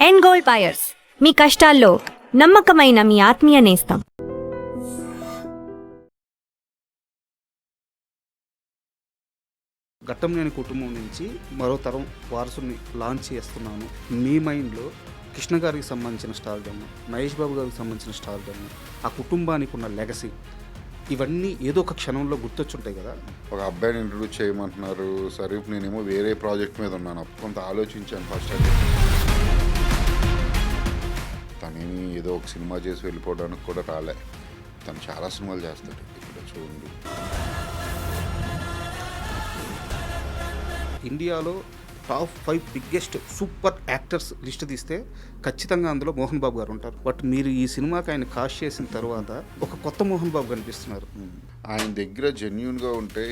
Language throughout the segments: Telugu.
అండ్ గోల్డ్ బయర్స్, మీ కష్టాల్లో నమ్మకమైన మీ ఆత్మీయ నేస్తం. ఘట్టంలేని కుటుంబం నుంచి మరో తరం వారసుని లాంచ్ చేస్తున్నాను. మీ మైండ్లో కృష్ణ గారికి సంబంధించిన స్టార్డమ్, మహేష్ బాబు గారికి సంబంధించిన స్టార్డమ్, ఆ కుటుంబానికి ఉన్న లెగసీ, ఇవన్నీ ఏదో ఒక క్షణంలో గుర్తొచ్చుంటాయి కదా. ఒక అబ్బాయిని ఇంట్రడ్యూస్ చేయమంటున్నారు. సరే నేనేమో వేరే ప్రాజెక్ట్ మీద ఉన్నాను. కొంత ఆలోచించాను ఫస్ట్. అది తనేమి ఏదో ఒక సినిమా చేసి వెళ్ళిపోవడానికి కూడా రాలే. తను చాలా సినిమాలు చేస్తాడు. ఇక్కడ చూడండి, ఇండియాలో top 5 biggest super actors list తీస్తే ఖచ్చితంగా అందులో మోహన్ బాబు గారు ఉంటారు. బట్ మీరు ఈ సినిమాకి ఆయన కాస్ట్ చేసిన తర్వాత ఒక కొత్త మోహన్ బాబు కనిపిస్తున్నారు. ఆయన దగ్గర జెన్యున్గా ఉంటే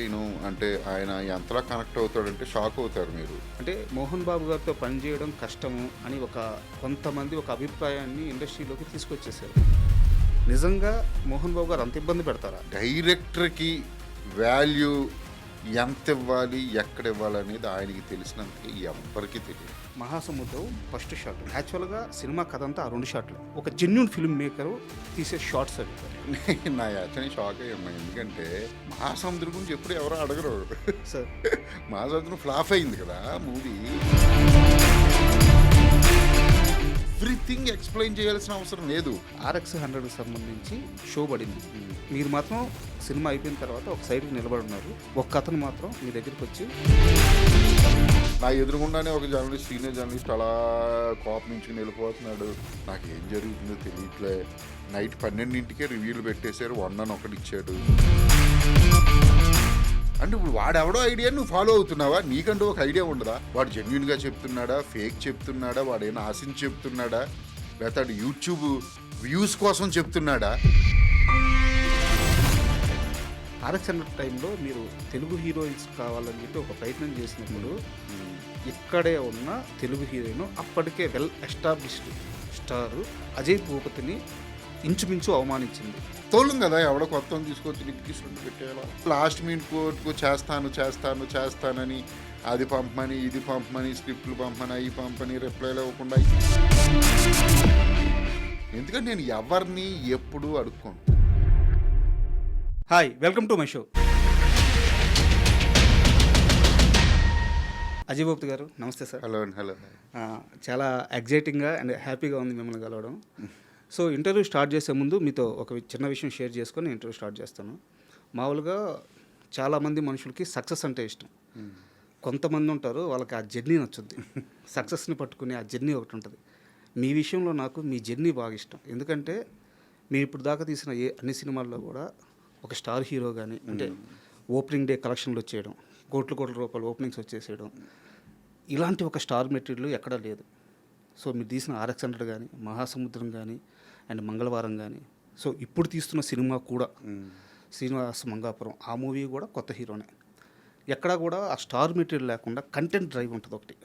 అంటే ఆయన ఎంతలా కనెక్ట్ అవుతాడంటే షాక్ అవుతారు మీరు. అంటే మోహన్ బాబు గారితో పనిచేయడం కష్టము అని కొంతమంది ఒక అభిప్రాయాన్ని ఇండస్ట్రీలోకి తీసుకొచ్చేసారు. నిజంగా మోహన్ బాబు గారు అంత ఇబ్బంది పెడతారా? డైరెక్టర్కి వాల్యూ ఎంత ఇవ్వాలి, ఎక్కడ ఇవ్వాలి అనేది ఆయనకి తెలిసినందుకు ఎవ్వరికీ తెలియదు. మహాసముద్రం ఫస్ట్ షాట్, యాక్చువల్గా సినిమా కథ అంతా ఆ 2 షాట్లు. ఒక జెన్యున్ ఫిల్మ్ మేకరు తీసే షార్ట్స్ అవి. నా యాక్చువల్లీ షాక్ అయ్యమ్మా. ఎందుకంటే మహాసముద్రం గురించి ఎప్పుడు ఎవరో అడగరు సార్. మహాసముద్రం ఫ్లాప్ అయింది కదా మూవీ. ఎవ్రీథింగ్ ఎక్స్ప్లెయిన్ చేయాల్సిన అవసరం లేదు. RX 100కి సంబంధించి షో పడింది. మీరు మాత్రం సినిమా అయిపోయిన తర్వాత ఒక సైడ్కి నిలబడి ఉన్నారు. ఒక అతను మాత్రం మీ దగ్గరికి వచ్చి నా ఎదురుగుండానే ఒక జర్నలిస్ట్, సీనియర్ జర్నలిస్ట్ అలా కోపమించుకుని వెళ్ళిపోతున్నాడు. నాకు ఏం జరుగుతుందో తెలియట్లే. నైట్ 12ంటికే రివ్యూలు పెట్టేశారు. 1 అని ఒకటి ఇచ్చాడు. అంటే ఇప్పుడు వాడెవడో ఐడియా నువ్వు ఫాలో అవుతున్నావా? నీకంటూ ఒక ఐడియా ఉండదా? వాడు జెన్యున్గా చెప్తున్నాడా, ఫేక్ చెప్తున్నాడా, వాడేనా ఆశించి చెప్తున్నాడా, లేకపోతే యూట్యూబ్ వ్యూస్ కోసం చెప్తున్నాడా? RX 100 టైంలో మీరు తెలుగు హీరోయిన్స్ కావాలని చెప్పి ఒక ప్రయత్నం చేసినప్పుడు ఇక్కడే ఉన్న తెలుగు హీరోయిన్ అప్పటికే వెల్ ఎస్టాబ్లిష్డ్ స్టార్ అజయ్ భూపతిని ఇంచుమించు అవమానించింది. తోలం కదా, ఎవడో కొత్త తీసుకొచ్చి లిక్కిస్తుంటే పెట్టేయాలా? లాస్ట్ మినిట్ కోర్టుకు చేస్తానని అది పంపమని, ఇది పంపమని, స్క్రిప్ట్లు పంపమని, అవి పంపని, రిప్లైలు ఇవ్వకుండా. ఎందుకంటే నేను ఎవరిని ఎప్పుడు అడుక్కోను. Hi, welcome to my show. Ajay Bhupathi గారు, నమస్తే సార్. Hello hello. చాలా ఎగ్జైటింగ్గా అండ్ హ్యాపీగా ఉంది మిమ్మల్ని కలవడం. సో ఇంటర్వ్యూ స్టార్ట్ చేసే ముందు మీతో ఒక చిన్న విషయం షేర్ చేసుకొని ఇంటర్వ్యూ స్టార్ట్ చేస్తాను. మామూలుగా చాలామంది మనుషులకి సక్సెస్ అంటే ఇష్టం. కొంతమంది ఉంటారు వాళ్ళకి ఆ జర్నీ నచ్చుద్ది. సక్సెస్ని పట్టుకుని ఆ జర్నీ ఒకటి ఉంటుంది. మీ విషయంలో నాకు మీ జర్నీ బాగా ఇష్టం. ఎందుకంటే మీరు ఇప్పుడు దాకా తీసిన అన్ని సినిమాల్లో కూడా ఒక స్టార్ హీరో కానీ, అంటే ఓపెనింగ్ డే కలెక్షన్లు వచ్చేయడం, కోట్ల రూపాయలు ఓపెనింగ్స్ వచ్చేసేయడం, ఇలాంటి ఒక స్టార్ మెటీరియల్ ఎక్కడా లేదు. సో మీరు తీసిన RX 100 కానీ, మహాసముద్రం కానీ, అండ్ మంగళవారం కానీ, సో ఇప్పుడు తీస్తున్న సినిమా కూడా శ్రీనివాస మంగాపురం, ఆ మూవీ కూడా కొత్త హీరోనే. ఎక్కడా కూడా ఆ స్టార్ మెటీరియల్ లేకుండా కంటెంట్ డ్రైవ్ ఉంటుంది ఒకటి,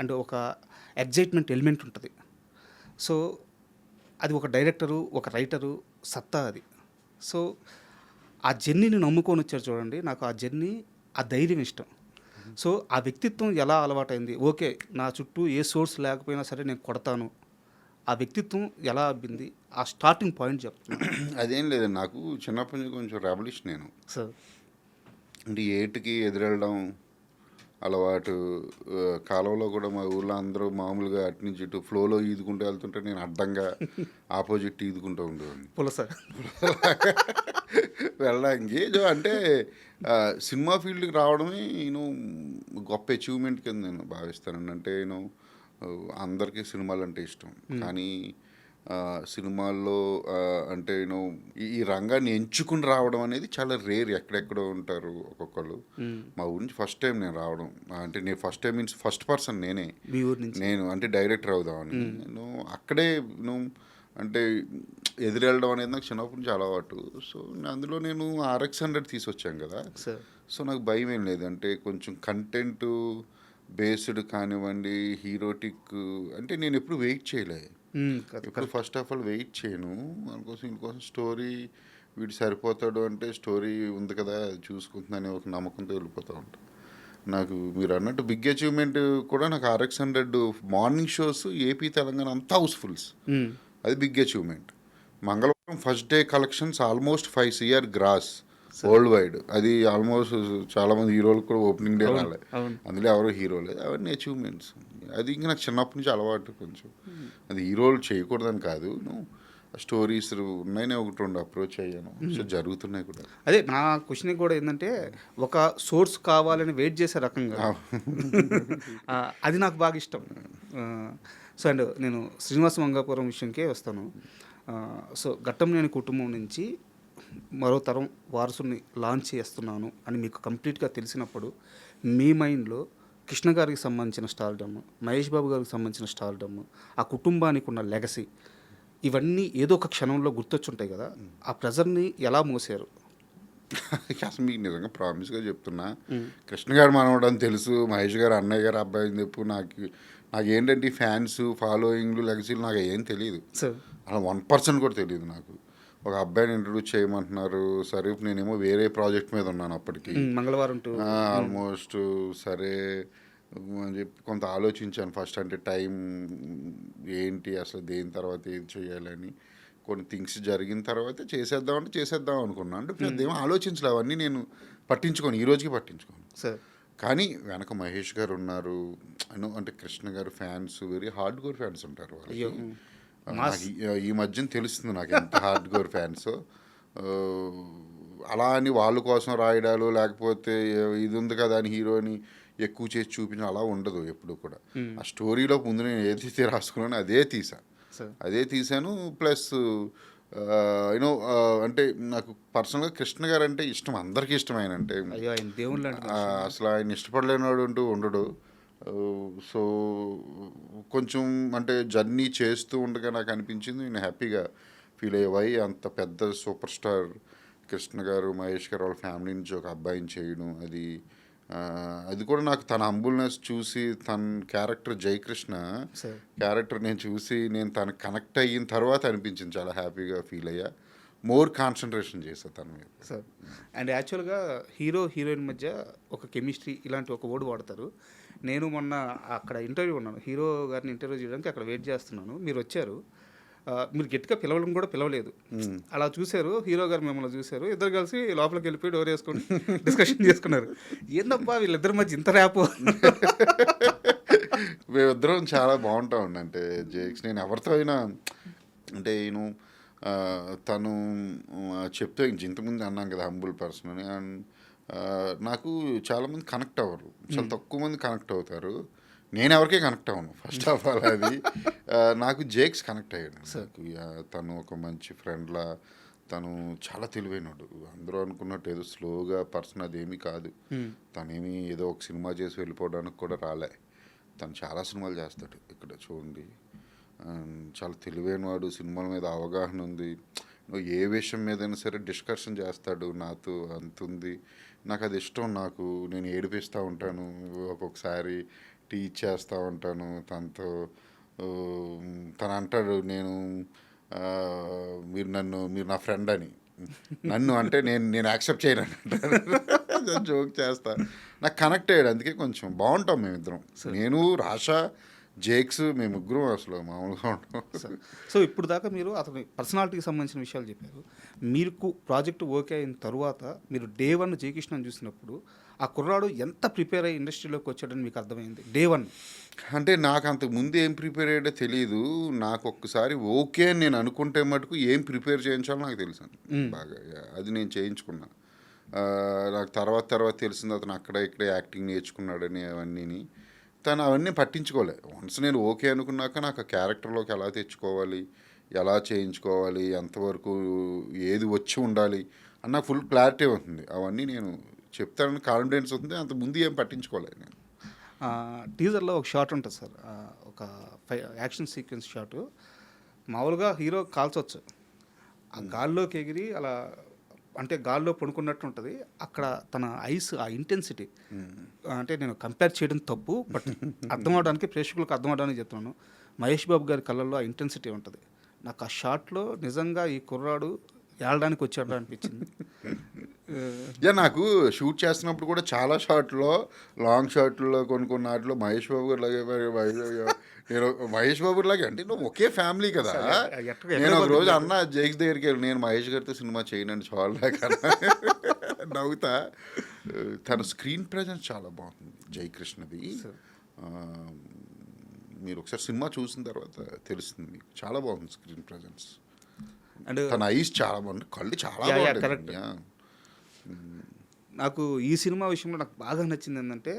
అండ్ ఒక ఎగ్జైట్మెంట్ ఎలిమెంట్ ఉంటుంది. సో అది ఒక డైరెక్టరు, ఒక రైటరు సత్తా అది. సో ఆ జర్నీని నమ్ముకొని వచ్చారు చూడండి. నాకు ఆ జర్నీ, ఆ ధైర్యం ఇష్టం. సో ఆ వ్యక్తిత్వం ఎలా అలవాటైంది? ఓకే, నా చుట్టూ ఏ సోర్స్ లేకపోయినా సరే నేను కొడతాను. ఆ వ్యక్తిత్వం ఎలా అబ్బింది? ఆ స్టార్టింగ్ పాయింట్ చెప్తాను. అదేం లేదు, నాకు చిన్నప్పటి నుంచి కొంచెం రెవల్యూషన్. నేను సార్ అంటే ఏటుకి ఎదురెళ్ళడం అలవాటు. కాలంలో కూడా మా ఊళ్ళో అందరూ మామూలుగా అటు నుంచి ఇటు ఫ్లోలో ఈదుకుంటూ వెళ్తుంటే నేను అడ్డంగా ఆపోజిట్ ఈదుకుంటూ ఉండేవాడిని. పులస వెళ్ళడానికి అంటే సినిమా ఫీల్డ్కి రావడమే గొప్ప అచీవ్మెంట్ కింద నేను భావిస్తానండి. అంటే అందరికీ సినిమాలు అంటే ఇష్టం, కానీ సినిమాల్లో అంటే ఈ రంగాన్ని ఎంచుకుని రావడం అనేది చాలా రేర్. ఎక్కడెక్కడో ఉంటారు ఒక్కొక్కళ్ళు. మా ఊరి నుంచి ఫస్ట్ టైం నేను రావడం, అంటే నేను first time means first person నేనే. నేను అంటే డైరెక్టర్ అవుదామని నేను అక్కడే అంటే ఎదురెళ్ళడం అనేది నాకు చిన్నప్పటి నుంచి అలవాటు. సో అందులో నేను RX 100 తీసుకొచ్చాను కదా. సో నాకు భయం ఏం లేదు. అంటే కొంచెం కంటెంట్ బేస్డ్ కానివ్వండి, హీరోటిక్, అంటే నేను ఎప్పుడు వెయిట్ చేయలే. ఇప్పుడు ఫస్ట్ ఆఫ్ ఆల్ వెయిట్ చేయను. ఇంకోసం స్టోరీ వీడు సరిపోతాడు అంటే స్టోరీ ఉంది కదా చూసుకుంటుందని ఒక నమ్మకంతో వెళ్ళిపోతూ ఉంటాను. నాకు మీరు అన్నట్టు బిగ్ అచీవ్మెంట్ కూడా నాకు RX 100 morning shows AP Telangana అంతా హౌస్ఫుల్స్. అది big achievement. Mangalavaaram first day collections almost 5 CR gross worldwide. అది ఆల్మోస్ట్ చాలామంది హీరోలు కూడా ఓపెనింగ్ డే రాలే, అందులో ఎవరో హీరో లేదు. అవన్నీ అచీవ్మెంట్స్. అది ఇంకా నాకు చిన్నప్పటి నుంచి అలవాటు కొంచెం. అది హీరోలు చేయకూడదని కాదు, స్టోరీస్ ఉన్నాయని ఒకటి రెండు అప్రోచ్ అయ్యాను. సో జరుగుతున్నాయి కూడా. అదే నా క్వశ్చన్ కూడా ఏంటంటే ఒక సోర్స్ కావాలని వెయిట్ చేసే రకంగా అది నాకు బాగా ఇష్టం. సో అండ్ నేను శ్రీనివాస మంగాపురం విషయంకే వస్తాను. సో ఘట్టంనేని కుటుంబం నుంచి మరో తరం వారసుని లాంచ్ చేస్తున్నాను అని మీకు కంప్లీట్గా తెలిసినప్పుడు మీ మైండ్లో కృష్ణ గారికి సంబంధించిన స్టార్డమ్, మహేష్ బాబు గారికి సంబంధించిన స్టార్డమ్, ఆ కుటుంబానికి ఉన్న లెగసీ, ఇవన్నీ ఏదో ఒక క్షణంలో గుర్తొచ్చుంటాయి కదా, ఆ ప్రెజర్ని ఎలా మోసారు? అసలు మీకు నిజంగా ప్రామిస్గా చెప్తున్నా, కృష్ణ గారు మనవడు అని తెలుసు, మహేష్ గారు అన్నయ్య గారు అబ్బాయి అని చెప్పు. నాకేంటంటే ఫ్యాన్స్, ఫాలోయింగ్లు, లెగసీలు నాకు ఏం తెలియదు. అలా 1% కూడా తెలియదు నాకు. ఒక అబ్బాయిని ఇంట్రడ్యూస్ చేయమంటున్నారు, సరే నేనేమో వేరే ప్రాజెక్ట్ మీద ఉన్నాను అప్పటికి, మంగళవారం ఆల్మోస్ట్. సరే అని చెప్పి కొంత ఆలోచించాను ఫస్ట్, అంటే టైం ఏంటి, అసలు దేని తర్వాత ఏం చేయాలని కొన్ని థింగ్స్ జరిగిన తర్వాత చేసేద్దాం అనుకున్నాను. అంటే పెద్ద ఏమో ఆలోచించలే, అవన్నీ నేను పట్టించుకోను, ఈ రోజుకి పట్టించుకోను. కానీ వెనక మహేష్ గారు ఉన్నారు, అంటే కృష్ణ గారు fans very hard core fans ఉంటారు వాళ్ళు. ఈ మధ్యన తెలుస్తుంది నాకు ఎంత హార్డ్ కోర్ ఫ్యాన్స్. అలా అని వాళ్ళ కోసం రాయడాలు, లేకపోతే ఇది ఉంది కదా అని హీరోని ఎక్కువ చేసి చూపించడం అలా ఉండదు ఎప్పుడు కూడా. ఆ స్టోరీలో ముందు నేను ఏదైతే రాసుకున్నానో అదే తీసాను. ప్లస్ యూనో అంటే నాకు పర్సనల్గా కృష్ణ గారు అంటే ఇష్టం, అందరికీ ఇష్టం. ఆయన అంటే అసలు ఆయన ఇష్టపడలేనివాడు అంటూ ఉండడు. సో కొంచెం అంటే జర్నీ చేస్తూ ఉండగా నాకు అనిపించింది, నేను హ్యాపీగా ఫీల్ అయ్యేవాయి. అంత పెద్ద సూపర్ స్టార్ కృష్ణ గారు, మహేష్ గారు వాళ్ళ ఫ్యామిలీ నుంచి ఒక అబ్బాయిని చేయడం, అది కూడా నాకు తన హంబుల్నెస్ చూసి, తన క్యారెక్టర్ జయకృష్ణ క్యారెక్టర్ నేను చూసి నేను తనకు కనెక్ట్ అయిన తర్వాత అనిపించింది, చాలా హ్యాపీగా ఫీల్ అయ్యా, మోర్ కాన్సన్ట్రేషన్ చేసా తన మీద. సార్ అండ్ యాక్చువల్గా హీరో హీరోయిన్ మధ్య ఒక కెమిస్ట్రీ ఇలాంటి ఒక వర్డ్ వాడతారు. నేను మొన్న అక్కడ ఇంటర్వ్యూ ఉన్నాను, హీరో గారిని ఇంటర్వ్యూ చేయడానికి అక్కడ వెయిట్ చేస్తున్నాను, మీరు వచ్చారు. మీరు గట్టిగా పిలవడం కూడా పిలవలేదు, అలా చూశారు. హీరో గారు మిమ్మల్ని చూశారు, ఇద్దరు కలిసి లోపలికి వెళ్ళిపోయి డోర్ వేసుకొని డిస్కషన్ చేసుకున్నారు. ఏందబ్బా వీళ్ళిద్దరి మధ్య ఇంత ర్యాప్? మేమిద్దరం చాలా బాగుంటామండి. అంటే జేక్స్ నేను ఎవరితో అయినా అంటే తను చెప్తే ఇంతకుముందు అన్నాం కదా హంబుల్ పర్సన్ అని. అండ్ నాకు చాలామంది కనెక్ట్ అవ్వరు, చాలా తక్కువ మంది కనెక్ట్ అవుతారు. నేను ఎవరికే కనెక్ట్ అవ్వను ఫస్ట్ ఆఫ్ ఆల్. అది నాకు జేక్స్ కనెక్ట్ అయ్యాడు. తను ఒక మంచి ఫ్రెండ్లా, తను చాలా తెలివైనడు. అందరూ అనుకున్నట్టు ఏదో స్లోగా పర్సన్ అదేమీ కాదు. తనేమి ఏదో ఒక సినిమా చేసి వెళ్ళిపోవడానికి కూడా రాలే. తను చాలా సినిమాలు చేస్తాడు ఇక్కడ చూడండి. చాలా తెలివైనవాడు, సినిమాల మీద అవగాహన ఉంది. ఏ విషయం మీదైనా సరే డిస్కషన్ చేస్తాడు నాతో, అంతుంది. నాకు అది ఇష్టం. నేను ఏడిపిస్తూ ఉంటాను, ఒక్కొక్కసారి టీచ్ చేస్తూ ఉంటాను తనతో. తను అంటాడు, మీరు నా ఫ్రెండ్ అని. నన్ను అంటే నేను యాక్సెప్ట్ చేయను అంటాను, జోక్ చేస్తా. నాకు కనెక్ట్ అయ్యాడు, అందుకే కొంచెం బాగుంటాం మేమిద్దరం. నేను, రాషా, జేక్స్, మేము ముగ్గురం అసలు మామూలుగా ఉంటాం. సో ఇప్పుడు దాకా మీరు అతని పర్సనాలిటీకి సంబంధించిన విషయాలు చెప్పారు. మీకు ప్రాజెక్ట్ ఓకే అయిన తర్వాత మీరు డే 1 జయకృష్ణని చూసినప్పుడు ఆ కుర్రాడు ఎంత ప్రిపేర్ అయ్యి ఇండస్ట్రీలోకి వచ్చాడని మీకు అర్థమైంది డే 1? అంటే నాకు అంతకు ముందు ఏం ప్రిపేర్ అయ్యాడో తెలియదు. నాకు ఒక్కసారి ఓకే అని నేను అనుకుంటే మటుకు ఏం ప్రిపేర్ చేయించాలో నాకు తెలుసు బాగా. అది నేను చేయించుకున్నా. నాకు తర్వాత తెలిసింది అతను అక్కడ ఇక్కడే యాక్టింగ్ నేర్చుకున్నాడని. తను అవన్నీ పట్టించుకోలే. వన్స్ నేను ఓకే అనుకున్నాక నాకు ఆ క్యారెక్టర్లోకి ఎలా తెచ్చుకోవాలి, ఎలా చేయించుకోవాలి, ఎంతవరకు ఏది వచ్చి ఉండాలి అన్న ఫుల్ క్లారిటీ ఉంటుంది. అవన్నీ నేను చెప్తానని కాన్ఫిడెన్స్ ఉంటుంది. అంత ముందు ఏం పట్టించుకోలేదు నేను. టీజర్లో ఒక షాట్ ఉంటుంది సార్, ఒక యాక్షన్ సీక్వెన్స్ షాటు. మామూలుగా హీరో కాల్చవచ్చు, ఆ గాల్లోకి ఎగిరి అలా అంటే గాల్లో పడుకున్నట్టు ఉంటుంది. అక్కడ తన ఐస్, ఆ ఇంటెన్సిటీ, అంటే నేను కంపేర్ చేయడం తప్పు, బట్ అర్థం అవడానికి, ప్రేక్షకులకు అర్థం అవడానికి చెప్తున్నాను. మహేష్ బాబు గారి కళ్ళల్లో ఆ ఇంటెన్సిటీ ఉంటుంది. నాకు ఆ షాట్లో నిజంగా ఈ కుర్రాడు ఏడడానికి వచ్చాడు అనిపించింది. యా నాకు షూట్ చేస్తున్నప్పుడు కూడా చాలా షాట్లో లాంగ్ షాట్లో కొన్ని వాటిలో మహేష్ బాబు గారు లాగే నేను మహేష్ బాబు లాగే అంటే నువ్వు ఒకే ఫ్యామిలీ కదా. నేను ఒక రోజు అన్న జైక్స్ దగ్గరికి వెళ్ళి నేను మహేష్ గారితో సినిమా చేయనండి చూడలేకన్నా నవ్వుతా. తన స్క్రీన్ ప్రజెన్స్ చాలా బాగుంది జయకృష్ణది. మీరు ఒకసారి సినిమా చూసిన తర్వాత తెలుస్తుంది మీకు, చాలా బాగుంది స్క్రీన్ ప్రజెన్స్. అండ్ తన ఐస్ చాలా బాగుంది, కళ్ళు చాలా కరెక్ట్. నాకు ఈ సినిమా విషయంలో నాకు బాగా నచ్చింది ఏంటంటే,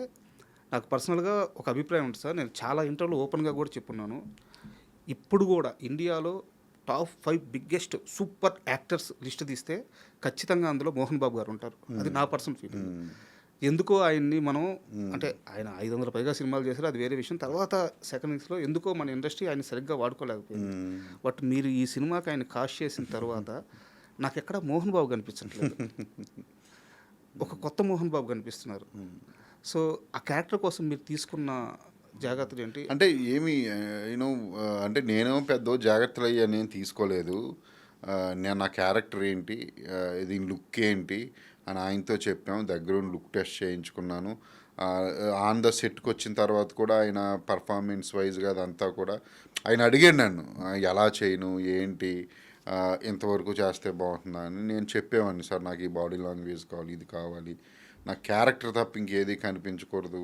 నాకు పర్సనల్గా ఒక అభిప్రాయం ఉంటుంది సార్. నేను చాలా ఇంటర్వ్యూలో ఓపెన్గా కూడా చెప్పున్నాను. ఇప్పుడు కూడా ఇండియాలో top 5 biggest super actors list తీస్తే ఖచ్చితంగా అందులో మోహన్ బాబు గారు ఉంటారు. అది నా పర్సనల్ ఫీలింగ్. ఎందుకో ఆయన్ని మనం అంటే ఆయన 500 పైగా సినిమాలు చేశారు, అది వేరే విషయం. తర్వాత సెకండ్ ఇన్స్లో ఎందుకో మన ఇండస్ట్రీ ఆయన సరిగ్గా వాడుకోలేకపోయింది. బట్ మీరు ఈ సినిమాకి ఆయన కాస్ట్ చేసిన తర్వాత నాకు ఎక్కడ మోహన్ బాబు కనిపించట్లేదు, ఒక కొత్త మోహన్ బాబు కనిపిస్తున్నారు. సో ఆ క్యారెక్టర్ కోసం మీరు తీసుకున్న జాగ్రత్తలు ఏంటి? అంటే ఏమి యూనో అంటే నేనేమో పెద్ద జాగ్రత్తలు అయ్యా నేను తీసుకోలేదు. నేను నా క్యారెక్టర్ ఏంటి, దీని లుక్ ఏంటి అని ఆయనతో చెప్పాము. దగ్గర లుక్ టెస్ట్ చేయించుకున్నాను. ఆన్ ద సెట్కి వచ్చిన తర్వాత కూడా ఆయన పర్ఫార్మెన్స్ వైజ్గా అదంతా కూడా ఆయన అడిగాడు నన్ను, ఎలా చేయను ఏంటి, ఎంతవరకు చేస్తే బాగుంటుందా అని. నేను చెప్పేవాడిని, సార్ నాకు ఈ బాడీ లాంగ్వేజ్ కావాలి, ఇది కావాలి, నా క్యారెక్టర్ తప్ప ఇంకేది కనిపించకూడదు.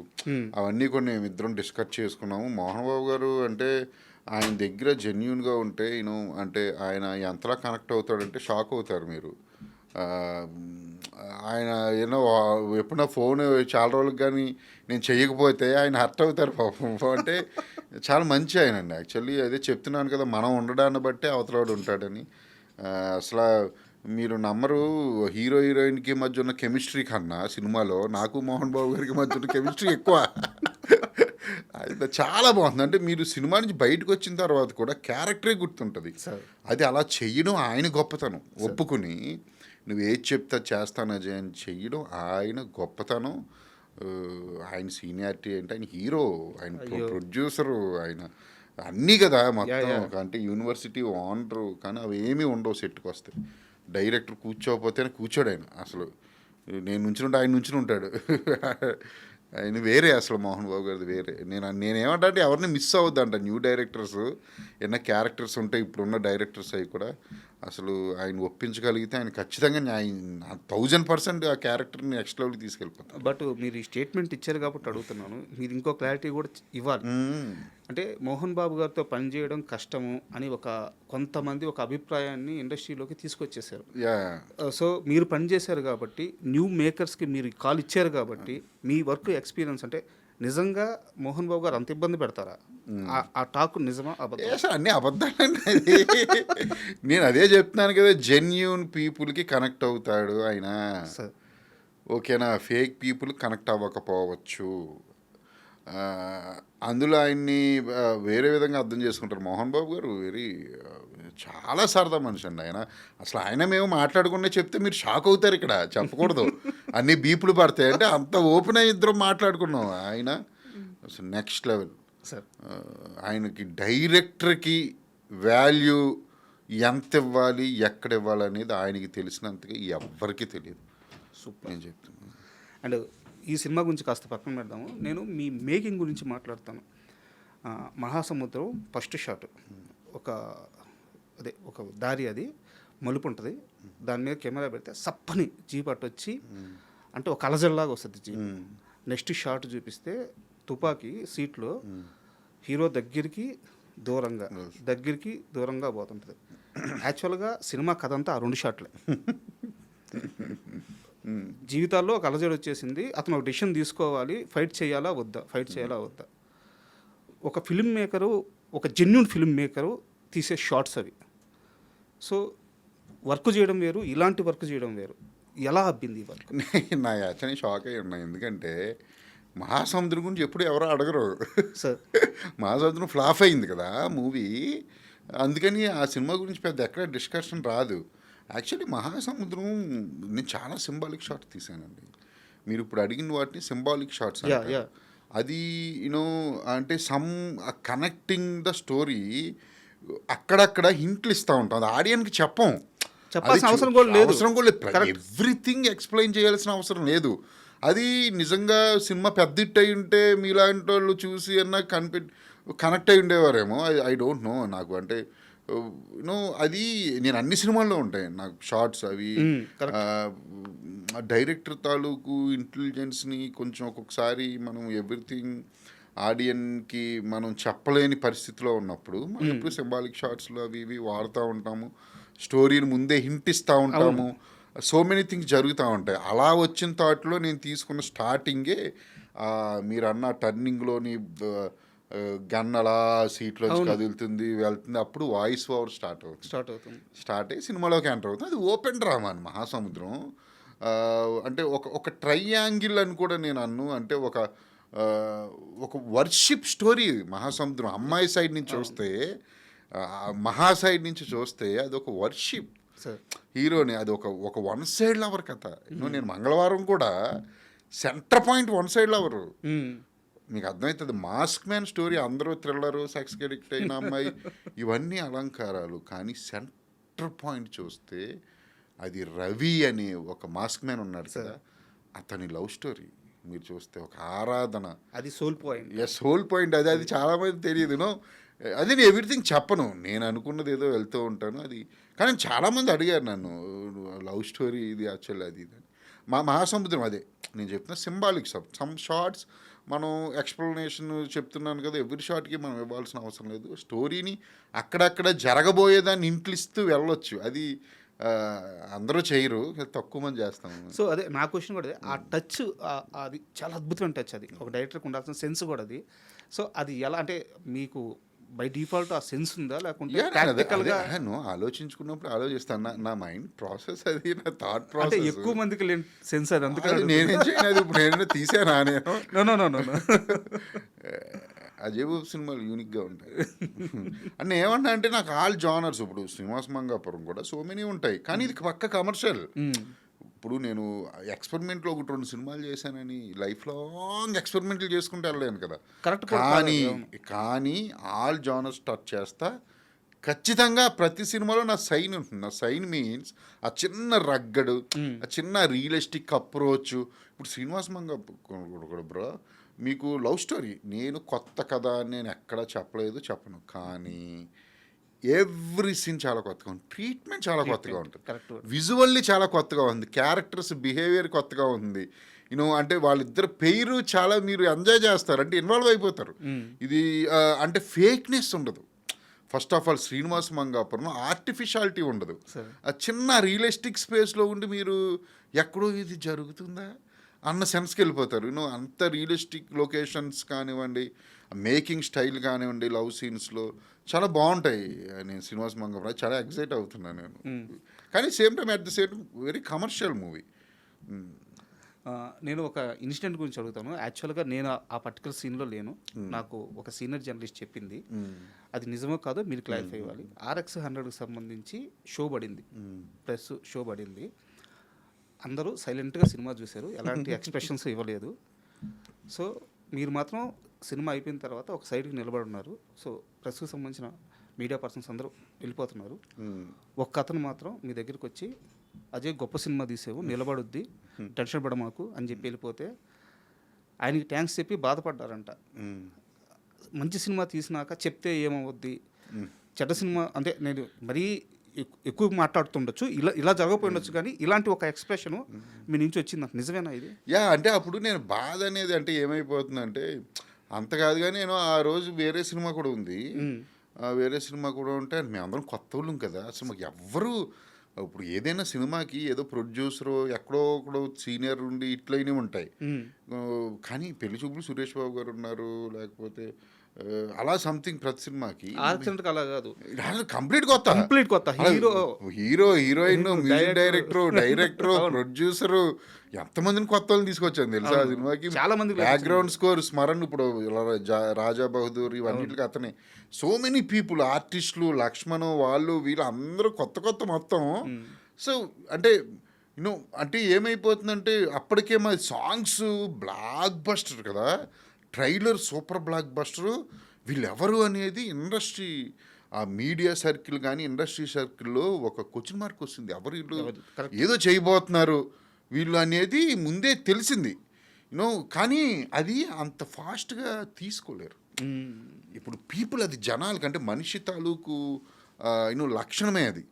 అవన్నీ కూడా మేము ఇద్దరం డిస్కస్ చేసుకున్నాము. మోహన్ బాబు గారు అంటే ఆయన దగ్గర జెన్యున్గా ఉంటే అంటే ఆయన ఎంతలా కనెక్ట్ అవుతాడంటే షాక్ అవుతారు మీరు. ఆయన ఎప్పుడన్నా ఫోన్ చాలా రోజులకు కానీ నేను చేయకపోతే ఆయన హర్ట్ అవుతారు పాపం. అంటే చాలా మంచి ఆయన అండి యాక్చువల్లీ. అదే చెప్తున్నాను కదా, మనం ఉండడాన్ని బట్టే అవతలవాడు ఉంటాడని. అసలు మీరు నమ్మరు, హీరో హీరోయిన్కి మధ్య ఉన్న కెమిస్ట్రీ కన్నా సినిమాలో నాకు మోహన్ బాబు గారికి మధ్య ఉన్న కెమిస్ట్రీ ఎక్కువ. అది చాలా బాగుంది. అంటే మీరు సినిమా నుంచి బయటకు వచ్చిన తర్వాత కూడా క్యారెక్టరే గుర్తుంటుంది. అది అలా చెయ్యడం ఆయన గొప్పతనం. ఒప్పుకుని నువ్వు ఏది చెప్తా చేస్తాను అజయ్ అని చెయ్యడం ఆయన గొప్పతనం. ఆయన సీనియారిటీ అంటే ఆయన హీరో, ఆయన ప్రొడ్యూసరు, ఆయన అన్నీ కదా మొత్తం. అంటే యూనివర్సిటీ ఓనరు, కానీ అవి ఏమీ ఉండవు సెట్కి వస్తే. డైరెక్టర్ కూర్చోకపోతేనే కూర్చోడు ఆయన. అసలు నేను నుంచుంటే ఆయన నుంచుని ఉంటాడు. ఆయన వేరే అసలు మోహన్ బాబు గారిది వేరే. నేనేమంటా అంటే ఎవరిని మిస్ అవ్వద్దంట. న్యూ డైరెక్టర్స్ ఎన్న క్యారెక్టర్స్ ఉంటాయి ఇప్పుడున్న డైరెక్టర్స్ అవి కూడా. అసలు ఆయన ఒప్పించగలిగితే ఆయన ఖచ్చితంగా 1000% ఆ క్యారెక్టర్ని నెక్స్ట్ లెవెల్కి తీసుకెళ్ళిపోతాను. బట్ మీరు ఈ స్టేట్మెంట్ ఇచ్చారు కాబట్టి అడుగుతున్నాను, మీరు ఇంకో క్లారిటీ కూడా ఇవ్వాలి. అంటే మోహన్ బాబు గారితో పనిచేయడం కష్టము అని కొంతమంది ఒక అభిప్రాయాన్ని ఇండస్ట్రీలోకి తీసుకొచ్చేసారు. సో మీరు పనిచేశారు కాబట్టి, న్యూ మేకర్స్కి మీరు కాల్ ఇచ్చారు కాబట్టి, మీ వర్క్ ఎక్స్పీరియన్స్ అంటే నిజంగా మోహన్ బాబు గారు అంత ఇబ్బంది పెడతారా? ఆ టాక్ నిజమా అబద్ధం? అన్నీ అబద్ధాలండి. నేను అదే చెప్తున్నాను కదా, జెన్యూన్ పీపుల్కి కనెక్ట్ అవుతాడు ఆయన. ఓకేనా, ఫేక్ పీపుల్ కనెక్ట్ అవ్వకపోవచ్చు. అందులో ఆయన్ని వేరే విధంగా అర్థం చేసుకుంటారు. మోహన్ బాబు గారు చాలా సరదా మనిషి అండి ఆయన. అసలు ఆయన మేము మాట్లాడుకునే చెప్తే మీరు షాక్ అవుతారు. ఇక్కడ చెప్పకూడదు, అన్ని బీపులు పడతాయి. అంటే అంత ఓపెన్ అయ్యి ఇద్దరం మాట్లాడుకున్నాం. ఆయన అసలు నెక్స్ట్ లెవెల్. ఆయనకి డైరెక్టర్కి వాల్యూ ఎంత ఇవ్వాలి, ఎక్కడ ఇవ్వాలి అనేది ఆయనకి తెలిసినంతగా ఎవ్వరికీ తెలియదు. సూపర్ నేను చెప్తున్నాను. అండ్ ఈ సినిమా గురించి కాస్త పక్కన పెడదాము. నేను మీ మేకింగ్ గురించి మాట్లాడతాను. మహాసముద్రం ఫస్ట్ షాట్ ఒక దారి, అది మలుపు ఉంటుంది, దాని మీద కెమెరా పెడితే సప్పని జీప్ అటు వచ్చి అంటే ఒక అలజల్లాగా వస్తుంది జీప్. నెక్స్ట్ షాట్ చూపిస్తే తుపాకీ సీట్లో హీరో దగ్గరికి దూరంగా పోతుంటుంది. యాక్చువల్గా సినిమా కథ అంతా ఆ 2 షాట్లే. జీవితాల్లో ఒక అలజడి వచ్చేసింది, అతను ఒక డిసిషన్ తీసుకోవాలి, ఫైట్ చేయాలా వద్దా. ఒక ఫిల్మ్ మేకరు, ఒక జెన్యూన్ ఫిల్మ్ మేకరు తీసే షార్ట్స్ అవి. సో వర్క్ చేయడం వేరు, ఇలాంటి వర్క్ చేయడం వేరు. ఎలా అబ్బింది ఈ వర్క్? నా యాక్చువల్లీ షాక్ అయ్యి ఉన్నా. ఎందుకంటే మహాసముద్రం గురించి ఎప్పుడు ఎవరో అడగరు సార్. మహాసముద్రం ఫ్లాప్ అయింది కదా మూవీ, అందుకని ఆ సినిమా గురించి పెద్ద ఎక్కడ డిస్కషన్ రాదు. యాక్చువల్లీ మహాసముద్రం నేను చాలా సింబాలిక్ షాట్స్ తీసానండి. మీరు ఇప్పుడు అడిగిన వాటిని సింబాలిక్ షాట్స్. అది అంటే సమ్ కనెక్టింగ్ ద స్టోరీ అక్కడక్కడ హింట్లు ఇస్తూ ఉంటాం. అది ఆడియన్కి చెప్పం. చెప్పాల్సిన అవసరం కూడా లేదు. అవసరం కూడా లేదు. ఎవ్రీథింగ్ ఎక్స్ప్లెయిన్ చేయాల్సిన అవసరం లేదు. అది నిజంగా సినిమా పెద్ద హిట్ అయి ఉంటే మీలాంటి వాళ్ళు చూసి అన్న కనెక్ట్ అయి ఉండేవారేమో. I don't know. నాకు అంటే అది నేను అన్ని సినిమాల్లో ఉంటాయి నాకు షార్ట్స్ అవి. డైరెక్టర్ తాలూకు ఇంటెలిజెన్స్ని కొంచెం ఒక్కొక్కసారి మనం ఎవ్రీథింగ్ ఆడియన్కి మనం చెప్పలేని పరిస్థితిలో ఉన్నప్పుడు మనం ఎప్పుడు సింబాలిక్ షార్ట్స్లో అవి ఇవి వాడుతూ ఉంటాము. స్టోరీని ముందే హింట్ ఇస్తూ ఉంటాము. సో మెనీ థింగ్స్ జరుగుతూ ఉంటాయి. అలా వచ్చిన థాట్లో నేను తీసుకున్న స్టార్టింగే మీరు అన్న టర్నింగ్లోని గన్ అలా సీట్లోంచి కదులుతుంది వెళ్తుంది, అప్పుడు వాయిస్ ఓవర్ స్టార్ట్ అయ్యి సినిమాలోకి ఎంటర్ అవుతుంది. అది ఓపెన్ డ్రామా అని మహాసముద్రం. అంటే ఒక ట్రయాంగిల్ అని కూడా నేను అంటే ఒక వర్షిప్ స్టోరీ మహాసముద్రం. అమ్మాయి సైడ్ నుంచి చూస్తే, మహా సైడ్ నుంచి చూస్తే అది ఒక వర్షిప్ హీరోని. అది ఒక వన్ సైడ్ లవర్ కథ. నేను మంగళవారం కూడా centre point one side lover. మీకు అర్థమవుతుంది. మాస్క్ మ్యాన్ స్టోరీ అందరూ థ్రిల్లరు, సెక్స్కి అడిక్ట్ అయిన అమ్మాయి, ఇవన్నీ అలంకారాలు. కానీ సెంటర్ పాయింట్ చూస్తే అది రవి అని ఒక మాస్క్ మ్యాన్ ఉన్నాడు కదా, అతని లవ్ స్టోరీ మీరు చూస్తే ఒక ఆరాధన. అది సోల్ పాయింట్. Soul point. అది చాలామంది తెలియదు. అది నేను ఎవ్రీథింగ్ చెప్పను, నేను అనుకున్నది ఏదో వెళ్తూ ఉంటాను. అది కానీ చాలామంది అడిగారు నన్ను, లవ్ స్టోరీ ఇది యాక్చువల్ అది ఇది. మహాసముద్రం అదే నేను చెప్తున్నా. సింబాలిక్స్ ఆఫ్ సమ్ షార్ట్స్ మనం ఎక్స్ప్లెనేషన్ చెప్తున్నాను కదా, ఎవ్రీ షార్ట్కి మనం ఇవ్వాల్సిన అవసరం లేదు. స్టోరీని అక్కడక్కడ జరగబోయేదాన్ని ఇంట్లిస్తూ వెళ్ళొచ్చు. అది అందరూ చేయరు, తక్కువ మంది చేస్తాము. సో అదే నా క్వశ్చన్ కూడా అదే. ఆ టచ్ అది చాలా అద్భుతమైన టచ్. అది ఒక డైరెక్టర్కి ఉండాల్సిన సెన్స్ కూడా అది. సో అది ఎలా అంటే మీకు బై డిఫాల్ట్ ఆ సెన్స్ ఉందా, లేకుంటే ప్రాక్టికల్గా ఆలోచించుకున్నప్పుడు ఆలోచిస్తాను. నా మైండ్ ప్రాసెస్ అది, నా థాట్ ప్రాసెస్. అంటే ఎక్కువ మందికి లేని సెన్స్ అది. అందుకని నేనేం చేయలేదు. ఇప్పుడు నేను తీసానా నేను అజయ్ బాబు సినిమాలు యూనిక్గా ఉంటాయి. అంటే ఏమన్నా అంటే నాకు ఆల్ జానర్స్, ఇప్పుడు శ్రీనివాస్ మంగాపురం కూడా సో మెనీ ఉంటాయి, కానీ ఇది పక్క కమర్షియల్. ఇప్పుడు నేను ఎక్స్పెరిమెంట్లో 1-2 సినిమాలు చేశానని లైఫ్ లాంగ్ ఎక్స్పెరిమెంట్లు చేసుకుంటూ వెళ్ళలేను కదా. కరెక్ట్. కానీ ఆల్ జానర్స్ టచ్ చేస్తా. ఖచ్చితంగా ప్రతి సినిమాలో నా సైన్ ఉంటుంది. నా సైన్ మీన్స్ ఆ చిన్న రగ్గడు, ఆ చిన్న రియలిస్టిక్ అప్రోచ్. ఇప్పుడు శ్రీనివాస్ మంగాపురం కూడా బ్రో మీకు లవ్ స్టోరీ, నేను కొత్త కథ నేను ఎక్కడా చెప్పను, కానీ ఎవ్రీ సీన్ చాలా కొత్తగా ఉంది. ట్రీట్మెంట్ చాలా కొత్తగా ఉంటుంది. విజువల్లీ చాలా కొత్తగా ఉంది. క్యారెక్టర్స్ బిహేవియర్ కొత్తగా ఉంది. అంటే వాళ్ళిద్దరు పేరు చాలా మీరు ఎంజాయ్ చేస్తారు, అంటే ఇన్వాల్వ్ అయిపోతారు. ఇది అంటే ఫేక్నెస్ ఉండదు. First of all Srinivas Mangapuram artificiality ఉండదు. ఆ చిన్న రియలిస్టిక్ స్పేస్లో ఉండి మీరు ఎక్కడో ఇది జరుగుతుందా అన్న సెన్స్కి వెళ్ళిపోతారు. అంత రియలిస్టిక్ లొకేషన్స్ కానివ్వండి, మేకింగ్ స్టైల్ కానివ్వండి, లవ్ సీన్స్లో చాలా బాగుంటాయి. నేను శ్రీనివాస్ మంగాపురం చాలా ఎక్సైట్ అవుతున్నాను నేను. కానీ same time at the same very commercial movie. నేను ఒక ఇన్సిడెంట్ గురించి అడుగుతాను. యాక్చువల్గా నేను ఆ పర్టికులర్ సీన్లో లేను, నాకు ఒక సీనియర్ జర్నలిస్ట్ చెప్పింది. అది నిజమో కాదో మీరు క్లారిఫై ఇవ్వాలి. RX 100కి సంబంధించి షో పడింది, ప్రెస్ షో పడింది. అందరూ సైలెంట్గా సినిమా చూశారు, ఎలాంటి ఎక్స్ప్రెషన్స్ ఇవ్వలేదు. సో మీరు మాత్రం సినిమా అయిపోయిన తర్వాత ఒక సైడ్కి నిలబడి ఉన్నారు. సో ప్రెస్కి సంబంధించిన మీడియా పర్సన్స్ అందరూ వెళ్ళిపోతున్నారు. ఒక్క అతను మాత్రం మీ దగ్గరికి వచ్చి, అజయ్ గొప్ప సినిమా తీసేవు, నిలబడుద్ది, టెన్షన్ పడ మాకు అని చెప్పి వెళ్ళిపోతే ఆయనకి థ్యాంక్స్ చెప్పి బాధపడ్డారంట. మంచి సినిమా తీసినాక చెప్తే ఏమవుద్ది, చెడ్డ సినిమా అంటే నేను మరీ ఎక్కువ మాట్లాడుతుండొచ్చు, ఇలా జరగకపోయి ఉండొచ్చు, కానీ ఇలాంటి ఒక ఎక్స్ప్రెషన్ మీ నుంచి వచ్చింది. నిజమేనా ఇది? అంటే అప్పుడు నేను బాధ అనేది అంటే ఏమైపోతుందంటే అంత కాదు, కానీ నేను ఆ రోజు వేరే సినిమా కూడా ఉంది. వేరే సినిమా కూడా ఉంటే మేమందరం కొత్త వాళ్ళం కదా, అసలు మాకు ఎవ్వరు ఇప్పుడు ఏదైనా సినిమాకి ఏదో ప్రొడ్యూసరు ఎక్కడో ఒకడో సీనియర్ ఉండి ఇట్లయినా ఉంటాయి. కానీ పెళ్లి చూపులు సురేష్ బాబు గారు ఉన్నారు, లేకపోతే అలా సంథింగ్ ప్రతి సినిమాకి. అలా కాదు, కంప్లీట్ కొత్త hero heroine, music director, producer, ఎంతమందిని కొత్త వాళ్ళని తీసుకొచ్చాను తెలుసా ఆ సినిమాకి. చాలా మంది బ్యాక్గ్రౌండ్ స్కోర్ స్మరణ్, ఇప్పుడు రాజా బహదూర్, ఇవన్నిటికి అతనే. సో మెనీ పీపుల్, ఆర్టిస్టులు, లక్ష్మణ్, వాళ్ళు వీళ్ళు అందరూ కొత్త మొత్తం. సో అంటే ఏమైపోతుందంటే అప్పటికే మా సాంగ్స్ బ్లాక్ బస్టర్ కదా, ట్రైలర్ సూపర్ బ్లాక్ బస్టరు, వీళ్ళెవరు అనేది ఇండస్ట్రీ ఆ మీడియా సర్కిల్ కానీ ఇండస్ట్రీ సర్కిల్లో ఒక క్వశ్చన్ మార్క్ వస్తుంది. ఎవరు వీళ్ళు correct. ఏదో చేయబోతున్నారు వీళ్ళు అనేది ముందే తెలిసింది కానీ అది అంత ఫాస్ట్గా తీసుకోలేరు. ఇప్పుడు పీపుల్ అది జనాలకంటే మనిషి తాలూకు లక్షణమే అది.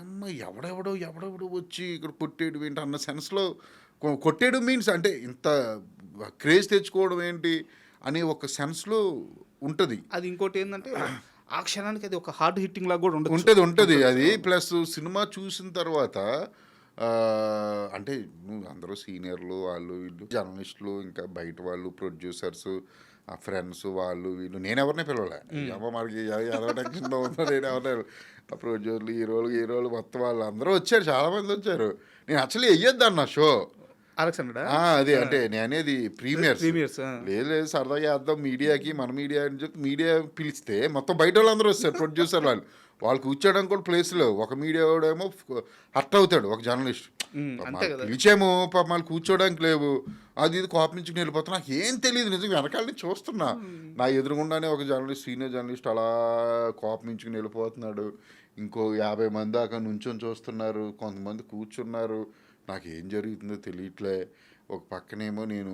అమ్మ ఎవడెవడో వచ్చి ఇక్కడ కొట్టేయడం ఏంటి అన్న సెన్స్లో కొట్టేయడం మీన్స్ అంటే ఇంత క్రేజ్ తెచ్చుకోవడం ఏంటి అనే ఒక సెన్స్లో ఉంటుంది. అది ఇంకోటి ఏంటంటే ఆ క్షణానికి అది ఒక హార్డ్ హిట్టింగ్ లాగా కూడా ఉంటుంది అది. ప్లస్ సినిమా చూసిన తర్వాత అంటే నువ్వు అందరూ సీనియర్లు వాళ్ళు వీళ్ళు జర్నలిస్టులు ఇంకా బయట వాళ్ళు ప్రొడ్యూసర్స్ ఆ ఫ్రెండ్స్ వాళ్ళు వీళ్ళు నేను ఎవరిని పిలవలే. అమ్మ మనకి ఎదవడం కింద ఉందో నేను ఎవరిని ఆ ప్రొడ్యూసర్లు హీరోలు మొత్తం వాళ్ళు అందరూ వచ్చారు, చాలామంది వచ్చారు. నేను యాక్చువల్లీ వెయ్యొద్దు అన్న షో అదే అంటే నేను అనేది ప్రీమియర్స్ లేదు సరదాగా వేద్దాం మీడియాకి మన మీడియా అని చెప్పి మీడియా పిలిస్తే మొత్తం బయట వాళ్ళందరూ వస్తారు ప్రొడ్యూసర్ వాళ్ళు కూర్చోడానికి కూడా ప్లేస్లో ఒక మీడియా వాడేమో హర్ట్ అవుతాడు ఒక జర్నలిస్ట్ పిలిచేమో పాప మళ్ళీ కూర్చోడానికి లేవు అది ఇది కోపమించుకుని వెళ్ళిపోతున్నా. నాకు ఏం తెలియదు నిజంగా వెనకాల నుంచి చూస్తున్నా నా ఎదురుగుండానే ఒక జర్నలిస్ట్ సీనియర్ జర్నలిస్ట్ అలా కోపమించుకుని వెళ్ళిపోతున్నాడు. ఇంకో 50 మంది దాకా నుంచొని చూస్తున్నారు, కొంతమంది కూర్చున్నారు. నాకు ఏం జరుగుతుందో తెలియట్లే. ఒక పక్కనేమో నేను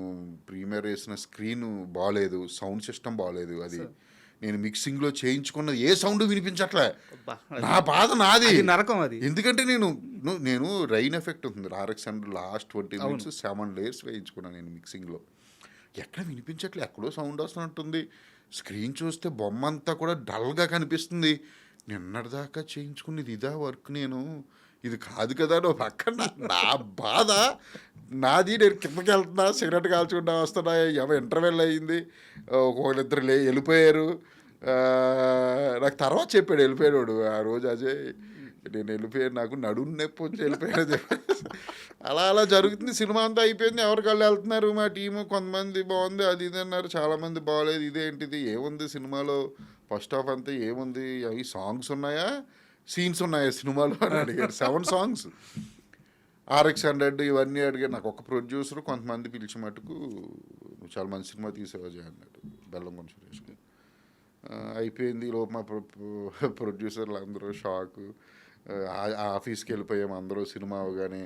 ప్రీమియర్ వేసిన స్క్రీన్ బాగాలేదు, సౌండ్ సిస్టమ్ బాగాలేదు, అది నేను మిక్సింగ్లో చేయించుకున్నది ఏ సౌండ్ వినిపించట్లే. నా బాధ నాది నరకం అది. ఎందుకంటే నేను రైన్ ఎఫెక్ట్ ఉంటుంది RX100 లాస్ట్ 20 minutes 7 layers వేయించుకున్నాను నేను మిక్సింగ్లో. ఎక్కడ వినిపించట్లే, ఎక్కడో సౌండ్ వస్తున్నట్టుంది. స్క్రీన్ చూస్తే బొమ్మ అంతా కూడా డల్గా కనిపిస్తుంది. నిన్నటిదాకా చేయించుకునేది ఇదా వర్క్, నేను ఇది కాదు కదా నువ్వు పక్కన. నా బాధ నాది. నేను కిందకి వెళ్తున్నా, సిగరెట్ కాల్చుకుంటా వస్తున్నా, ఇంటర్వెల్ అయ్యింది, ఒకళ్ళిద్దరు వెళ్ళిపోయారు. నాకు తర్వాత చెప్పాడు వెళ్ళిపోయాడు ఆ రోజు అజయ్ నేను వెళ్ళిపోయాను, నాకు నడుము నొప్పి వచ్చి వెళ్ళిపోయాడు. అలా జరుగుతుంది. సినిమా అంతా అయిపోయింది, ఎవరికి వాళ్ళు వెళ్తున్నారు. మా టీము కొంతమంది బాగుంది అది ఇది అన్నారు, చాలామంది బాగోలేదు. ఇదేంటిది ఏముంది సినిమాలో ఫస్ట్ హాఫ్ అంతా ఏముంది, అవి సాంగ్స్ ఉన్నాయా సీన్స్ ఉన్నాయా సినిమాలో అని అడిగాడు. 7 songs RX100 ఇవన్నీ అడిగాడు. నాకు ఒక ప్రొడ్యూసర్ కొంతమంది పిలిచి మటుకు నువ్వు చాలా మంచి సినిమా తీసేవాజే అన్నాడు, బెల్లంకొండ సురేష్ గారు. అయిపోయింది లోపు మా ప్రొడ్యూసర్లు అందరూ షాకు. ఆఫీస్కి వెళ్ళిపోయాము అందరూ. సినిమా అవగానే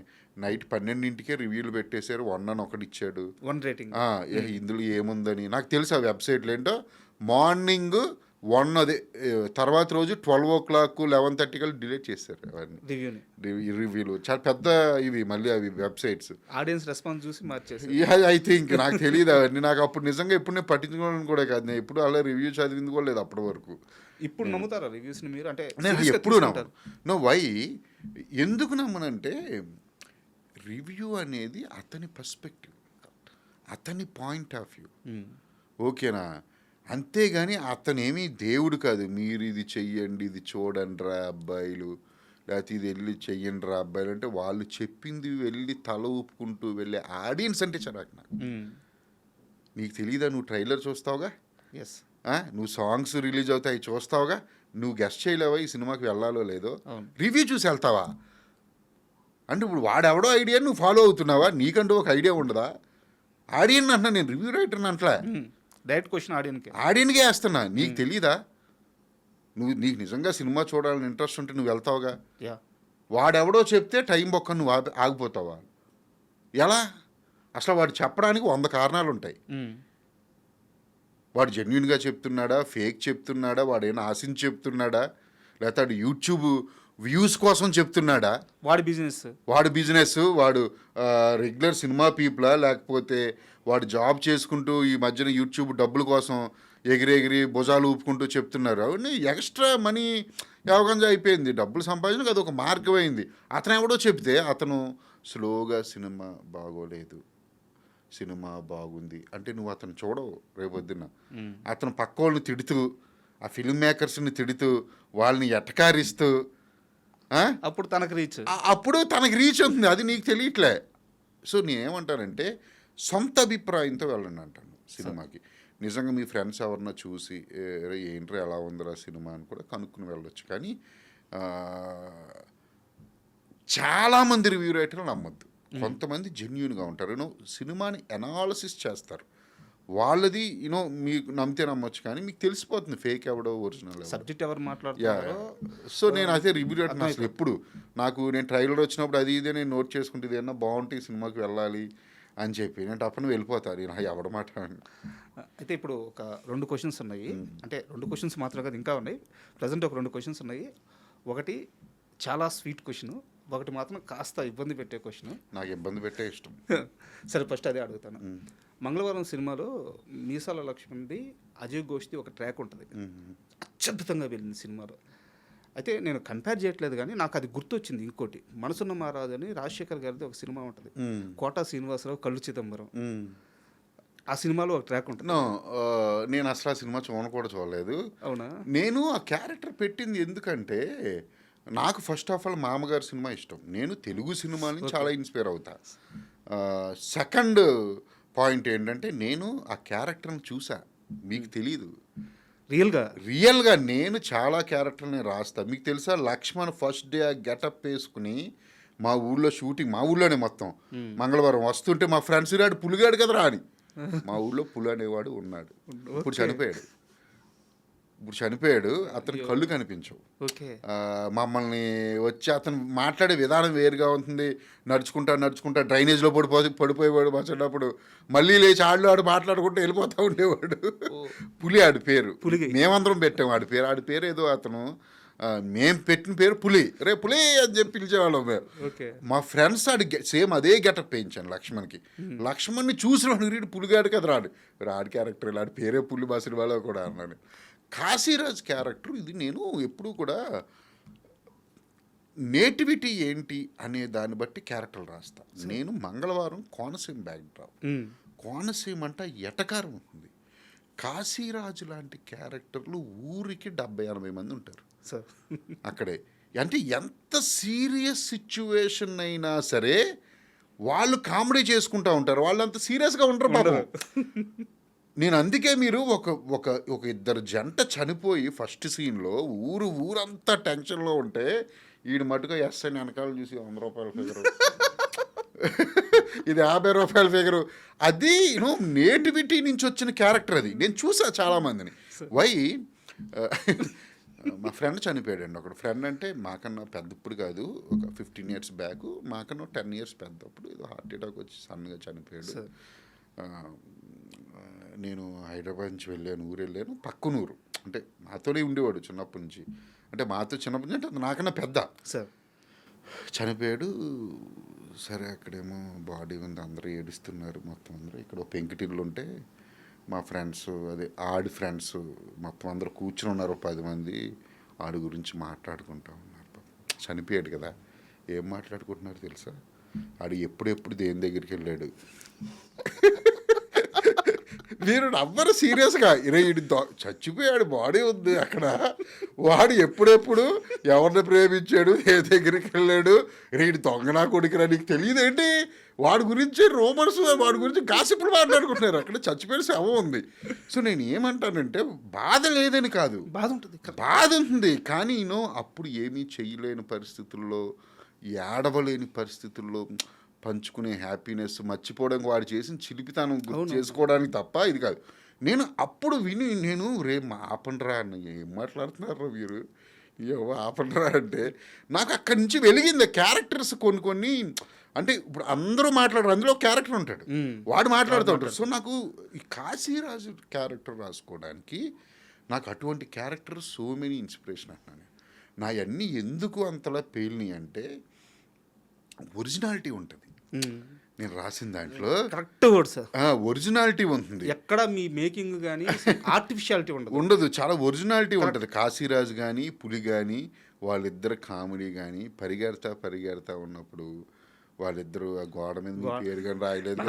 నైట్ 12ంటికే రివ్యూలు పెట్టేశారు. 1 అని ఒకటి ఇచ్చాడు 1 రేటింగ్. ఇందులో ఏముందని నాకు తెలుసు ఆ వెబ్సైట్లో ఏంటో. మార్నింగ్ 1 అదే తర్వాత రోజు 12 o'clock 11:30 కల్లా డిలీట్ చేశారు అవన్నీ రివ్యూలు. చాలా పెద్ద ఇవి మళ్ళీ అవి వెబ్సైట్స్. ఆడియన్స్ రెస్పాన్స్ చూసి మార్చేసి ఐ థింక్ నాకు తెలియదు అవన్నీ. నాకు అప్పుడు నిజంగా ఎప్పుడు నేను పట్టించుకోవడం కూడా కాదు, నేను ఎప్పుడు అలా రివ్యూ చదివింది కూడా లేదు అప్పటి వరకు. ఇప్పుడు నమ్ముతారా రివ్యూస్ని మీరు? అంటే నేను ఎప్పుడు నో వై ఎందుకు నమ్మనంటే రివ్యూ అనేది అతని పర్స్పెక్టివ్, అతని పాయింట్ ఆఫ్ వ్యూ, ఓకేనా? అంతేగాని అతనేమీ దేవుడు కాదు. మీరు ఇది చెయ్యండి, ఇది చూడండి రా అబ్బాయిలు, లేకపోతే ఇది వెళ్ళి చెయ్యండి రా అబ్బాయిలు అంటే వాళ్ళు చెప్పింది వెళ్ళి తల ఊపుకుంటూ వెళ్ళే ఆడియన్స్ అంటే చరాకు నాకు. నీకు తెలీదా? నువ్వు ట్రైలర్ చూస్తావుగా, ఎస్, నువ్వు సాంగ్స్ రిలీజ్ అవుతాయి చూస్తావుగా, నువ్వు గెస్ట్ చేయలేవా ఈ సినిమాకి వెళ్ళాలో లేదో, రివ్యూ చూసి వెళ్తావా? అంటే ఇప్పుడు వాడెవడో ఐడియా నువ్వు ఫాలో అవుతున్నావా? నీకంటూ ఒక ఐడియా ఉండదా? ఆడియన్ అంటున్నా నేను, రివ్యూ రైటర్ని అంటలే. డైరెక్ట్ క్వశ్చన్ ఆడియన్కే వేస్తున్నా. నీకు తెలీదా? నీకు నిజంగా సినిమా చూడాలని ఇంట్రెస్ట్ ఉంటే నువ్వు వెళ్తావుగా. వాడెవడో చెప్తే టైం బొక్క నువ్వు ఆగిపోతావా? ఎలా? అసలు వాడు చెప్పడానికి 100 కారణాలు ఉంటాయి. వాడు జెన్యున్గా చెప్తున్నాడా, ఫేక్ చెప్తున్నాడా, వాడు ఏమైనా ఆశించి చెప్తున్నాడా, లేకపోతే వాడు యూట్యూబ్ వ్యూస్ కోసం చెప్తున్నాడా, వాడి బిజినెస్, వాడు రెగ్యులర్ సినిమా పీపులా, లేకపోతే వాడు జాబ్ చేసుకుంటూ ఈ మధ్యన యూట్యూబ్ డబ్బుల కోసం ఎగిరెగిరి భుజాలు ఊపుకుంటూ చెప్తున్నారు. అవన్నీ ఎక్స్ట్రా మనీ యావకంగా అయిపోయింది. డబ్బులు సంపాదించడం అది ఒక మార్గం అయింది. అతను ఎవడో చెప్తే అతను స్లోగా సినిమా బాగోలేదు, సినిమా బాగుంది అంటే నువ్వు అతను చూడవు. రేపొద్దున అతను పక్క వాళ్ళని తిడుతూ, ఆ ఫిల్మ్ మేకర్స్ని తిడుతూ, వాళ్ళని ఎటకారిస్తూ అప్పుడు తనకు రీచ్ అవుతుంది. అది నీకు తెలియట్లే. సో నేనేమంటానంటే సొంత అభిప్రాయంతో వెళ్ళండి అంటాను సినిమాకి. నిజంగా మీ ఫ్రెండ్స్ ఎవరన్నా చూసి ఏంట్రా ఎలా ఉందిరా సినిమా అని కూడా కనుక్కుని వెళ్ళొచ్చు. కానీ చాలామంది రివ్యూ రైటర్లు నమ్మొద్దు. కొంతమంది జెన్యూన్గా ఉంటారు, సినిమాని అనాలిసిస్ చేస్తారు. వాళ్ళది యూనో మీకు నమ్మితే నమ్మొచ్చు కానీ మీకు తెలిసిపోతుంది ఫేక్ ఎవడో ఒరిజినల్ ఎవడో. సబ్జెక్ట్ ఎవరు యా మాట్లాడుతున్నారో సో నేను అదే రివ్యూ రేట్ అసలు ఎప్పుడు నాకు నేను ట్రైలర్ వచ్చినప్పుడు అది ఇదే నేను నోట్ చేసుకుంటే ఏదన్నా బాగుంటే ఈ సినిమాకి వెళ్ళాలి అని చెప్పి నేను టప్పని వెళ్ళిపోతాను నేను ఎవడ మాట అయితే ఇప్పుడు ఒక 2 క్వశ్చన్స్ ఉన్నాయి. అంటే 2 క్వశ్చన్స్ మాత్రం కాదు, ఇంకా ఉన్నాయి. ప్రజెంట్ ఒక 2 క్వశ్చన్స్ ఉన్నాయి. ఒకటి చాలా స్వీట్ క్వశ్చన్, ఒకటి మాత్రం కాస్త ఇబ్బంది పెట్టే క్వశ్చన్. నాకు ఇబ్బంది పెట్టే ఇష్టం. సరే ఫస్ట్ అదే అడుగుతాను. మంగళవారం సినిమాలో మీసాల లక్ష్మణ్ది అజయ్ ఘోష్ది ఒక ట్రాక్ ఉంటుంది, అత్యద్భుతంగా వెళ్ళింది సినిమాలో. అయితే నేను కంపేర్ చేయట్లేదు కానీ నాకు అది గుర్తొచ్చింది. ఇంకోటి మనసున్న మహారాజు అని రాజశేఖర్ గారిది ఒక సినిమా ఉంటుంది, కోటా శ్రీనివాసరావు కళ్ళు చిదంబరం. ఆ సినిమాలో ఒక ట్రాక్ ఉంటుంది. నేను అసలు ఆ సినిమా కూడా చూడలేదు. అవునా? నేను ఆ క్యారెక్టర్ పెట్టింది ఎందుకంటే నాకు ఫస్ట్ ఆఫ్ ఆల్ మామగారు సినిమా ఇష్టం. నేను తెలుగు సినిమాని చాలా ఇన్స్పైర్ అవుతా. సెకండ్ పాయింట్ ఏంటంటే నేను ఆ క్యారెక్టర్ని చూసా, మీకు తెలీదు. రియల్గా నేను చాలా క్యారెక్టర్ని రాస్తా. మీకు తెలుసా లక్ష్మణ్ ఫస్ట్ డే ఆ గెటప్ వేసుకుని మా ఊళ్ళో షూటింగ్, మా ఊళ్ళోనే మొత్తం మంగళవారం వస్తుంటే మా ఫ్రెండ్స్ రాడు పులిగాడు కదరా అని, మా ఊళ్ళో పులి అనేవాడు ఉన్నాడు. ఇప్పుడు చనిపోయాడు. అతని కళ్ళు కనిపించవు. మమ్మల్ని వచ్చి అతను మాట్లాడే విధానం వేరుగా ఉంటుంది. నడుచుకుంటా డ్రైనేజ్లో పడిపోయేవాడు మా చిన్నప్పుడు. మళ్ళీ లేచి ఆడు మాట్లాడుకుంటూ వెళ్ళిపోతూ ఉండేవాడు. పులి ఆడి పేరు, మేమందరం పెట్టాం ఆడి పేరు. ఆడి పేరు ఏదో అతను మేము పెట్టిన పేరు పులి. రే పులి అని చెప్పి పిలిచేవాళ్ళం మేము. మా ఫ్రెండ్స్ ఆడి సేమ్ అదే గెటప్ వేయించాను లక్ష్మణ్కి. లక్ష్మణ్ని చూసిన వాడు పులిగాడు కదా రాడి క్యారెక్టర్ ఆడి పేరే పులి మా సినిమాలో కూడా అన్నాడు. కాశీరాజ్ క్యారెక్టర్ ఇది నేను ఎప్పుడూ కూడా నేటివిటీ ఏంటి అనే దాన్ని బట్టి క్యారెక్టర్లు రాస్తా. నేను మంగళవారం కోనసీమ బ్యాక్డ్రాప్, కోనసీమ అంట ఎటకారం ఉంటుంది. కాశీరాజు లాంటి క్యారెక్టర్లు ఊరికి 70-80 మంది ఉంటారు అక్కడే. అంటే ఎంత సీరియస్ సిచ్యువేషన్ అయినా సరే వాళ్ళు కామెడీ చేసుకుంటూ ఉంటారు, వాళ్ళు అంత సీరియస్గా ఉండరు బాబు. నేను అందుకే మీరు ఒక ఇద్దరు జంట చనిపోయి ఫస్ట్ సీన్లో ఊరంతా టెన్షన్లో ఉంటే ఈడు మటుగా ఎస్ఐ వెనకాల చూసి 100 రూపాయల ఫిగరు, ఇది 50 రూపాయల ఫిగరు. అది నేటివిటీ నుంచి వచ్చిన క్యారెక్టర్ అది. నేను చూసా చాలామందిని. మా ఫ్రెండ్ చనిపోయాడండి ఒకడు. ఫ్రెండ్ అంటే మాకన్నా పెద్ద, ఇప్పుడు కాదు, ఒక 15 years బ్యాక్, మాకన్నా 10 years పెద్దప్పుడు ఏదో హార్ట్ అటాక్ వచ్చి సన్నగా చనిపోయాడు. నేను హైదరాబాద్ నుంచి ఊరు వెళ్ళాను. పక్కనూరు, అంటే మాతోనే ఉండేవాడు చిన్నప్పటి నుంచి. అంటే మాతో చిన్నప్పటి నుంచి అంటే నాకన్నా పెద్ద. చనిపోయాడు. సరే అక్కడేమో బాడీ ఉంది, అందరూ ఏడుస్తున్నారు మొత్తం అందరూ. ఇక్కడ పెంకిటిల్లు ఉంటే మా ఫ్రెండ్స్, అదే ఆడి ఫ్రెండ్స్ మొత్తం అందరూ కూర్చుని ఉన్నారు 10 మంది. ఆడి గురించి మాట్లాడుకుంటూ ఉన్నారు. చనిపోయాడు కదా, ఏం మాట్లాడుకుంటున్నారు తెలుసా? ఆడు ఎప్పుడెప్పుడు దేని దగ్గరికి వెళ్ళాడు. మీరు నవ్వరు సీరియస్గా. ఇడు చచ్చిపోయాడు, బాడీ ఉంది అక్కడ, వాడు ఎప్పుడెప్పుడు ఎవరిని ప్రేమించాడు, ఏ దగ్గరికి వెళ్ళాడు, ఇడు దొంగనా కొడుకురా, నీకు తెలియదేంటి? వాడి గురించి రూమర్స్, వాడి గురించి గాసిపులు మాట్లాడుకుంటున్నారు. అక్కడ చచ్చిపోయిన శవం ఉంది. సో నేను ఏమంటానంటే బాధ లేదని కాదు, బాధ ఉంటుంది. కానీ అప్పుడు ఏమీ చెయ్యలేని పరిస్థితుల్లో, ఏడవలేని పరిస్థితుల్లో పంచుకునే హ్యాపీనెస్ మర్చిపోవడానికి వాడు చేసిన చిలిపితనం చేసుకోవడానికి తప్ప ఇది కాదు. నేను అప్పుడు విని నేను ఆపండ్రా అన్న, ఏం మాట్లాడుతున్నారా మీరు, ఆపండ్రా అంటే నాకు అక్కడి నుంచి వెలిగింది. క్యారెక్టర్స్ కొన్ని అంటే ఇప్పుడు అందరూ మాట్లాడరు, అందులో క్యారెక్టర్ ఉంటాడు, వాడు మాట్లాడుతూ ఉంటాడు. సో నాకు ఈ కాశీరాజు క్యారెక్టర్ రాసుకోవడానికి నాకు అటువంటి క్యారెక్టర్ సో మెనీ ఇన్స్పిరేషన్ అంటున్నాను. నా అన్నీ ఎందుకు అంతలా పేలినాయి అంటే ఒరిజినాలిటీ ఉంటుంది. నేను రాసిన దాంట్లో కరెక్ట్ వర్డ్ సార్, ఒరిజినాలిటీ ఉంటుంది. ఎక్కడ మీ మేకింగ్ కానీ ఆర్టిఫిషియాలిటీ ఉండదు, చాలా ఒరిజినాలిటీ ఉంటుంది. కాశీరాజు కానీ పులి కానీ వాళ్ళిద్దరు కామెడీ కానీ పరిగెడతా ఉన్నప్పుడు వాళ్ళిద్దరు ఆ గోడ మీద మీ పేరు కానీ రాయలేదు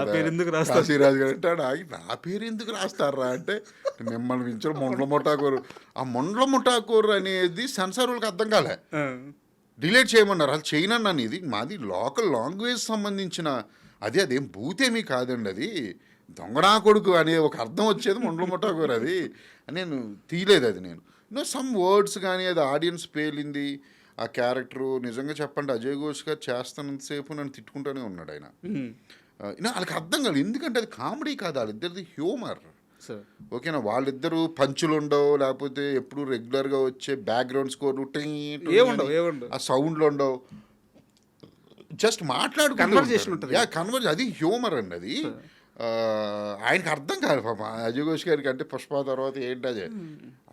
కదా కాశీరాజు గారు అంటాడు, నా పేరు ఎందుకు రాస్తారా అంటే మిమ్మల్ని మించిన మొండ్ల ముఠాకూరు. ఆ మొండ్ల ముఠాకూరు అనేది సెన్సార్ వాళ్ళకి అర్థం కాలే, డిలీట్ చేయమన్నారు. అది చేయనన్నాను, ఇది మాది లోకల్ లాంగ్వేజ్ సంబంధించిన అదేం భూతేమీ కాదండి, అది దొంగనా కొడుకు అనే ఒక అర్థం వచ్చేది మొండ్ల ముఠాకూరు అది. నేను తీయలేదు అది. నేను సమ్ వర్డ్స్ కానీ అది ఆడియన్స్ పేలింది. ఆ క్యారెక్టరు నిజంగా చెప్పండి అజయ్ ఘోష్ గారు చేస్తున్నంతసేపు నన్ను తిట్టుకుంటూనే ఉన్నాడు ఆయన. వాళ్ళకి అర్థం కాదు, ఎందుకంటే అది కామెడీ కాదు, వాళ్ళిద్దరిది హ్యూమర్. సార్ ఓకేనా, వాళ్ళిద్దరూ పంచులు ఉండవు, లేకపోతే ఎప్పుడు రెగ్యులర్గా వచ్చే బ్యాక్గ్రౌండ్ స్కోర్ ఏముండవు ఆ సౌండ్లు ఉండవు, జస్ట్ Conversation ఉంటుంది. కన్వర్జేషన్. అది హ్యూమర్ అండి అది. ఆ, ఆయనకి అర్థం కాదు పాప అజయ్ ఘోష్ గారికి. అంటే పుష్ప తర్వాత ఏంటి అజయ్,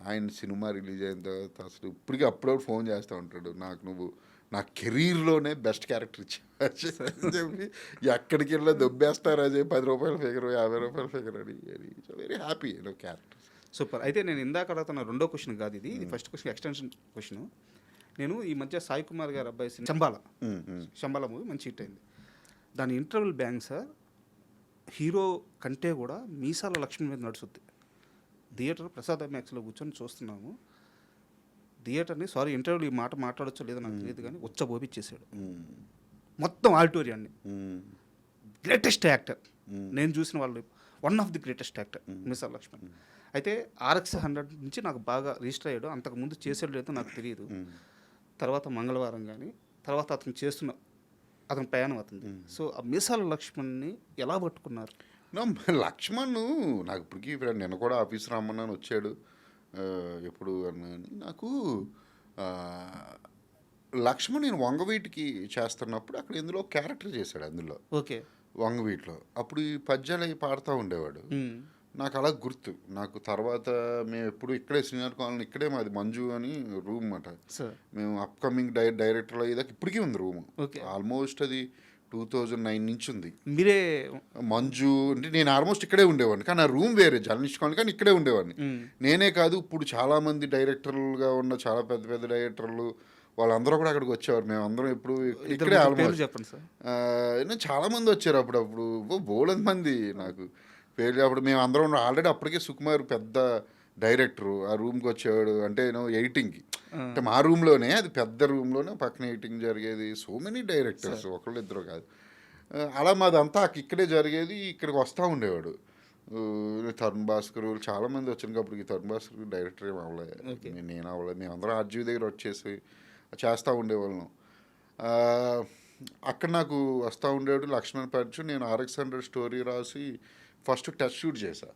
ఆయన సినిమా రిలీజ్ అయిన తర్వాత అసలు ఇప్పటికీ అప్పుడప్పుడు ఫోన్ చేస్తూ ఉంటాడు, నాకు నా కెరీర్లోనే బెస్ట్ క్యారెక్టర్ ఇచ్చావు చెప్పి, ఎక్కడికి వెళ్ళా దొబ్బేస్తారు అజయ్, 10 రూపాయల ఫిగర్, 50 రూపాయల ఫిగర్ అని. Very happy character. సూపర్. అయితే నేను ఇందాక అడుగుతున్న రెండో క్వశ్చన్ కాదు ఇది ఫస్ట్ క్వశ్చన్ ఎక్స్టెన్షన్ క్వశ్చన్. నేను ఈ మధ్య సాయి కుమార్ గారు అబ్బాయి శంబాల మూవీ మంచి హిట్ అయింది. దాని ఇంటర్వెల్ బ్యాంగ్ సార్ హీరో కంటే కూడా మీసాల లక్ష్మి మీద నడుస్తుంది. థియేటర్ ప్రసాద్ మ్యాక్స్లో కూర్చొని చూస్తున్నాము. థియేటర్ని ఇంటర్వ్యూలు ఈ మాట మాట్లాడొచ్చో లేదో నాకు తెలియదు కానీ ఉచ్చబోపిచ్చేసాడు మొత్తం ఆడిటోరియాన్ని. గ్రేటెస్ట్ యాక్టర్ నేను చూసిన వాళ్ళు, one of the greatest actor Meesala Lakshman. అయితే RX 100 నుంచి నాకు బాగా రిజిస్టర్ అయ్యాడు. అంతకుముందు చేసాడు లేదో నాకు తెలియదు. తర్వాత మంగళవారం కానీ తర్వాత అతని ప్రయాణం అవుతుంది. సో ఆ మీసాల లక్ష్మణ్ని ఎలా పట్టుకున్నారు? లక్ష్మణ్ నాకు ఇప్పటికీ నిన్న కూడా ఆఫీస్ రమ్మన్నాను, వచ్చాడు. ఎప్పుడు అన్నాను నాకు లక్ష్మణ్ నేను వంగవీటికి చేస్తున్నప్పుడు అక్కడ ఇందులో క్యారెక్టర్ చేశాడు. అందులో ఓకే వంగవీటిలో అప్పుడు ఈ పద్యాలు అవి పాడుతూ ఉండేవాడు. నాకు అలా గుర్తు. నాకు తర్వాత మేము ఎప్పుడు ఇక్కడే శ్రీనగర్ కాలనీ, ఇక్కడే మాది మంజు అని రూమ్ అన్నమాట. మేము అప్కమింగ్ డైరెక్టర్లో ఇదాక ఇప్పటికీ ఉంది రూమ్. ఆల్మోస్ట్ అది 2009 నుంచి ఉంది. మీరే మంజు అంటే నేను ఆల్మోస్ట్ ఇక్కడే ఉండేవాడిని, కానీ ఆ రూమ్ వేరే జర్నలిస్ట్ కాలనీ, కానీ ఇక్కడే ఉండేవాడిని. నేనే కాదు, ఇప్పుడు చాలామంది డైరెక్టర్లుగా ఉన్న చాలా పెద్ద పెద్ద డైరెక్టర్లు వాళ్ళందరూ కూడా అక్కడికి వచ్చేవారు. మేము అందరం ఎప్పుడు ఇక్కడే ఆల్మోస్ట్. చెప్పండి సార్. చాలామంది వచ్చారు అప్పుడప్పుడు, బోలెంత మంది. నాకు పేరు అప్పుడు మేము అందరం ఆల్రెడీ అప్పటికే సుకుమార్ పెద్ద డైరెక్టరు ఆ రూమ్కి వచ్చేవాడు. అంటే ఎడిటింగ్కి, అంటే మా రూమ్లోనే, అది పెద్ద రూమ్లోనే పక్కన ఎడిటింగ్ జరిగేది. సో మెనీ డైరెక్టర్స్, ఒకళ్ళు ఇద్దరు కాదు. అలా మాదంతా ఇక్కడే జరిగేది. ఇక్కడికి వస్తూ ఉండేవాడు. తరుణ్ భాస్కర్ చాలామంది వచ్చాను. అప్పటికి తరుణ్ భాస్కర్ డైరెక్టర్ ఏమి అవ్వలేదు, నేను అవ్వలేదు. మేము అందరం ఆర్జీవి దగ్గర వచ్చేసి చేస్తూ ఉండేవాళ్ళం. అక్కడ నాకు వస్తూ ఉండేవాడు లక్ష్మణ్ పరిచయం. నేను RX 100 స్టోరీ రాసి ఫస్ట్ టెస్ట్ షూట్ చేశా.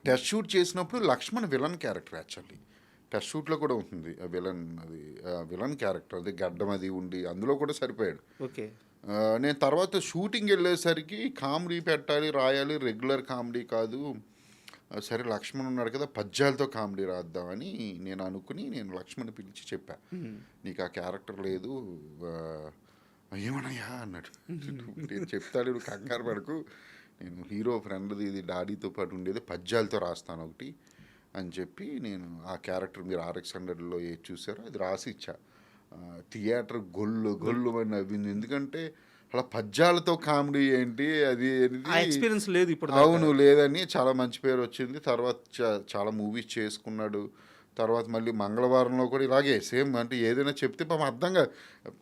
టెస్ట్ షూట్ చేసినప్పుడు Lakshman villain character. Actually test షూట్లో కూడా ఉంటుంది ఆ విలన్, అది విలన్ క్యారెక్టర్. అది గడ్డం అది ఉండి అందులో కూడా సరిపోయాడు. ఓకే. నేను తర్వాత షూటింగ్ వెళ్ళేసరికి కామెడీ పెట్టాలి, రాయాలి, రెగ్యులర్ కామెడీ కాదు. సరే లక్ష్మణ్ ఉన్నాడు కదా, పద్యాలతో కామెడీ రాద్దామని నేను అనుకుని నేను లక్ష్మణ్ పిలిచి చెప్పా, నీకు ఆ క్యారెక్టర్ లేదు, ఏమన్నాయా అన్నాడు. నేను చెప్తాడు, నువ్వు కంగారు పడకు, నేను హీరో ఫ్రెండ్ది ఇది డాడీతో పాటు ఉండేది, పద్యాలతో రాస్తాను ఒకటి అని చెప్పి నేను ఆ క్యారెక్టర్ మీరు RX 100లో ఏది చూసారో అది రాసి ఇచ్చా. థియేటర్ గొల్లు అని నవ్వింది. ఎందుకంటే అలా పద్యాలతో కామెడీ ఏంటి అది ఎక్స్పీరియన్స్ లేదు ఇప్పుడు. అవును, లేదని చాలా మంచి పేరు వచ్చింది. తర్వాత చాలా మూవీస్ చేసుకున్నాడు. తర్వాత మళ్ళీ మంగళవారంలో కూడా ఇలాగే సేమ్. అంటే ఏదైనా చెప్తే పాపం అర్థంగా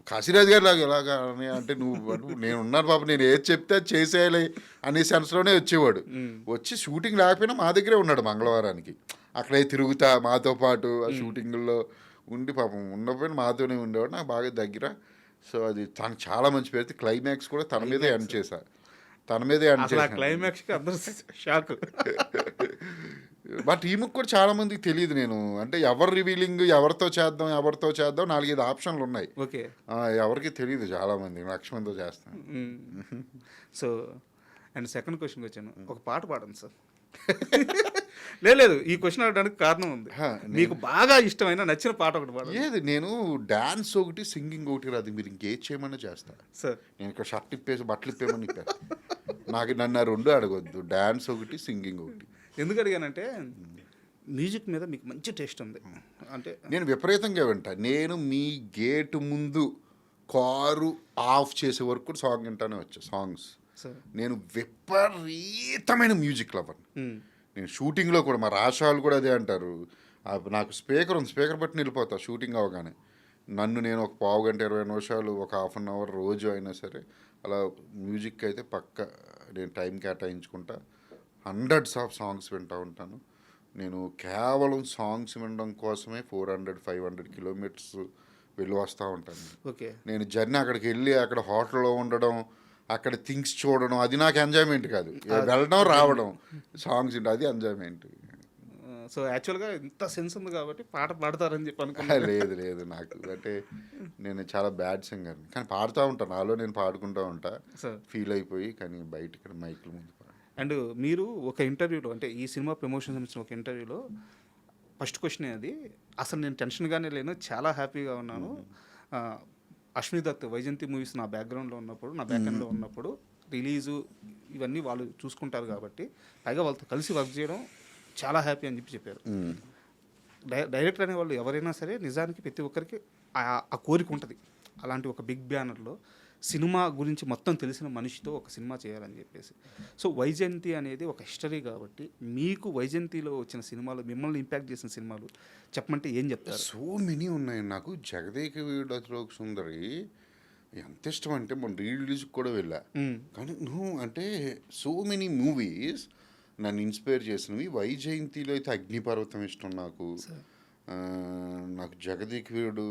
కాశీరాజు గారు ఇలాగా అంటే నువ్వు నేను ఉన్నాను పాప, నేను ఏది చెప్తే అది చేసేయాలి అనే సెన్స్లోనే వచ్చేవాడు. వచ్చి షూటింగ్ లేకపోయినా మా దగ్గరే ఉన్నాడు మంగళవారానికి. అక్కడే తిరుగుతా మాతో పాటు ఆ షూటింగ్లో ఉండి పాపం ఉండకపోయినా మాతోనే ఉండేవాడు. నాకు బాగా దగ్గర. సో అది తనకు చాలా మంచి పేరు. క్లైమాక్స్ కూడా తన మీదే ఎండ్ చేశా. క్లైమాక్స్కి అందరూ షాక్. మా టీముకి కూడా చాలా మందికి తెలియదు. నేను అంటే ఎవరు రివీలింగ్, ఎవరితో చేద్దాం 4-5 ఆప్షన్లు ఉన్నాయి. ఓకే. ఎవరికి తెలియదు, చాలా మంది లక్ష్మణ్తో చేస్తాను. సో అండ్ సెకండ్ క్వశ్చన్కి వచ్చాను, ఒక పాట పాడండి సార్. లేదు, ఈ క్వశ్చన్ అడగడానికి కారణం ఉంది. మీకు బాగా ఇష్టమైన నచ్చిన పాట ఒకటి పాడండి. ఏది, నేను డాన్స్ ఒకటి, సింగింగ్ ఒకటి రాదు. మీరు ఇంకేది చేయమన్నా చేస్తాను సార్. నేను ఇక్కడ షర్ట్ ఇప్పేసి బట్టలు ఇప్పేమని ఇప్పేస్తాను. నన్ను 2 అడగొద్దు, డాన్స్ ఒకటి, సింగింగ్ ఒకటి. ఎందుకు అడిగానంటే మ్యూజిక్ మీద మీకు మంచి టేస్ట్ ఉంది. అంటే నేను విపరీతంగా వింటా. నేను మీ గేటు ముందు కారు ఆఫ్ చేసే వరకు సాంగ్ వింటానే వచ్చా. సాంగ్స్ నేను విపరీతమైన మ్యూజిక్ లవర్. నేను షూటింగ్లో కూడా మా రాష్ట్రాలు కూడా అదే అంటారు. నాకు స్పీకర్ ఉంది, స్పీకర్ బట్టి వెళ్ళిపోతా షూటింగ్ అవగానే. నేను ఒక 15 గంట 20 నిమిషాలు, ఒక ½ అన్ అవర్ రోజు అయినా అలా మ్యూజిక్ అయితే పక్క నేను టైం కేటాయించుకుంటా. హండ్రెడ్స్ ఆఫ్ సాంగ్స్ వింటూ ఉంటాను. నేను కేవలం సాంగ్స్ వినడం కోసమే 400-500 కిలోమీటర్స్ వెళ్ళి వస్తూ ఉంటాను. ఓకే. నేను జర్నీ అక్కడికి వెళ్ళి అక్కడ హోటల్లో ఉండడం, అక్కడ థింగ్స్ చూడడం అది నాకు ఎంజాయ్మెంట్ కాదు. వెళ్ళడం రావడం సాంగ్స్ అది ఎంజాయ్మెంట్. సో యాక్చువల్గా ఇంత సెన్స్ ఉంది కాబట్టి పాట పాడతారని చెప్పి అనుకున్నా. లేదు లేదు, నాకు అంటే నేను చాలా బ్యాడ్ సింగర్, కానీ పాడుతూ ఉంటాను, నాలో నేను పాడుకుంటూ ఉంటా, సార్ ఫీల్ అయిపోయి, కానీ బయట ఇక్కడ మైకుల ముందు అండ్ మీరు ఒక ఇంటర్వ్యూలో అంటే ఈ సినిమా ప్రమోషన్ సంబంధించిన ఒక ఇంటర్వ్యూలో ఫస్ట్ క్వశ్చన్ అది, అసలు నేను టెన్షన్గానే లేను, చాలా హ్యాపీగా ఉన్నాను. అశ్విని దత్ వైజయంతి మూవీస్ నా బ్యాక్గ్రౌండ్లో ఉన్నప్పుడు, నా బ్యాక్గ్రౌండ్లో ఉన్నప్పుడు రిలీజు ఇవన్నీ వాళ్ళు చూసుకుంటారు కాబట్టి, పైగా వాళ్ళతో కలిసి వర్క్ చేయడం చాలా హ్యాపీ అని చెప్పారు. డైరెక్టర్ అనే వాళ్ళు ఎవరైనా సరే నిజానికి ప్రతి ఒక్కరికి ఆ కోరిక ఉంటుంది. అలాంటి ఒక బిగ్ బ్యానర్లో సినిమా గురించి మొత్తం తెలిసిన మనిషితో ఒక సినిమా చేయాలని చెప్పేసి. సో వైజయంతి అనేది ఒక హిస్టరీ కాబట్టి, మీకు వైజయంతిలో వచ్చిన సినిమాలు, మిమ్మల్ని ఇంపాక్ట్ చేసిన సినిమాలు చెప్పమంటే ఏం చెప్తారు? సో మెనీ ఉన్నాయి. నాకు జగదేక వీరుడు అతిలోక సుందరి ఎంత ఇష్టం అంటే మొన్న రిలీజ్కి కూడా వెళ్ళా. కానీ నువ్వు అంటే సో మెనీ మూవీస్ నన్ను ఇన్స్పైర్ చేసినవి. వైజయంతిలో అయితే అగ్నిపర్వతం ఇష్టం నాకు. నాకు జగదేక వీరుడు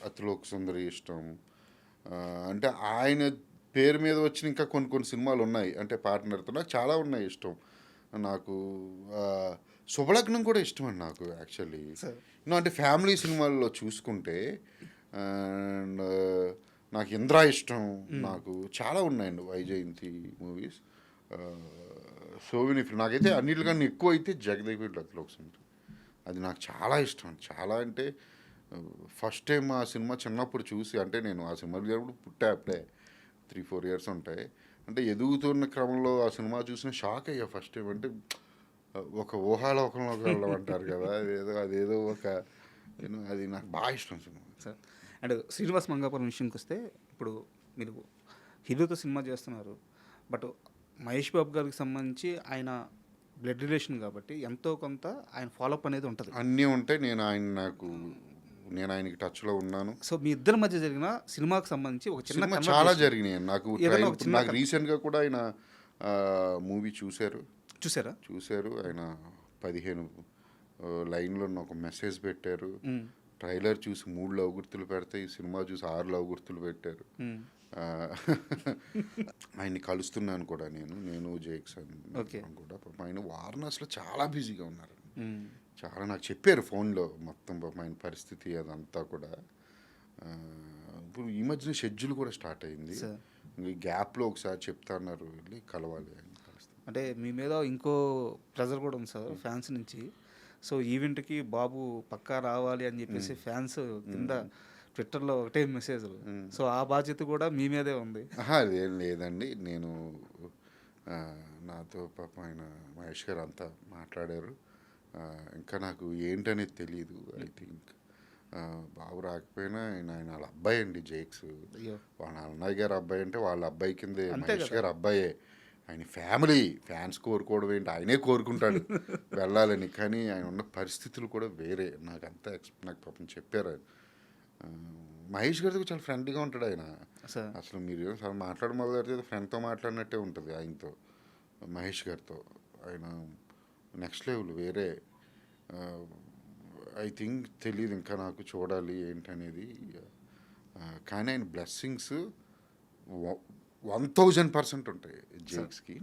అతిలోక సుందరి ఇష్టం. అంటే ఆయన పేరు మీద వచ్చిన ఇంకా కొన్ని కొన్ని సినిమాలు ఉన్నాయి, అంటే పార్ట్నర్తో నాకు చాలా ఉన్నాయి ఇష్టం. నాకు శుభలగ్నం కూడా ఇష్టం అండి నాకు యాక్చువల్లీ. అంటే ఫ్యామిలీ సినిమాల్లో చూసుకుంటే అండ్ నాకు ఇంద్ర ఇష్టం. నాకు చాలా ఉన్నాయండి వైజయంతి మూవీస్. సోవిని నాకైతే అన్నిటికన్నా ఎక్కువ అయితే జగదేక వీరుడు అతిలోక సుందరి, అది నాకు చాలా ఇష్టం. చాలా అంటే ఫస్ట్ టైం ఆ సినిమా చిన్నప్పుడు చూసి, అంటే నేను ఆ సినిమా పుట్టా అప్పుడే 3-4 ఇయర్స్ ఉంటాయి. అంటే ఎదుగుతున్న క్రమంలో ఆ సినిమా చూసిన షాక్ అయ్యా ఫస్ట్ టైం. అంటే ఒక ఊహాలోకంలోకి వెళ్ళడం అంటారు కదా, అదేదో ఒక అది నాకు బాగా ఇష్టం సినిమా. సార్ అండ్ శ్రీనివాస్ మంగాపురం విషయంకి వస్తే, ఇప్పుడు మీరు హీరోతో సినిమా చేస్తున్నారు, బట్ మహేష్ బాబు గారికి సంబంధించి ఆయన బ్లడ్ రిలేషన్ కాబట్టి ఎంతో కొంత ఆయన ఫాలోఅప్ అనేది ఉంటుంది, అన్నీ ఉంటాయి. నేను ఆయనకి టచ్లో ఉన్నాను. సో మీ ఇద్దరి మధ్య జరిగిన సినిమాకి సంబంధించి ఒక చిన్న చాలా జరిగినాయి. నాకు రీసెంట్గా కూడా ఆయన మూవీ చూశారు. ఆయన 15 లైన్లో ఒక మెసేజ్ పెట్టారు. ట్రైలర్ చూసి 3 లవ్ గుర్తులు పెడితే, ఈ సినిమా చూసి 6 లవ్ గుర్తులు పెట్టారు. ఆయన్ని కలుస్తున్నాను కూడా నేను జేక్స్ కూడా. ఆయన వారణాసిలో చాలా బిజీగా ఉన్నారు. చాలా నాకు చెప్పారు ఫోన్లో మొత్తం ఆయన పరిస్థితి అదంతా కూడా. ఇప్పుడు ఈ మధ్యన షెడ్యూల్ కూడా స్టార్ట్ అయింది. ఈ గ్యాప్లో ఒకసారి చెప్తా అన్నారు, వెళ్ళి కలవాలి అని. అంటే మీ మీద ఇంకో ప్రెజర్ కూడా ఉంది సార్ ఫ్యాన్స్ నుంచి. సో ఈవెంట్కి బాబు పక్కా రావాలి అని చెప్పేసి ఫ్యాన్స్ కింద ట్విట్టర్లో ఒకటే మెసేజ్లు. సో ఆ బాధ్యత కూడా మీ మీదే ఉంది. అదేం లేదండి, నేను నాతో పాప ఆయన మహేష్ గారు అంతా మాట్లాడారు. ఇంకా నాకు ఏంటనేది తెలియదు. ఐ థింక్ బాబు రాకపోయినా ఆయన వాళ్ళ అబ్బాయి అండి జేక్స్. వాళ్ళ అన్నయ్య గారు అబ్బాయి అంటే వాళ్ళ అబ్బాయి కిందే మహేష్ గారు అబ్బాయే. ఆయన ఫ్యామిలీ ఫ్యాన్స్ కోరుకోవడం ఏంటి, ఆయనే కోరుకుంటాడు వెళ్ళాలని. కానీ ఆయన ఉన్న పరిస్థితులు కూడా వేరే. నాకు పాపం చెప్పారు. మహేష్ గారితో చాలా ఫ్రెండ్లీగా ఉంటాడు ఆయన. అసలు మీరు మాట్లాడడం మొదలు పెడితే ఫ్రెండ్తో మాట్లాడినట్టే ఉంటుంది ఆయనతో, మహేష్ గారితో. ఆయన నెక్స్ట్ లెవెల్ వేరే. ఐ థింక్ తెలియదు ఇంకా, నాకు చూడాలి ఏంటనేది. కానీ ఆయన బ్లెస్సింగ్స్ 1000% ఉంటాయి జేక్స్కి.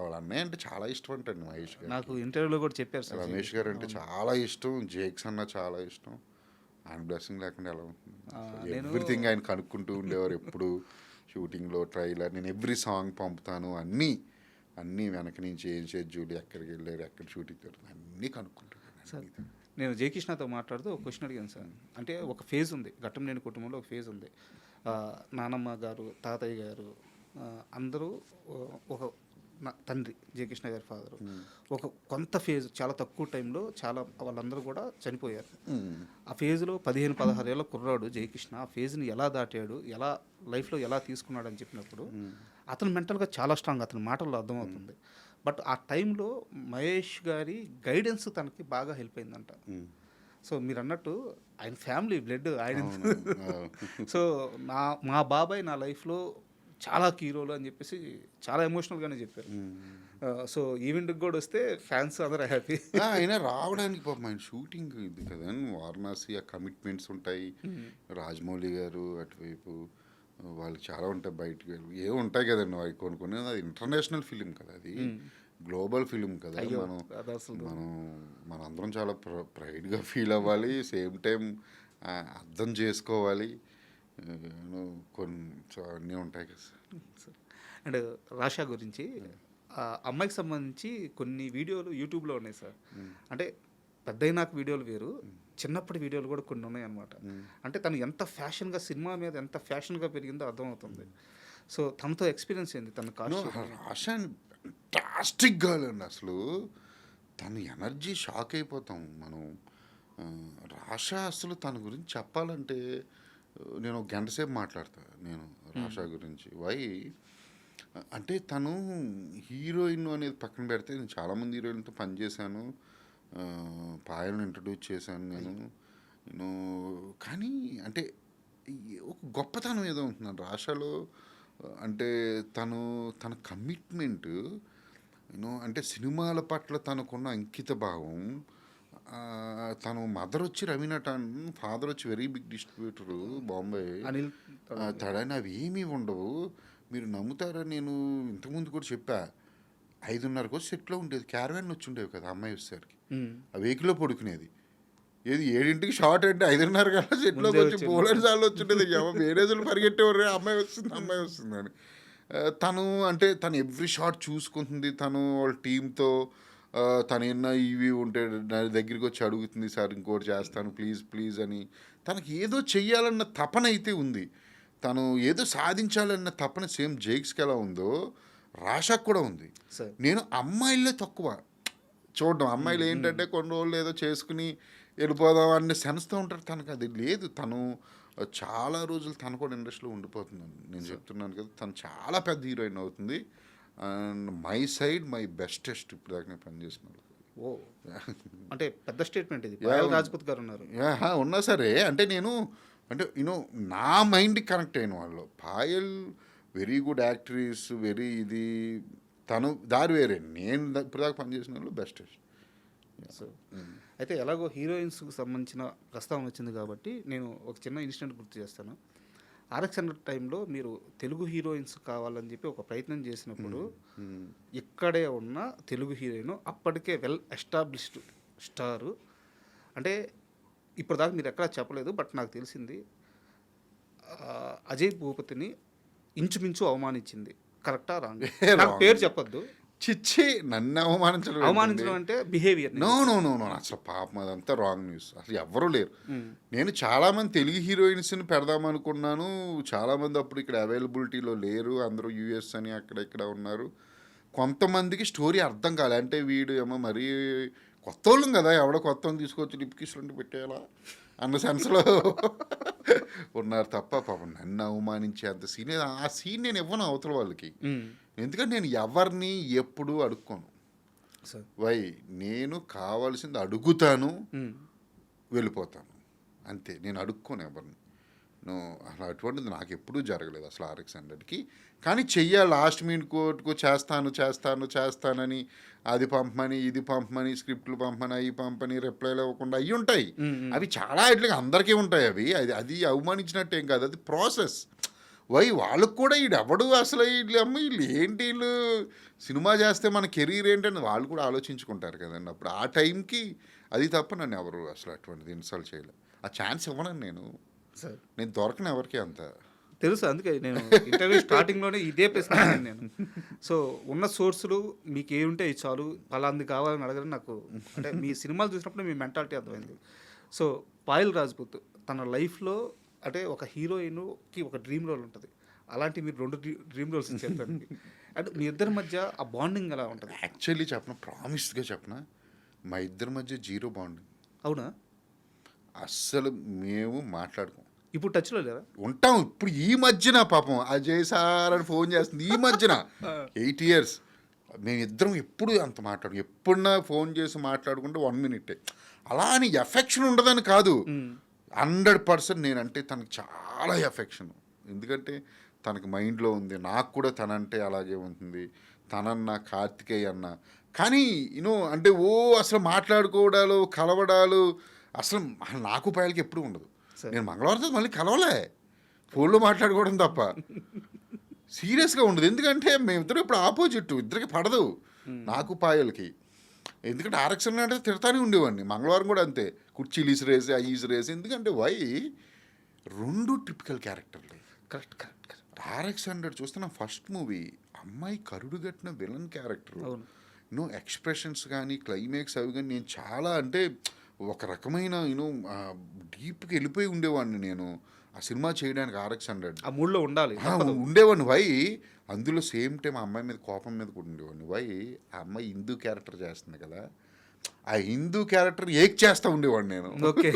వాళ్ళ అన్నయ్య అంటే చాలా ఇష్టం అంటండి మహేష్ గారు. నాకు ఇంటర్వ్యూలో కూడా చెప్పారు సార్. రమేష్ గారు అంటే చాలా ఇష్టం, జేక్స్ అన్న చాలా ఇష్టం. ఆయన బ్లెస్సింగ్ లేకుండా ఎలా ఉంటుంది? ఎవ్రీథింగ్ ఆయన కనుక్కుంటూ ఉండేవారు ఎప్పుడు షూటింగ్లో, ట్రైలర్. నేను ఎవ్రీ సాంగ్ పంపుతాను, అన్నీ వెనక నుంచి ఏం షెడ్యూల్, ఎక్కడికి వెళ్ళారు, ఎక్కడ షూటింగ్ జరుగుతుంది, అన్నీ కనుక్కుంటాను సార్. నేను జయకృష్ణతో మాట్లాడుతూ ఒక క్వశ్చన్ అడిగాను సార్. అంటే ఒక ఫేజ్ ఉంది, ఘట్టంనేని కుటుంబంలో ఒక ఫేజ్ ఉంది. నానమ్మ గారు, తాతయ్య గారు అందరూ ఒక తండ్రి జయకృష్ణ గారి ఫాదరు ఒక కొంత ఫేజ్ చాలా తక్కువ టైంలో చాలా వాళ్ళందరూ కూడా చనిపోయారు. ఆ ఫేజ్లో 15-16 ఏళ్ళ కుర్రాడు జయకృష్ణ ఆ ఫేజ్ని ఎలా దాటాడు, ఎలా లైఫ్లో ఎలా తీసుకున్నాడు అని చెప్పినప్పుడు అతను మెంటల్గా చాలా స్ట్రాంగ్, అతని మాటల్లో అర్థమవుతుంది. బట్ ఆ టైంలో మహేష్ గారి గైడెన్స్ తనకి బాగా హెల్ప్ అయిందంట. సో మీరు అన్నట్టు ఆయన ఫ్యామిలీ బ్లడ్ ఆయన. సో మా బాబాయ్ నా లైఫ్లో చాలా కీ రోల్ అని చెప్పేసి చాలా ఎమోషనల్గానే చెప్పారు. సో ఈవెంట్కి కూడా వస్తే ఫ్యాన్స్ అందరూ హ్యాపీ. అయినా రావడానికి పాపం ఆయన షూటింగ్ ఇది కదా వారణాసి, ఆ కమిట్మెంట్స్ ఉంటాయి. రాజమౌళి గారు అటువైపు వాళ్ళు చాలా ఉంటాయి బయటికి వెళ్ళి ఉంటాయి కదండి అవి కొన్ని అది ఇంటర్నేషనల్ ఫిలిం కదా, అది గ్లోబల్ ఫిలిం కదా. అయ్యో, మనం అది అసలు మనం మనందరం చాలా ప్రైడ్గా ఫీల్ అవ్వాలి, సేమ్ టైం అర్థం చేసుకోవాలి. కొన్ని అన్నీ ఉంటాయి కదా సార్. అండ్ రాషా గురించి అమ్మాయికి సంబంధించి కొన్ని వీడియోలు యూట్యూబ్లో ఉన్నాయి సార్. అంటే పెద్దయినాక వీడియోలు వేరు, చిన్నప్పటి వీడియోలు కూడా కొన్ని ఉన్నాయి అనమాట. అంటే తను ఎంత ఫ్యాషన్గా సినిమా మీద ఎంత ఫ్యాషన్గా పెరిగిందో అర్థమవుతుంది. సో తనతో ఎక్స్పీరియన్స్ ఏంది తన రాషా ఫ్యాంటాస్టిక్ గర్ల్ అండి. అసలు తన ఎనర్జీ షాక్ అయిపోతాం మనం. రాషా అసలు తన గురించి చెప్పాలంటే నేను ఒక గంట సేపు మాట్లాడతా నేను రాషా గురించి. వై అంటే తను హీరోయిన్ అనేది పక్కన పెడితే నేను చాలామంది హీరోయిన్తో పనిచేశాను, పాయలను ఇంట్రడ్యూస్ చేశాను నేను కానీ అంటే ఒక గొప్పతనం ఏదో ఉంటున్నాను రాషాలో. అంటే తన కమిట్మెంట్ అంటే సినిమాల పట్ల తనకున్న అంకిత భావం. తను మదర్ వచ్చి రవీనటన్, ఫాదర్ వచ్చి very big distributor Bombay Anil Thadani, అవి ఏమీ ఉండవు. మీరు నమ్ముతారా, నేను ఇంతకుముందు కూడా చెప్పా, 5:30 సెట్లో ఉండేది, క్యారవాన్ వచ్చి ఉండేవి కదా అమ్మాయి వచ్చేసరికి, ఆ వెహికల్లో పడుకునేది. ఏది 7ంటికి షార్ట్ అంటే 5:30 కల్లా సెట్లోకి వచ్చి పోలేని సార్లు వచ్చి ఉండేది. వేరే రోజులు పరిగెట్టేవారు, అమ్మాయి వస్తుందని. తను ఎవ్రీ షాట్ చూసుకుంటుంది. తను వాళ్ళ టీంతో తను ఏమన్నా ఇవి ఉంటే నా దగ్గరికి వచ్చి అడుగుతుంది, సార్ ఇంకోటి చేస్తాను ప్లీజ్ అని. తనకి ఏదో చెయ్యాలన్న తపన అయితే ఉంది, తను ఏదో సాధించాలన్న తపన సేమ్ జైక్స్కి ఎలా ఉందో రాషాకు కూడా ఉంది. నేను అమ్మాయిలే తక్కువ చూడడం, అమ్మాయిలు ఏంటంటే కొన్ని రోజులు ఏదో చేసుకుని వెళ్ళిపోదాం అనే సెన్స్తో ఉంటారు. తనకు అది లేదు. తను చాలా రోజులు తను కూడా ఇండస్ట్రీలో ఉండిపోతుందని నేను చెప్తున్నాను కదా. తను చాలా పెద్ద హీరోయిన్ అవుతుంది. And my side my bestest ఇప్పుడు దాకా నేను పనిచేస్తున్నాను. ఓ అంటే పెద్ద స్టేట్మెంట్ ఇది. రాజ్పూత్ గారు ఉన్నారు ఉన్నా సరే, అంటే నేను అంటే నా మైండ్కి కనెక్ట్ అయిన వాళ్ళు. Payal very good actress, very ఇది, తను దారి వేరే. నేను ఇప్పుడు దాకా పనిచేసిన వాళ్ళు బెస్టెస్ట్. సో అయితే ఎలాగో హీరోయిన్స్కి సంబంధించిన ప్రస్తావన వచ్చింది కాబట్టి నేను ఒక చిన్న ఇన్సిడెంట్ గుర్తు చేస్తాను. ఆర్ఎక్స్ టైంలో మీరు తెలుగు హీరోయిన్స్ కావాలని చెప్పి ఒక ప్రయత్నం చేసినప్పుడు ఇక్కడే ఉన్న తెలుగు హీరోయిన్ అప్పటికే వెల్ ఎస్టాబ్లిష్డ్ స్టారు, అంటే ఇప్పుడు దాకా మీరు ఎక్కడా చెప్పలేదు బట్ నాకు తెలిసింది, అజయ్ భూపతిని ఇంచుమించు అవమానించింది. కరెక్టా రాంగ్? పేరు చెప్పొద్దు. చిచ్చి, నన్ను అవమానించడం అంటే బిహేవియర్. నో అసలు పాపం అదంతా రాంగ్ న్యూస్. అసలు ఎవ్వరూ లేరు. నేను చాలామంది తెలుగు హీరోయిన్స్ని పెడదామనుకున్నాను. చాలామంది అప్పుడు ఇక్కడ అవైలబిలిటీలో లేరు, అందరూ యూఎస్ అని అక్కడ ఇక్కడ ఉన్నారు. కొంతమందికి స్టోరీ అర్థం కాలే, అంటే వీడు ఏమో మరీ కొత్త వాళ్ళం కదా, ఎవడో కొత్త వాళ్ళని తీసుకొచ్చి లిప్కిస్లుండి పెట్టేయాలా అన్న సెన్స్లో ఉన్నారు తప్ప పాపం నన్ను అవమానించే అంత సీన్, ఆ సీన్ నేను ఇవ్వను అవతల వాళ్ళకి. ఎందుకంటే నేను ఎవరిని ఎప్పుడు అడుక్కోను. వై, నేను కావాల్సింది అడుగుతాను, వెళ్ళిపోతాను అంతే. నేను అడుక్కోను ఎవరిని. అసలు అటువంటిది నాకు ఎప్పుడూ జరగలేదు అసలు RX100కి. కానీ చెయ్యాలి, లాస్ట్ మినిట్ కోర్టుకు చేస్తానని అది పంపమని ఇది పంపమని స్క్రిప్ట్లు పంపమని అవి పంపని రిప్లైలు ఇవ్వకుండా అవి ఉంటాయి. అవి చాలా ఇట్లా అందరికీ ఉంటాయి. అది అవమానించినట్టు ఏం కాదు, అది ప్రాసెస్. వై, వాళ్ళకు కూడా ఎవడు అసలు వీళ్ళు ఏంటి, వీళ్ళు సినిమా చేస్తే మన కెరీర్ ఏంటని వాళ్ళు కూడా ఆలోచించుకుంటారు కదండి. అప్పుడు ఆ టైంకి అది తప్ప నన్ను ఎవరు అసలు అటువంటిది ఇన్స్టాల్ చేయలేదు. ఆ ఛాన్స్ ఇవ్వనని నేను దొరకను ఎవరికి అంత తెలుసు. అందుకే నేను ఇంటర్వ్యూ స్టార్టింగ్లోనే ఇదే ప్రశ్న నేను. సో ఉన్న సోర్సులు మీకు ఏముంటే చాలు, అలాంటి కావాలని అడగడం నాకు, అంటే మీ సినిమాలు చూసినప్పుడు మీ మెంటాలిటీ అర్థమైంది. సో పాయల్ రాజ్పూత్ తన లైఫ్లో అంటే ఒక హీరోయిన్కి ఒక డ్రీమ్ రోల్ ఉంటుంది, అలాంటి మీరు 2 డ్రీమ్ రోల్స్ చెప్పండి. అంటే మీ ఇద్దరి మధ్య ఆ బాండింగ్ ఎలా ఉంటుంది? యాక్చువల్లీ చెప్పిన, ప్రామిస్గా చెప్పిన, మా ఇద్దరి మధ్య 0 బాండింగ్. అవునా? అస్సలు మేము మాట్లాడుకోం. ఇప్పుడు టచ్లో లేదా? ఉంటాం. ఇప్పుడు ఈ మధ్యన పాపం అజయ్ సార్ అని ఫోన్ చేస్తుంది, ఈ మధ్యన 8 years మేమిద్దరం ఎప్పుడు అంత మాట్లాడు, ఎప్పుడన్నా ఫోన్ చేసి మాట్లాడుకుంటే 1 minute. అలా అని ఎఫెక్షన్ ఉండదని కాదు, 100% నేనంటే తనకు చాలా ఎఫెక్షన్. ఎందుకంటే తనకు మైండ్లో ఉంది, నాకు కూడా తనంటే అలాగే ఉంటుంది. తనన్న కార్తికేయ అన్న, కానీ అంటే అసలు మాట్లాడుకోవడాలు కలవడాలు అసలు నాకు పాయలకి ఎప్పుడు ఉండదు. నేను మంగళవారంతో మళ్ళీ కలవలే, ఫోన్లో మాట్లాడుకోవడం తప్ప సీరియస్గా ఉండదు. ఎందుకంటే మేమిద్దరం ఇప్పుడు ఆపోజిట్, ఇద్దరికి పడదు నాకు పాయలకి. ఎందుకంటే ఆరక్షణ అంటే తిడతానే ఉండేవాడిని. మంగళవారం కూడా అంతే, కుర్చీలు ఇసిరేసి అవి ఇసిరేసి. ఎందుకంటే వై రెండు టిపికల్ క్యారెక్టర్లు. Correct correct correct. RX-100 చూస్తున్న ఫస్ట్ మూవీ, అమ్మాయి కరుడు కట్టిన విలన్ క్యారెక్టర్. అవును. ఎక్స్ప్రెషన్స్ కానీ క్లైమాక్స్ అవి కానీ నేను చాలా అంటే ఒక రకమైన డీప్కి వెళ్ళిపోయి ఉండేవాడిని నేను ఆ సినిమా చేయడానికి. RX-100 ఆ మూడ్లో ఉండాలి. ఉండేవాడిని. వై అందులో సేమ్ టైం ఆ అమ్మాయి మీద కోపం మీద కూడా ఉండేవాడిని. వై ఆ అమ్మాయి హిందూ క్యారెక్టర్ చేస్తుంది కదా, ఆ హిందూ క్యారెక్టర్ ఏక్ చేస్తూ ఉండేవాడిని నేను. ఓకే.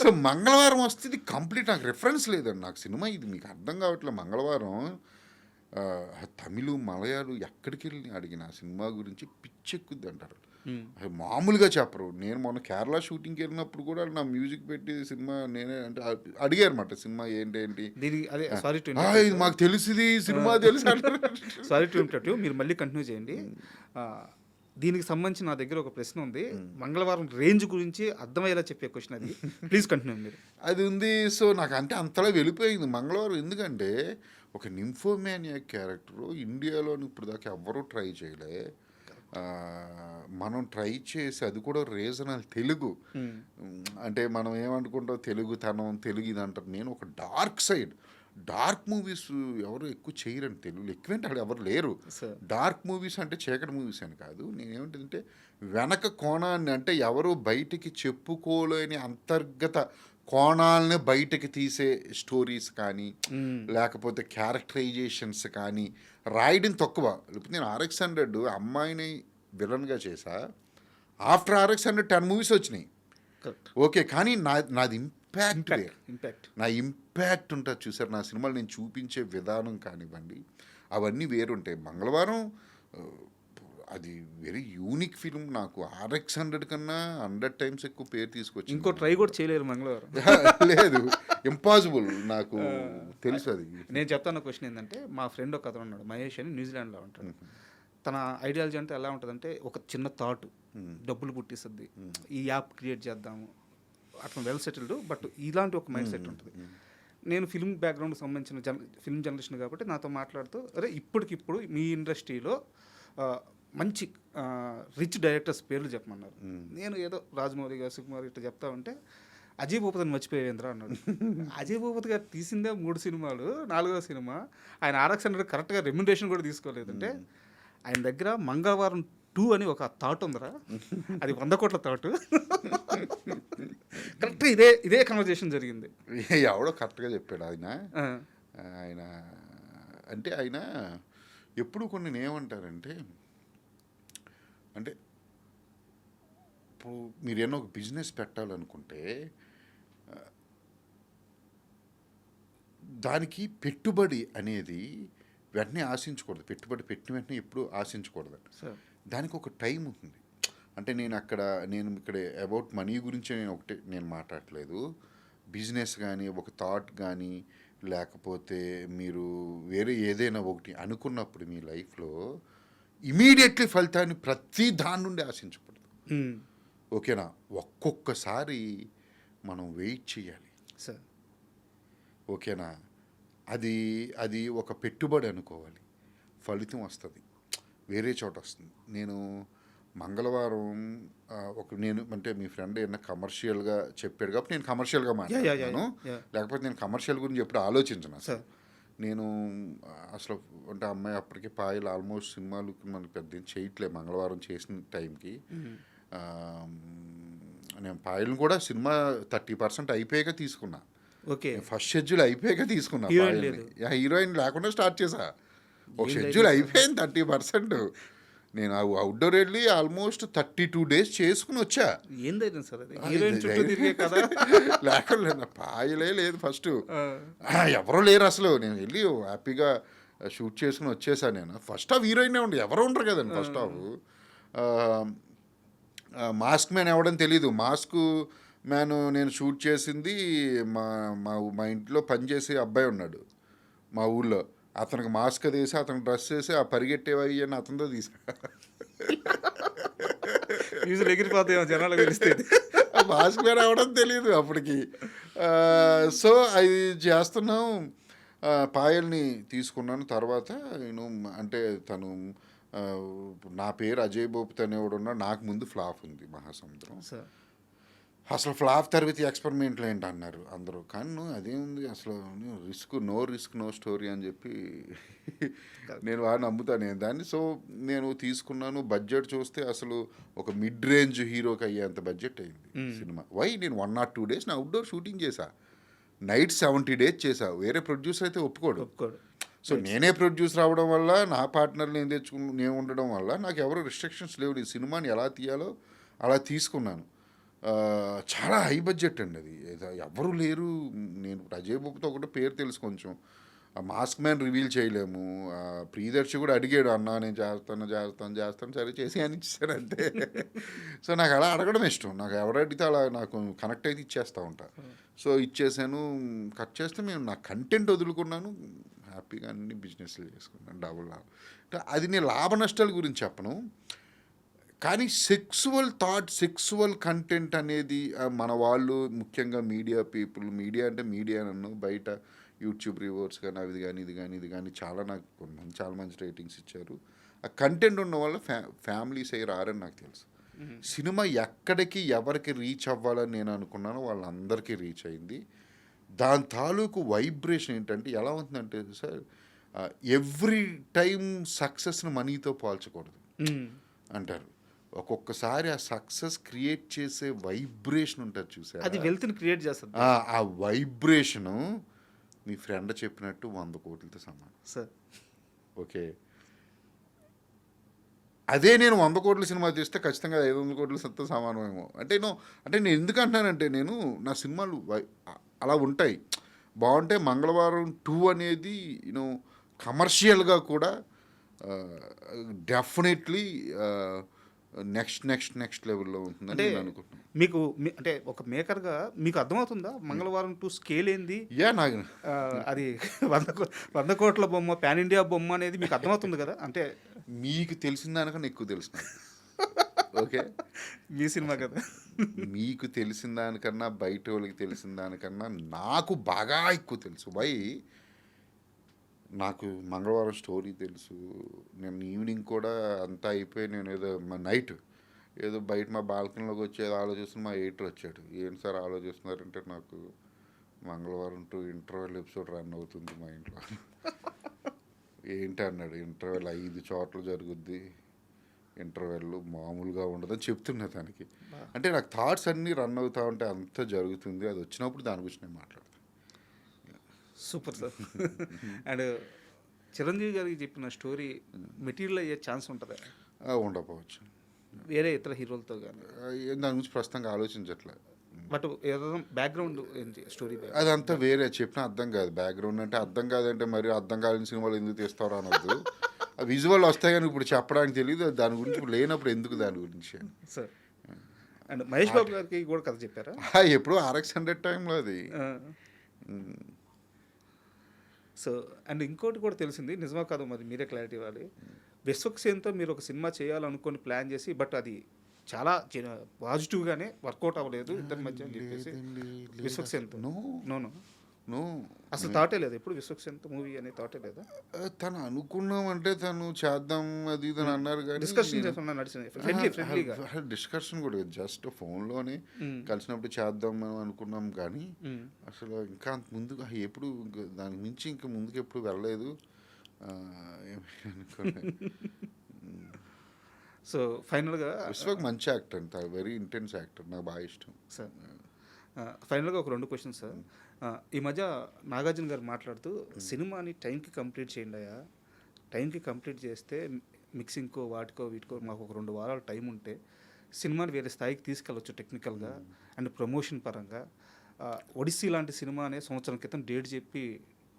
సో మంగళవారం వస్తుంది కంప్లీట్ నాకు రిఫరెన్స్ లేదండి. నాకు సినిమా ఇది మీకు అర్థం కావట్లేదు. మంగళవారం తమిళ మలయాళం ఎక్కడికి వెళ్ళి అడిగిన ఆ సినిమా గురించి పిచ్చెక్కుద్ది అంటారు. అది మామూలుగా చెప్పరు. నేను మొన్న కేరళ షూటింగ్కి వెళ్ళినప్పుడు కూడా నా మ్యూజిక్ పెట్టి సినిమా నేనే అంటే అడిగారన్నమాట, సినిమా ఏంటి దీనికి అదే సారీ టు ఇది మాకు తెలిసింది సినిమా తెలుసు అంటారు. సారీ టు ఇంటర్వ్యూ, మీరు మళ్ళీ కంటిన్యూ చేయండి. దీనికి సంబంధించి నా దగ్గర ఒక ప్రశ్న ఉంది. మంగళవారం రేంజ్ గురించి అర్థమయ్యేలా చెప్పే క్వశ్చన్ అది. ప్లీజ్ కంటిన్యూ మీరు. అది ఉంది. సో నాకు అంటే అంతలా వెళ్ళిపోయింది మంగళవారం. ఎందుకంటే ఒక నింఫోమానియా క్యారెక్టరు ఇండియాలోని ఇప్పుడు దాకా ఎవ్వరూ ట్రై చేయలే. మనం ట్రై చేసి అది కూడా రీజనల్ తెలుగు. అంటే మనం ఏమనుకుంటాం తెలుగుతనం తెలుగు ఇది అంటారు. నేను ఒక డార్క్ మూవీస్ ఎవరు ఎక్కువ చేయరండి తెలుగులో. ఎక్కువేంటి అక్కడ ఎవరు లేరు. డార్క్ మూవీస్ అంటే చీకటి మూవీస్ అని కాదు. నేనేమిటంటే వెనక కోణాన్ని, అంటే ఎవరు బయటికి చెప్పుకోలేని అంతర్గత కోణాలని బయటకి తీసే స్టోరీస్ కానీ లేకపోతే క్యారెక్టరైజేషన్స్ కానీ రాయడం తక్కువ. లేకపోతే నేను RX-100 అమ్మాయిని విలన్గా చేశా. ఆఫ్టర్ RX-100 10 మూవీస్ వచ్చినాయి. ఓకే, కానీ నాది ఇంపాక్ట్, నా ఇంపాక్ట్ ఉంటుంది చూసారు. నా సినిమాలు నేను చూపించే విధానం కానివ్వండి అవన్నీ వేరుంటాయి. మంగళవారం అది వెరీ యూనిక్ ఫిల్మ్. నాకు RX-100 కన్నా 100 టైమ్స్ ఎక్కువ పేరు తీసుకొచ్చి ఇంకో ట్రై కూడా చేయలేరు మంగళవారం. లేదు, ఇంపాసిబుల్. నాకు తెలుసు అది. నేను చెప్తాను క్వశ్చన్ ఏంటంటే, మా ఫ్రెండ్ ఒక అతను ఉన్నాడు, మహేష్ అని, న్యూజిలాండ్లో ఉంటాడు. తన ఐడియాలజీ అంటే ఎలా ఉంటుందంటే, ఒక చిన్న థాట్ డబ్బులు పుట్టిస్తుంది, ఈ యాప్ క్రియేట్ చేద్దాము, అతను వెల్ సెటిల్డ్, బట్ ఇలాంటి ఒక మైండ్ సెట్ ఉంటుంది. నేను ఫిల్మ్ బ్యాక్గ్రౌండ్కి సంబంధించిన ఫిల్మ్ జర్నలిస్ట్ కాబట్టి నాతో మాట్లాడుతూ, అరే ఇప్పటికిప్పుడు మీ ఇండస్ట్రీలో మంచి రిచ్ డైరెక్టర్స్ పేర్లు చెప్పమన్నారు. నేను ఏదో రాజమౌళి గారు, సుకుమార్ ఇట్లా చెప్తా ఉంటే, అజయ్ భూపతిని మర్చిపోయేంద్ర అన్నాడు. అజయ్ భూపతి గారు తీసిందే 3 సినిమాలు, 4వ సినిమా ఆయన RX-100 కరెక్ట్గా రెమ్యునరేషన్ కూడా తీసుకోలేదంటే, ఆయన దగ్గర మంగళవారం 2 అని ఒక థాట్ ఉందిరా, అది 100 కోట్ల థాట్. కరెక్ట్ ఇదే కన్వర్జేషన్ జరిగింది. ఎవడో కరెక్ట్గా చెప్పాడు ఆయన అంటే ఆయన ఎప్పుడు కొన్ని ఏమంటారంటే, అంటే ఇప్పుడు మీరు ఏమో ఒక బిజినెస్ పెట్టాలనుకుంటే దానికి పెట్టుబడి అనేది వెంటనే ఆశించకూడదు. పెట్టుబడి పెట్టిన వెంటనే ఎప్పుడు ఆశించకూడదు. దానికి ఒక టైం ఉంటుంది. అంటే నేను ఇక్కడ అబౌట్ మనీ గురించి నేను మాట్లాడట్లేదు. బిజినెస్ కానీ ఒక థాట్ కానీ లేకపోతే మీరు వేరే ఏదైనా ఒకటి అనుకున్నప్పుడు మీ లైఫ్లో ఇమీడియట్లీ ఫలితాన్ని ప్రతి దాని నుండి ఆశించకూడదు. ఓకేనా? ఒక్కొక్కసారి మనం వెయిట్ చేయాలి సార్. ఓకేనా? అది ఒక పెట్టుబడి అనుకోవాలి. ఫలితం వస్తుంది, వేరే చోట వస్తుంది. నేను మంగళవారం నేను అంటే మీ ఫ్రెండ్ ఏమన్నా కమర్షియల్గా చెప్పాడు కాబట్టి నేను కమర్షియల్గా మాట్లాడాను. లేకపోతే నేను కమర్షియల్ గురించి ఎప్పుడు ఆలోచించను అసలు. నేను అసలు అంటే అమ్మాయి అప్పటికే పాయలు ఆల్మోస్ట్ సినిమాలు మనకి పెద్ద చేయట్లేదు. మంగళవారం చేసిన టైంకి నేను పాయలను కూడా సినిమా 30% అయిపోయాక తీసుకున్నా. ఓకే, ఫస్ట్ షెడ్యూల్ అయిపోయాక తీసుకున్నా. హీరోయిన్ లేకుండా స్టార్ట్ చేసా. ఒక షెడ్యూల్ అయిపోయింది 30%. నేను అవుట్డోర్ వెళ్ళి ఆల్మోస్ట్ 32 days చేసుకుని వచ్చా. ఏందైతే సార్ లేకుండా పాయలే లేదు ఫస్ట్, ఎవరో లేరు అసలు. నేను వెళ్ళి హ్యాపీగా షూట్ చేసుకుని వచ్చేసాను. నేను ఫస్ట్ హాఫ్ హీరోయినే ఉండి ఎవరు ఉండరు కదండి ఫస్ట్ హాఫ్. మాస్క్ మ్యాన్ ఎవడని తెలీదు. మాస్క్ మ్యాన్ నేను షూట్ చేసింది మా ఇంట్లో పనిచేసే అబ్బాయి ఉన్నాడు మా ఊళ్ళో. అతనికి మాస్క్ అది వేసి అతనికి డ్రెస్ వేసి ఆ పరిగెట్టేవి అని అతనితో తీసా. ఎగిరిపోతాయి జనాలు తెలిస్తే. మాస్క్ మ్యాన్ అవ్వడం తెలియదు అప్పటికి. సో అది చేస్తున్నాం. పాయల్ని తీసుకున్నాను. తర్వాత నేను అంటే తను నా పేరు అజయ్ భూపతి అనేవాడు ఉన్నాడు. నాకు ముందు ఫ్లాప్ ఉంది మహాసముద్రం. సార్ అసలు ఫ్లాప్ తర్వాత ఎక్స్పెరిమెంట్లు ఏంటి అన్నారు అందరూ. కానీ అదేముంది అసలు నో రిస్క్ నో స్టోరీ అని చెప్పి నేను బాగా నమ్ముతాను నేను దాన్ని. సో నేను తీసుకున్నాను. బడ్జెట్ చూస్తే అసలు ఒక మిడ్ రేంజ్ హీరోకి అయ్యేంత బడ్జెట్ అయింది సినిమా. నేను 1 or 2 days నా అవుట్డోర్ షూటింగ్ చేశా. నైట్ 70 days చేశా. వేరే ప్రొడ్యూసర్ అయితే ఒప్పుకోడు. సో నేనే ప్రొడ్యూసర్ అవ్వడం వల్ల నా పార్ట్నర్ని నేను ఉండడం వల్ల నాకు ఎవరు రిస్ట్రిక్షన్స్ లేవు. ఈ సినిమాని ఎలా తీయాలో అలా తీసుకున్నాను. చాలా హై బడ్జెట్ అండి అది. ఎవరు లేరు. నేను అజయ్ బాబుతో ఒకటి పేరు తెలుసు కొంచెం. ఆ మాస్క్ మ్యాన్ రివీల్ చేయలేము. ప్రియదర్శి కూడా అడిగాడు, అన్నా నేను చేస్తాను సరే చేసి అని ఇచ్చాను అంతే. సో నాకు అలా అడగడం ఇష్టం. నాకు ఎవరు అడిగితే అలా నాకు కనెక్ట్ అయితే ఇచ్చేస్తూ ఉంటా. సో ఇచ్చేసాను. కట్ చేస్తే మేము నా కంటెంట్ వదులుకున్నాను. హ్యాపీగా అన్ని బిజినెస్లు చేసుకున్నాను. డబుల్ లాభం. అది నేను లాభ నష్టాల గురించి చెప్పను. కానీ సెక్సువల్ కంటెంట్ అనేది మన వాళ్ళు ముఖ్యంగా మీడియా పీపుల్, మీడియా అంటే మీడియా నన్ను బయట యూట్యూబ్ రివ్యూవర్స్ కానీ ఇది కానీ చాలా నాకు కొంతమంది చాలా మంచి రేటింగ్స్ ఇచ్చారు. ఆ కంటెంట్ ఉన్న వల్ల ఫ్యామిలీస్ అయ్యి రారని నాకు తెలుసు. సినిమా ఎక్కడికి ఎవరికి రీచ్ అవ్వాలని నేను అనుకున్నానో వాళ్ళందరికీ రీచ్ అయింది. దాని తాలూకు వైబ్రేషన్ ఏంటంటే ఎలా ఉంటుందంటే సార్, ఎవ్రీ టైం సక్సెస్ని మనీతో పోల్చకూడదు అంటారు. ఒక్కొక్కసారి ఆ సక్సెస్ క్రియేట్ చేసే వైబ్రేషన్ ఉంటుంది చూసారు, అది వెల్త్ని క్రియేట్ చేస్తుంది. ఆ వైబ్రేషను మీ ఫ్రెండ్ చెప్పినట్టు 100 కోట్లతో సమానం సార్. ఓకే, అదే నేను 100 కోట్ల సినిమా తీస్తే ఖచ్చితంగా 500 కోట్లతో సమానమేమో. అంటే నేను ఎందుకు అంటున్నానంటే, నేను నా సినిమాలు అలా ఉంటాయి బాగుంటాయి. మంగళవారం 2 అనేది కమర్షియల్గా కూడా డెఫినెట్లీ నెక్స్ట్ లెవెల్లో ఉంటుందని నేను అనుకుంటున్నాను. మీకు అంటే ఒక మేకర్గా మీకు అర్థమవుతుందా మంగళవారం 2 స్కేల్ ఏంది? నాకు అది 100 కోట్ల బొమ్మ, పాన్ ఇండియా బొమ్మ అనేది మీకు అర్థమవుతుంది కదా. అంటే మీకు తెలిసిన దానికన్నా ఎక్కువ తెలుసు. ఓకే, మీ సినిమా కదా. మీకు తెలిసిన దానికన్నా బయట వాళ్ళకి తెలిసిన దానికన్నా నాకు బాగా ఎక్కువ తెలుసు. నాకు మంగళవారం స్టోరీ తెలుసు. నేను ఈవినింగ్ కూడా అంతా అయిపోయి నేను నైట్ ఏదో బయట మా బాల్కనీలోకి వచ్చేది ఆలోచిస్తున్న మా ఎడిటర్ వచ్చాడు. ఏంటి సార్ ఆలోచిస్తున్నారంటే, నాకు మంగళవారం 2 ఇంటర్వెల్ ఎపిసోడ్ రన్ అవుతుంది మా ఇంట్లో. ఏంటి అన్నాడు. ఇంటర్వెల్ 5 చోట్ల జరుగుద్ది, ఇంటర్వెల్ మామూలుగా ఉండదని చెప్తున్నా దానికి. అంటే నాకు థాట్స్ అన్నీ రన్ అవుతా ఉంటే అంతా జరుగుతుంది. అది వచ్చినప్పుడు దాని గురించి నేను మాట్లాడతాను. Super sir. అండ్ చిరంజీవి గారికి చెప్పిన స్టోరీ మెటీరియల్ అయ్యే ఛాన్స్ ఉంటుందా? ఉండకపోవచ్చు. వేరే ఇతర హీరోలతో కానీ దాని గురించి ప్రస్తుతంగా ఆలోచించట్లేదు. బట్ ఏదైనా బ్యాక్గ్రౌండ్ ఏంటి స్టోరీ? అదంతా వేరే చెప్పిన అర్థం కాదు. బ్యాక్గ్రౌండ్ అంటే అర్థం కాదంటే మరి అర్థం కాని సినిమాలు ఎందుకు తీస్తారో అనొద్దు. విజువల్ వస్తాయి కానీ ఇప్పుడు చెప్పడానికి తెలియదు. దాని గురించి ఇప్పుడు లేనప్పుడు ఎందుకు దాని గురించి సార్. అండ్ మహేష్ బాబు గారికి కూడా కథ చెప్పారా? ఎప్పుడు RX100 టైంలో అది. సో అండ్ ఇంకోటి కూడా తెలిసింది, నిజమా కాదు మరి మీరే క్లారిటీ ఇవ్వాలి. విశ్వక్సేన్తో మీరు ఒక సినిమా చేయాలనుకొని ప్లాన్ చేసి, బట్ అది చాలా పాజిటివ్గానే వర్కౌట్ అవ్వలేదు ఇద్దరి మధ్య అని చెప్పేసి విశ్వక్సేన్తో నో అసలు థాటే లేదు. ఎప్పుడు విశ్వక్సేన్తో మూవీ అనే థాటే లేదా? తను అనుకున్నామంటే తను చేద్దాం అది ఇది అని అన్నారు కానీ డిస్కషన్ కూడా జస్ట్ ఫోన్లోనే కలిసినప్పుడు చేద్దాం అని అనుకున్నాం కానీ అసలు ఇంకా ముందుకు ఎప్పుడు దాని మించి ఇంకా ముందుకు ఎప్పుడు వెళ్ళలేదు. సో ఫైనల్గా విశ్వక్ మంచి యాక్టర్ అంట, వెరీ ఇంటెన్స్ యాక్టర్, నాకు బాగా ఇష్టం సార్. ఫైనల్గా ఒక 2 క్వశ్చన్స్ సార్. ఈ మధ్య నాగార్జున గారు మాట్లాడుతూ సినిమాని టైంకి కంప్లీట్ చేయండి అయ్యా, టైంకి కంప్లీట్ చేస్తే మిక్సింగ్కో వీటికో మాకు ఒక 2 వారాలు టైం ఉంటే సినిమాని వేరే స్థాయికి తీసుకెళ్ళచ్చు టెక్నికల్గా అండ్ ప్రమోషన్ పరంగా. ఒడిస్సీ లాంటి సినిమా అనే సంవత్సరం క్రితం డేట్ చెప్పి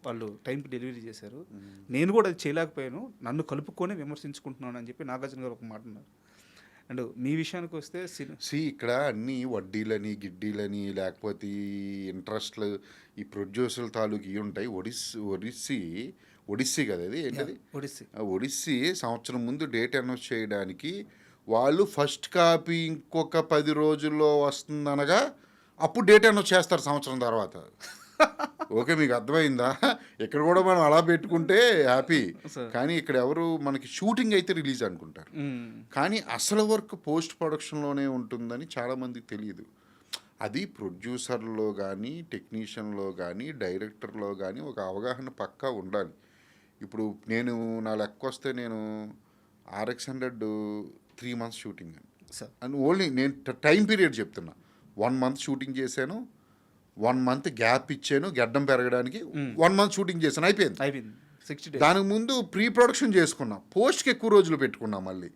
వాళ్ళు టైంకి డెలివరీ చేశారు. నేను కూడా అది చేయలేకపోయాను, నన్ను కలుపుకొని విమర్శించుకుంటున్నాను అని చెప్పి నాగార్జున గారు ఒక మాట అన్నారు. అండ్ మీ విషయానికి వస్తే ఇక్కడ అన్ని వడ్డీలని గిడ్డీలని లేకపోతే ఇంట్రెస్ట్లు ఈ ప్రొడ్యూసర్ల తాలూకు ఇవి ఉంటాయి. ఒడిస్సీ కదా అది ఏంటది, ఒడిస్సీ సంవత్సరం ముందు డేట్ అనౌన్స్ చేయడానికి వాళ్ళు ఫస్ట్ కాపీ ఇంకొక 10 రోజుల్లో వస్తుందనగా అప్పుడు డేట్ అనౌన్స్ చేస్తారు సంవత్సరం తర్వాత. ఓకే, మీకు అర్థమైందా? ఇక్కడ కూడా మనం అలా పెట్టుకుంటే హ్యాపీ. కానీ ఇక్కడ ఎవరు మనకి షూటింగ్ అయితే రిలీజ్ అనుకుంటారు, కానీ అసలు వర్క్ పోస్ట్ ప్రొడక్షన్లోనే ఉంటుందని చాలామందికి తెలియదు. అది ప్రొడ్యూసర్లో కానీ టెక్నీషియన్లో కానీ డైరెక్టర్లో కానీ ఒక అవగాహన పక్కా ఉండాలి. ఇప్పుడు నేను నా లెక్క వస్తే నేను RX100 3 months shooting and only నేను టైం పీరియడ్ చెప్తున్నా. 1 month షూటింగ్ చేశాను, 1 month గ్యాప్ ఇచ్చాను గడ్డం పెరగడానికి, 1 month షూటింగ్ చేశాను, అయిపోయింది. 60 days. దానికి ముందు ప్రీ ప్రొడక్షన్ చేసుకున్నా, పోస్ట్కి ఎక్కువ రోజులు పెట్టుకున్నా మళ్ళీ.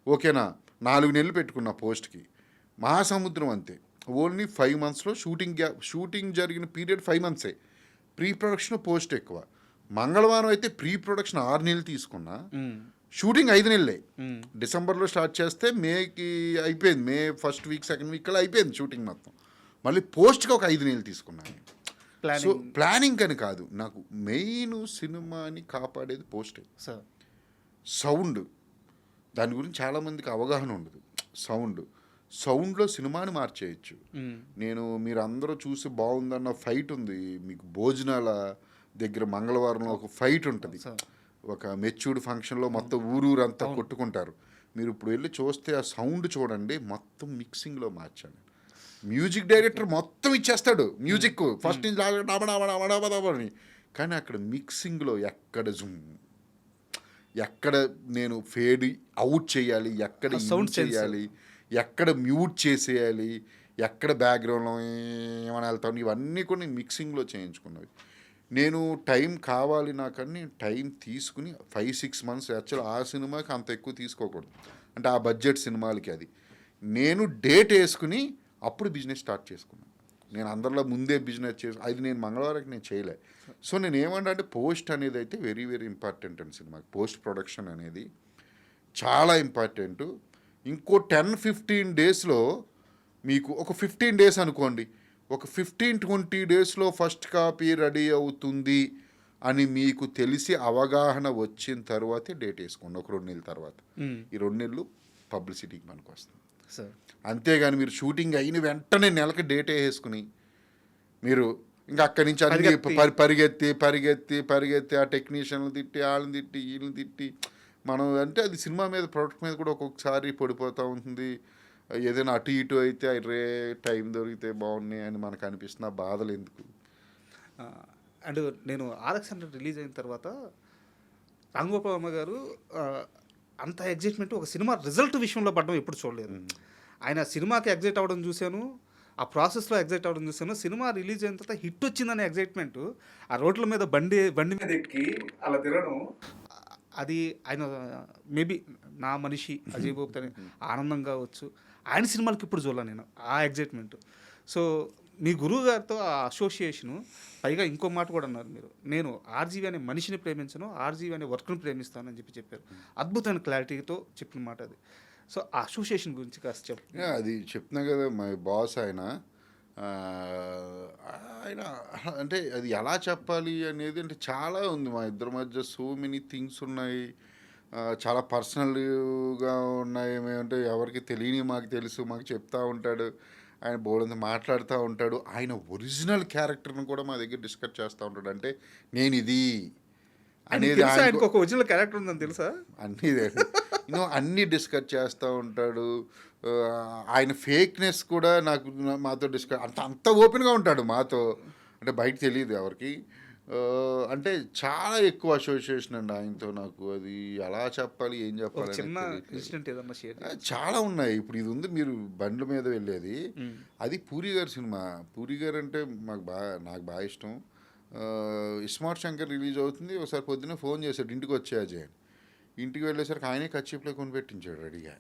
ఓకేనా, 4 నెలలు పెట్టుకున్నా పోస్ట్కి. మహాసముద్రం అంతే, ఓన్లీ 5 monthsలో షూటింగ్ జరిగిన period 5 months, pre production post ఎక్కువ. మంగళవారం అయితే ప్రీ ప్రొడక్షన్ 6 నెలలు తీసుకున్నా, షూటింగ్ 5 నెలలే. డిసెంబర్లో స్టార్ట్ చేస్తే మేకి అయిపోయింది, May first week second week కల్లా అయిపోయింది షూటింగ్ మొత్తం. మళ్ళీ పోస్ట్కి ఒక 5 నెలలు తీసుకున్నాను. సో ప్లానింగ్ అని కాదు, నాకు మెయిన్ సినిమాని కాపాడేది పోస్టే. సౌండ్, దాని గురించి చాలామందికి అవగాహన ఉండదు. సౌండ్లో సినిమాని మార్చేయచ్చు. మీరు అందరూ చూసి బాగుందన్న ఫైట్ ఉంది మీకు, భోజనాల దగ్గర మంగళవారంలో ఒక ఫైట్ ఉంటుంది, ఒక మెచ్యూర్డ్ ఫంక్షన్లో మొత్తం ఊరంతా కొట్టుకుంటారు. మీరు ఇప్పుడు వెళ్ళి చూస్తే ఆ సౌండ్ చూడండి, మొత్తం మిక్సింగ్లో మార్చాను. మ్యూజిక్ డైరెక్టర్ మొత్తం ఇచ్చేస్తాడు మ్యూజిక్ ఫస్ట్ నుంచి, కానీ అక్కడ మిక్సింగ్లో ఎక్కడ జూమ్, ఎక్కడ నేను ఫేడ్ అవుట్ చేయాలి, ఎక్కడ సౌండ్ చేయాలి, ఎక్కడ మ్యూట్ చేసేయాలి, ఎక్కడ బ్యాక్గ్రౌండ్లో ఏమైనా వెళ్తాను, ఇవన్నీ కొన్ని మిక్సింగ్లో చేయించుకున్నవి. నేను టైం కావాలి నాకని టైం తీసుకుని 5-6 months, యాక్చువల్ ఆ సినిమాకి అంత ఎక్కువ తీసుకోకూడదు, అంటే ఆ బడ్జెట్ సినిమాలకి. అది నేను డేట్ వేసుకుని అప్పుడు బిజినెస్ స్టార్ట్ చేసుకున్నాను. నేను అందరిలో ముందే బిజినెస్ అది నేను మంగళవారానికి నేను చేయలే. సో నేను ఏమంటే పోస్ట్ అనేది అయితే వెరీ వెరీ ఇంపార్టెంట్ అండి సినిమాకి. పోస్ట్ ప్రొడక్షన్ అనేది చాలా ఇంపార్టెంట్. ఇంకో 10-15 daysలో మీకు ఒక 15 days అనుకోండి, ఒక 15-20 daysలో ఫస్ట్ కాపీ రెడీ అవుతుంది అని మీకు తెలిసి అవగాహన వచ్చిన తర్వాతే డేట్ వేసుకోండి, ఒక 2 నెలల తర్వాత. ఈ 2 నెలలు పబ్లిసిటీకి మనకు వస్తుంది. అంతేగాని మీరు షూటింగ్ అయిన వెంటనే నెలకి డేట్ వేసుకుని మీరు ఇంకా అక్కడి నుంచి అన్ని పరిగెత్తి ఆ టెక్నీషియన్లు తిట్టి, వాళ్ళని తిట్టి, వీళ్ళని తిట్టి, మనం అంటే అది సినిమా మీద ప్రొడక్ట్ మీద కూడా ఒక్కొక్కసారి పడిపోతూ ఉంటుంది. ఏదైనా అటు ఇటు అయితే రే టైం దొరికితే బాగున్నాయి అని మనకు అనిపిస్తున్న బాధలు ఎందుకు. అండ్ నేను RX100 రిలీజ్ అయిన తర్వాత రాంగోపాల్ వర్మ గారు అంత ఎగ్జైట్మెంట్ ఒక సినిమా రిజల్ట్ విషయంలో పడడం ఎప్పుడు చూడలేదు. ఆయన సినిమాకి ఎగ్జైట్ అవ్వడం చూశాను, ఆ ప్రాసెస్లో ఎగ్జైట్ అవ్వడం చూశాను. సినిమా రిలీజ్ అయిన తర్వాత హిట్ వచ్చిందనే ఎగ్జైట్మెంట్, ఆ రోడ్ల మీద బండి మీద ఎక్కి అలా తిరగడం, అది ఆయన మేబీ నా మనిషి అజయ్ బాబుతో ఆనందం కావచ్చు. ఆయన సినిమాలకి ఇప్పుడు చూడాలి నేను ఆ ఎగ్జైట్మెంట్. సో మీ గురువు గారితో ఆ అసోసియేషను, పైగా ఇంకో మాట కూడా అన్నారు మీరు, నేను RGV అనే మనిషిని ప్రేమించను, RGV అనే వర్క్ను ప్రేమిస్తానని చెప్పారు. అద్భుతమైన క్లారిటీతో చెప్పిన మాట అది. సో ఆ అసోసియేషన్ గురించి కాస్త చెప్పు. అది చెప్తున్నా కదా, మై బాస్ ఆయన అంటే అది ఎలా చెప్పాలి అనేది, అంటే చాలా ఉంది మా ఇద్దరి మధ్య, సో మెనీ థింగ్స్ ఉన్నాయి, చాలా పర్సనల్గా ఉన్నాయి. ఏమంటే ఎవరికి తెలియని మాకు తెలుసు, మాకు చెప్తూ ఉంటాడు, ఆయన బోర్డంతా మాట్లాడుతూ ఉంటాడు. ఆయన ఒరిజినల్ క్యారెక్టర్ని కూడా మా దగ్గర డిస్కస్ చేస్తూ ఉంటాడు. అంటే నేను ఇది అనేది ఆయనకు ఒక ఒరిజినల్ క్యారెక్టర్ ఉందని తెలుసా, అన్నీ డిస్కస్ చేస్తూ ఉంటాడు. ఆయన ఫేక్నెస్ కూడా మాతో డిస్కస్, అంత ఓపెన్గా ఉంటాడు మాతో, అంటే బయట తెలియదు ఎవరికి. అంటే చాలా ఎక్కువ అసోసియేషన్ అండి ఆయనతో నాకు. అది ఎలా చెప్పాలి, ఏం చెప్పాలి, చాలా ఉన్నాయి. ఇప్పుడు ఇది ఉంది, మీరు బండ్ల మీద వెళ్ళేది, అది పూరి గారి సినిమా. పూరి గారు అంటే నాకు బాగా ఇష్టం. ఇస్మార్ట్ శంకర్ రిలీజ్ అవుతుంది, ఒకసారి పొద్దున్నే ఫోన్ చేశాడు, ఇంటికి వచ్చే అజయ్. ఇంటికి వెళ్ళేసరికి ఆయనే కచ్చిప్లో కొనిపెట్టించాడు, రెడీగా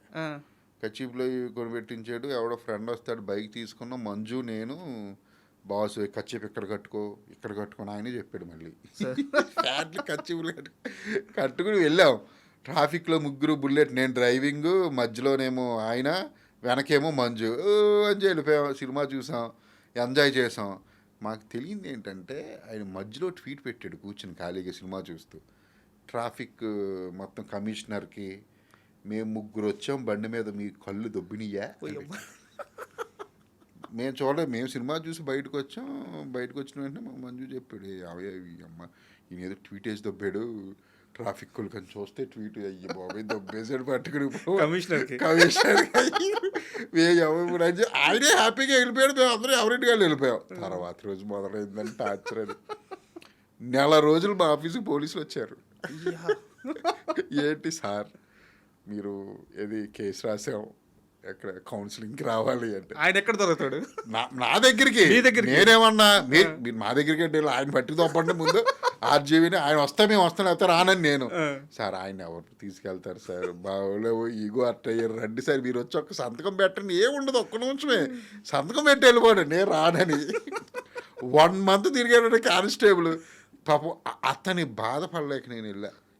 కచ్చిప్లో కొనిపెట్టించాడు. ఎవడో ఫ్రెండ్ వస్తాడు, బైక్ తీసుకున్నాం, మంజు నేను బాస్, కచ్చిప్ ఇక్కడ కట్టుకొని ఆయనే చెప్పాడు. మళ్ళీ ఫ్యాట్లు కచ్చిపులు కట్టుకుని వెళ్ళాం. ట్రాఫిక్లో 3 బుల్లెట్, నేను డ్రైవింగ్, మధ్యలోనేమో ఆయన, వెనకేమో మంజు అని వెళ్ళిపోయాం. సినిమా చూసాం, ఎంజాయ్ చేసాం. మాకు తెలియంది ఏంటంటే ఆయన మధ్యలో ట్వీట్ పెట్టాడు కూర్చుని ఖాళీగా సినిమా చూస్తూ. ట్రాఫిక్ మొత్తం కమిషనర్కి, మేము ముగ్గురు వచ్చాం బండి మీద మీ కళ్ళు దొబ్బినియా మేము చూడలేదు, మేము సినిమా చూసి బయటకు వచ్చాం. బయటకు వచ్చిన వెంటనే మా మంజు చెప్పాడు, అవే అమ్మ ఈయన ఏదో ట్వీట్ వేసి దొబ్బాడు ట్రాఫిక్ కొలుకని చూస్తే ట్వీట్ అయ్యి బాబాయ్ దొబ్బేసాడు పట్టుకుని కమిషనర్కి ఆయనే హ్యాపీగా వెళ్ళిపోయాడు. మేము అందరూ ఎవరింటికి వెళ్ళిపోయాం. తర్వాత రోజు మొదలైందని టార్చర్ అది. నెల రోజులు మా ఆఫీస్కి పోలీసులు వచ్చారు. ఏంటి సార్ మీరు ఏది కేసు రాసాం, ఎక్కడ కౌన్సిలింగ్కి రావాలి అంటే ఆయన ఎక్కడ దొరుకుతాడు? నా దగ్గరికి. నేనేమన్నా మీరు మా దగ్గరికి అంటే ఆయన పట్టి తప్పండి ముందు ఆర్జీవీని, ఆయన వస్తే మేము వస్తాను లేకపోతే రానని నేను. సార్ ఆయన ఎవరు తీసుకెళ్తారు సార్, బాగోలేవు ఈగో అట్టయ్యారు, రండి సార్ మీరు వచ్చి ఒక్క సంతకం పెట్టండి, ఏముండదు ఒక్క నిమిషమే సంతకం పెట్టి వెళ్ళిపోండి నేను రానని. 1 month తిరిగాడు కానిస్టేబుల్. పాపం అతని బాధపడలేక నేను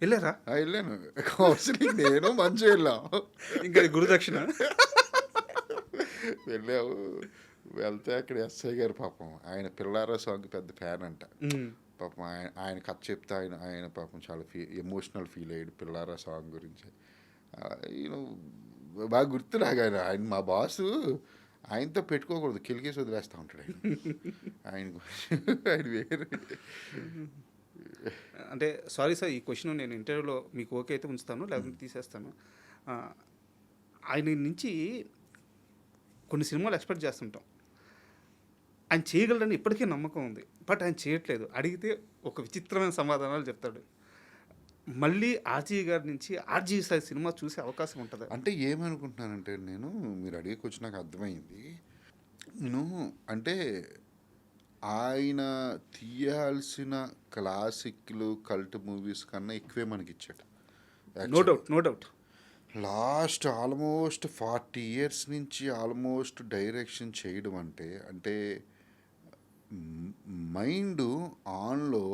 వెళ్ళారా? వెళ్ళాను కౌన్సిలింగ్, నేను మంచిగా వెళ్ళాం. ఇంకా గురుదక్షిణ వెళ్ళావు. వెళ్తే అక్కడ ఎస్ఐ గారు పాపం ఆయన పిల్లారా సాంగ్ పెద్ద ఫ్యాన్ అంట. పాపం ఆయన కథ చెప్తే ఆయన పాపం చాలా ఎమోషనల్ ఫీల్ అయ్యాడు పిల్లారా సాంగ్ గురించి. నేను బాగా గుర్తు నాకు ఆయన మా బాసు, ఆయనతో పెట్టుకోకూడదు కిలికేసి వదిలేస్తూ ఉంటాడు ఆయన వేరే. అంటే సారీ సార్, ఈ క్వశ్చన్ నేను ఇంటర్వ్యూలో మీకు ఓకే అయితే ఉంచుతాను, లేకపోతే తీసేస్తాను. ఆయన నుంచి కొన్ని సినిమాలు ఎక్స్పెక్ట్ చేస్తుంటాం, ఆయన చేయగలడని ఇప్పటికీ నమ్మకం ఉంది, బట్ ఆయన చేయట్లేదు. అడిగితే ఒక విచిత్రమైన సమాధానాలు చెప్తాడు. మళ్ళీ ఆర్జీ గారి నుంచి ఆర్జీ స్థాయి సినిమా చూసే అవకాశం ఉంటుంది. అంటే ఏమనుకుంటున్నానంటే నేను, మీరు అడిగేకొచ్చి నాకు అర్థమైంది. నేను అంటే ఆయన తీయాల్సిన క్లాసిక్లు కల్ట్ మూవీస్ కన్నా ఎక్కువే మనకి ఇచ్చాడు. No doubt last almost 40 years నుంచి ఆల్మోస్ట్ డైరెక్షన్ చేయడం అంటే మైండ్ ఆన్లో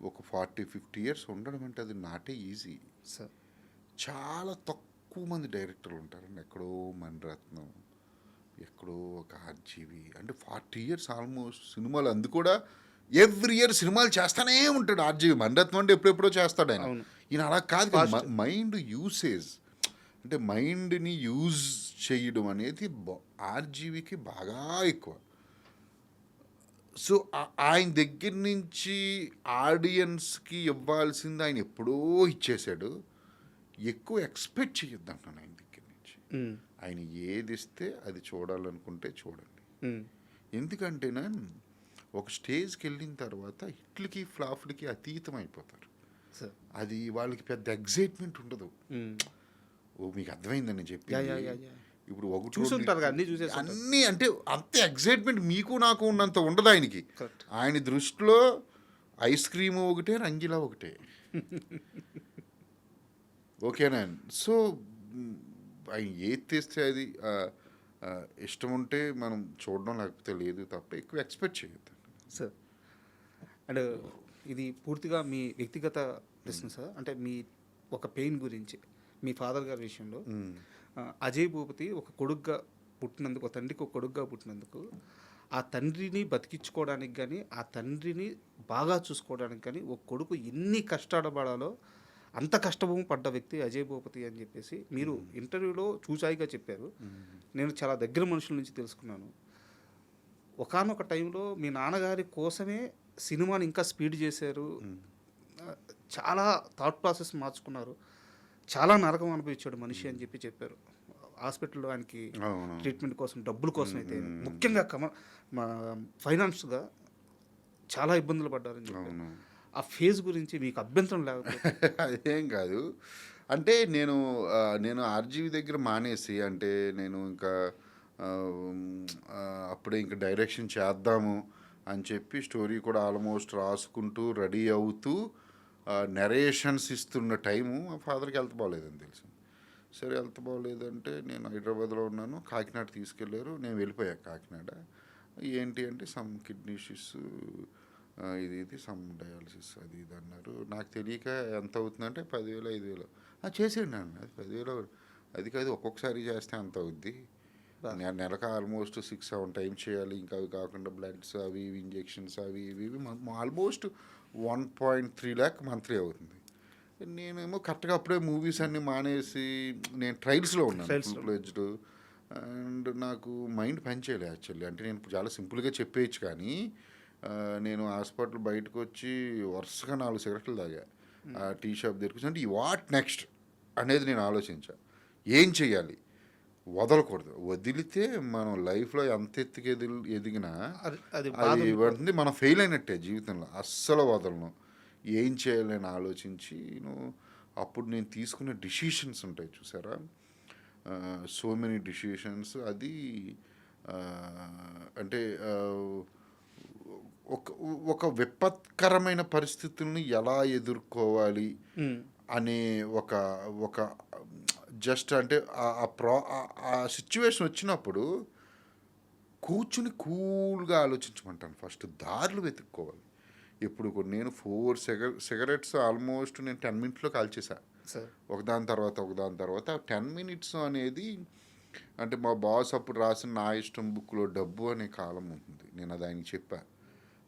ఒక 40-50 years ఉండడం అంటే అది నాటే ఈజీ సార్. చాలా తక్కువ మంది డైరెక్టర్లు ఉంటారండి. ఎక్కడో మణిరత్నం, ఎక్కడో ఒక ఆర్జీవి. అంటే 40 years ఆల్మోస్ట్ సినిమాలు, అందు కూడా ఎవ్రీ ఇయర్ సినిమాలు చేస్తానే ఉంటాడు ఆర్జీవి. మణిరత్నం అంటే ఎప్పుడెప్పుడో చేస్తాడు ఆయన. ఈయన అలా కాదు, మైండ్ యూసేజ్ అంటే మైండ్ని యూజ్ చేయడం అనేది ఆర్జీవికి బాగా ఎక్కువ. సో ఆయన దగ్గర నుంచి ఆడియన్స్కి ఇవ్వాల్సింది ఆయన ఎప్పుడో ఇచ్చేసాడు. ఎక్కువ ఎక్స్పెక్ట్ చేయొద్దు అంటాను ఆయన దగ్గర నుంచి. ఆయన ఏది ఇస్తే అది చూడాలనుకుంటే చూడండి. ఎందుకంటేనా ఒక స్టేజ్కి వెళ్ళిన తర్వాత హిట్లకి ఫ్లాప్లకి అతీతం అయిపోతారు. అది వాళ్ళకి పెద్ద ఎగ్జైట్మెంట్ ఉండదు. ఓ మీకు అర్థమైందని చెప్పి ఇప్పుడు అన్నీ అంటే అంత ఎగ్జైట్మెంట్ మీకు నాకు ఉన్నంత ఉండదు ఆయనకి. ఆయన దృష్టిలో ఐస్ క్రీమ్ ఒకటే, రంగిలా ఒకటే. ఓకేనా? సో ఆయన ఏది తెస్తే అది ఇష్టం ఉంటే మనం చూడడం, లేకపోతే లేదు తప్ప ఎక్కువ ఎక్స్పెక్ట్ చేయొద్దు సార్. అండ్ ఇది పూర్తిగా మీ వ్యక్తిగత ప్రశ్న సార్. అంటే మీ ఒక పెయిన్ గురించి, మీ ఫాదర్ గారి విషయంలో అజయ్ భూపతి ఒక కొడుగ్గా పుట్టినందుకు, ఒక తండ్రికి ఒక కొడుగ్గా పుట్టినందుకు, ఆ తండ్రిని బతికించుకోవడానికి కానీ, ఆ తండ్రిని బాగా చూసుకోవడానికి కానీ ఒక కొడుకు ఎన్ని కష్టాడబడాలో అంత కష్టము పడ్డ వ్యక్తి అజయ్ భూపతి అని చెప్పేసి మీరు ఇంటర్వ్యూలో చూచాయిగా చెప్పారు. నేను చాలా దగ్గర మనుషుల నుంచి తెలుసుకున్నాను. ఒకానొక టైంలో మీ నాన్నగారి కోసమే సినిమాని ఇంకా స్పీడ్ చేశారు, చాలా థాట్ ప్రాసెస్ మార్చుకున్నారు, చాలా నరకం అనిపించాడు మనిషి అని చెప్పారు. హాస్పిటల్లో ఆయనకి ట్రీట్మెంట్ కోసం, డబ్బుల కోసం అయితే ముఖ్యంగా ఫైనాన్స్గా చాలా ఇబ్బందులు పడ్డారని చెప్పారు. ఆ ఫేజ్ గురించి మీకు అభ్యంతరం లేకపోతే? అదేం కాదు. అంటే నేను ఆర్జీవి దగ్గర మానేసి, అంటే నేను ఇంకా అప్పుడే ఇంకా డైరెక్షన్ చేద్దాము అని చెప్పి స్టోరీ కూడా ఆల్మోస్ట్ రాసుకుంటూ రెడీ అవుతూ నెరేషన్స్ ఇస్తున్న టైము మా ఫాదర్కి హెల్త్ బాగోలేదని తెలిసింది. సరే హెల్త్ బాగోలేదంటే నేను హైదరాబాద్లో ఉన్నాను, కాకినాడ తీసుకెళ్ళారు, నేను వెళ్ళిపోయాను కాకినాడ. ఏంటి అంటే సమ్ కిడ్నీ ఇష్యూస్, ఇది సమ్ డయాలసిస్ అది ఇది అన్నారు. నాకు తెలియక ఎంత అవుతుందంటే 10,000 5,000 చేసేయండి అన్న. అది 10,000 అది కాదు, ఒక్కొక్కసారి చేస్తే అంత అవుద్ది. నెలకు ఆల్మోస్ట్ 6-7 టైమ్స్ చేయాలి. ఇంకా అవి కాకుండా బ్లడ్స్ అవి ఇవి ఇంజెక్షన్స్ అవి ఇవి ఆల్మోస్ట్ 1.3 lakh మంత్లీ అవుతుంది. నేనేమో కరెక్ట్గా అప్పుడే మూవీస్ అన్ని మానేసి నేను ట్రైల్స్లో ఉన్నాను, Trials ఫుల్ ఫ్లెడ్జ్డ్. అండ్ నాకు మైండ్ పనిచేయలేదు యాక్చువల్లీ. అంటే నేను ఇప్పుడు చాలా సింపుల్గా చెప్పేయచ్చు కానీ నేను హాస్పిటల్ బయటకు వచ్చి వరుసగా 4 సిగరెట్లు తాగా. ఆ టీ షాప్ దగ్గరికి వచ్చి అంటే వాట్ నెక్స్ట్ అనేది నేను ఆలోచించా. ఏం చెయ్యాలి, వదలకూడదు. వదిలితే మనం లైఫ్లో ఎంత ఎత్తుకు ఎదిగినా అది అది ఇవన్నీ మనం ఫెయిల్ అయినట్టే జీవితంలో. అస్సలు వదలను. ఏం చేయాలని ఆలోచించి అప్పుడు నేను తీసుకున్న డిసిషన్స్ ఉంటాయి చూసారా, సో మెనీ డిసిషన్స్. అది అంటే ఒక ఒక విపత్కరమైన పరిస్థితుల్ని ఎలా ఎదుర్కోవాలి అనే ఒక ఒక జస్ట్ అంటే ఆ సిచ్యువేషన్ వచ్చినప్పుడు కూర్చుని కూల్గా ఆలోచించమంటాను. ఫస్ట్ దారులు వెతుక్కోవాలి. ఇప్పుడు కూడా నేను 4 సిగరెట్స్ ఆల్మోస్ట్ నేను 10 మినిట్స్లో కాల్చేసా, సార్. ఒకదాని తర్వాత 10 మినిట్స్ అనేది. అంటే మా బాస్ అప్పుడు రాసిన నా ఇష్టం బుక్లో డబ్బు అనే కాలం ఉంటుంది, నేను అది ఆయనకి చెప్పా.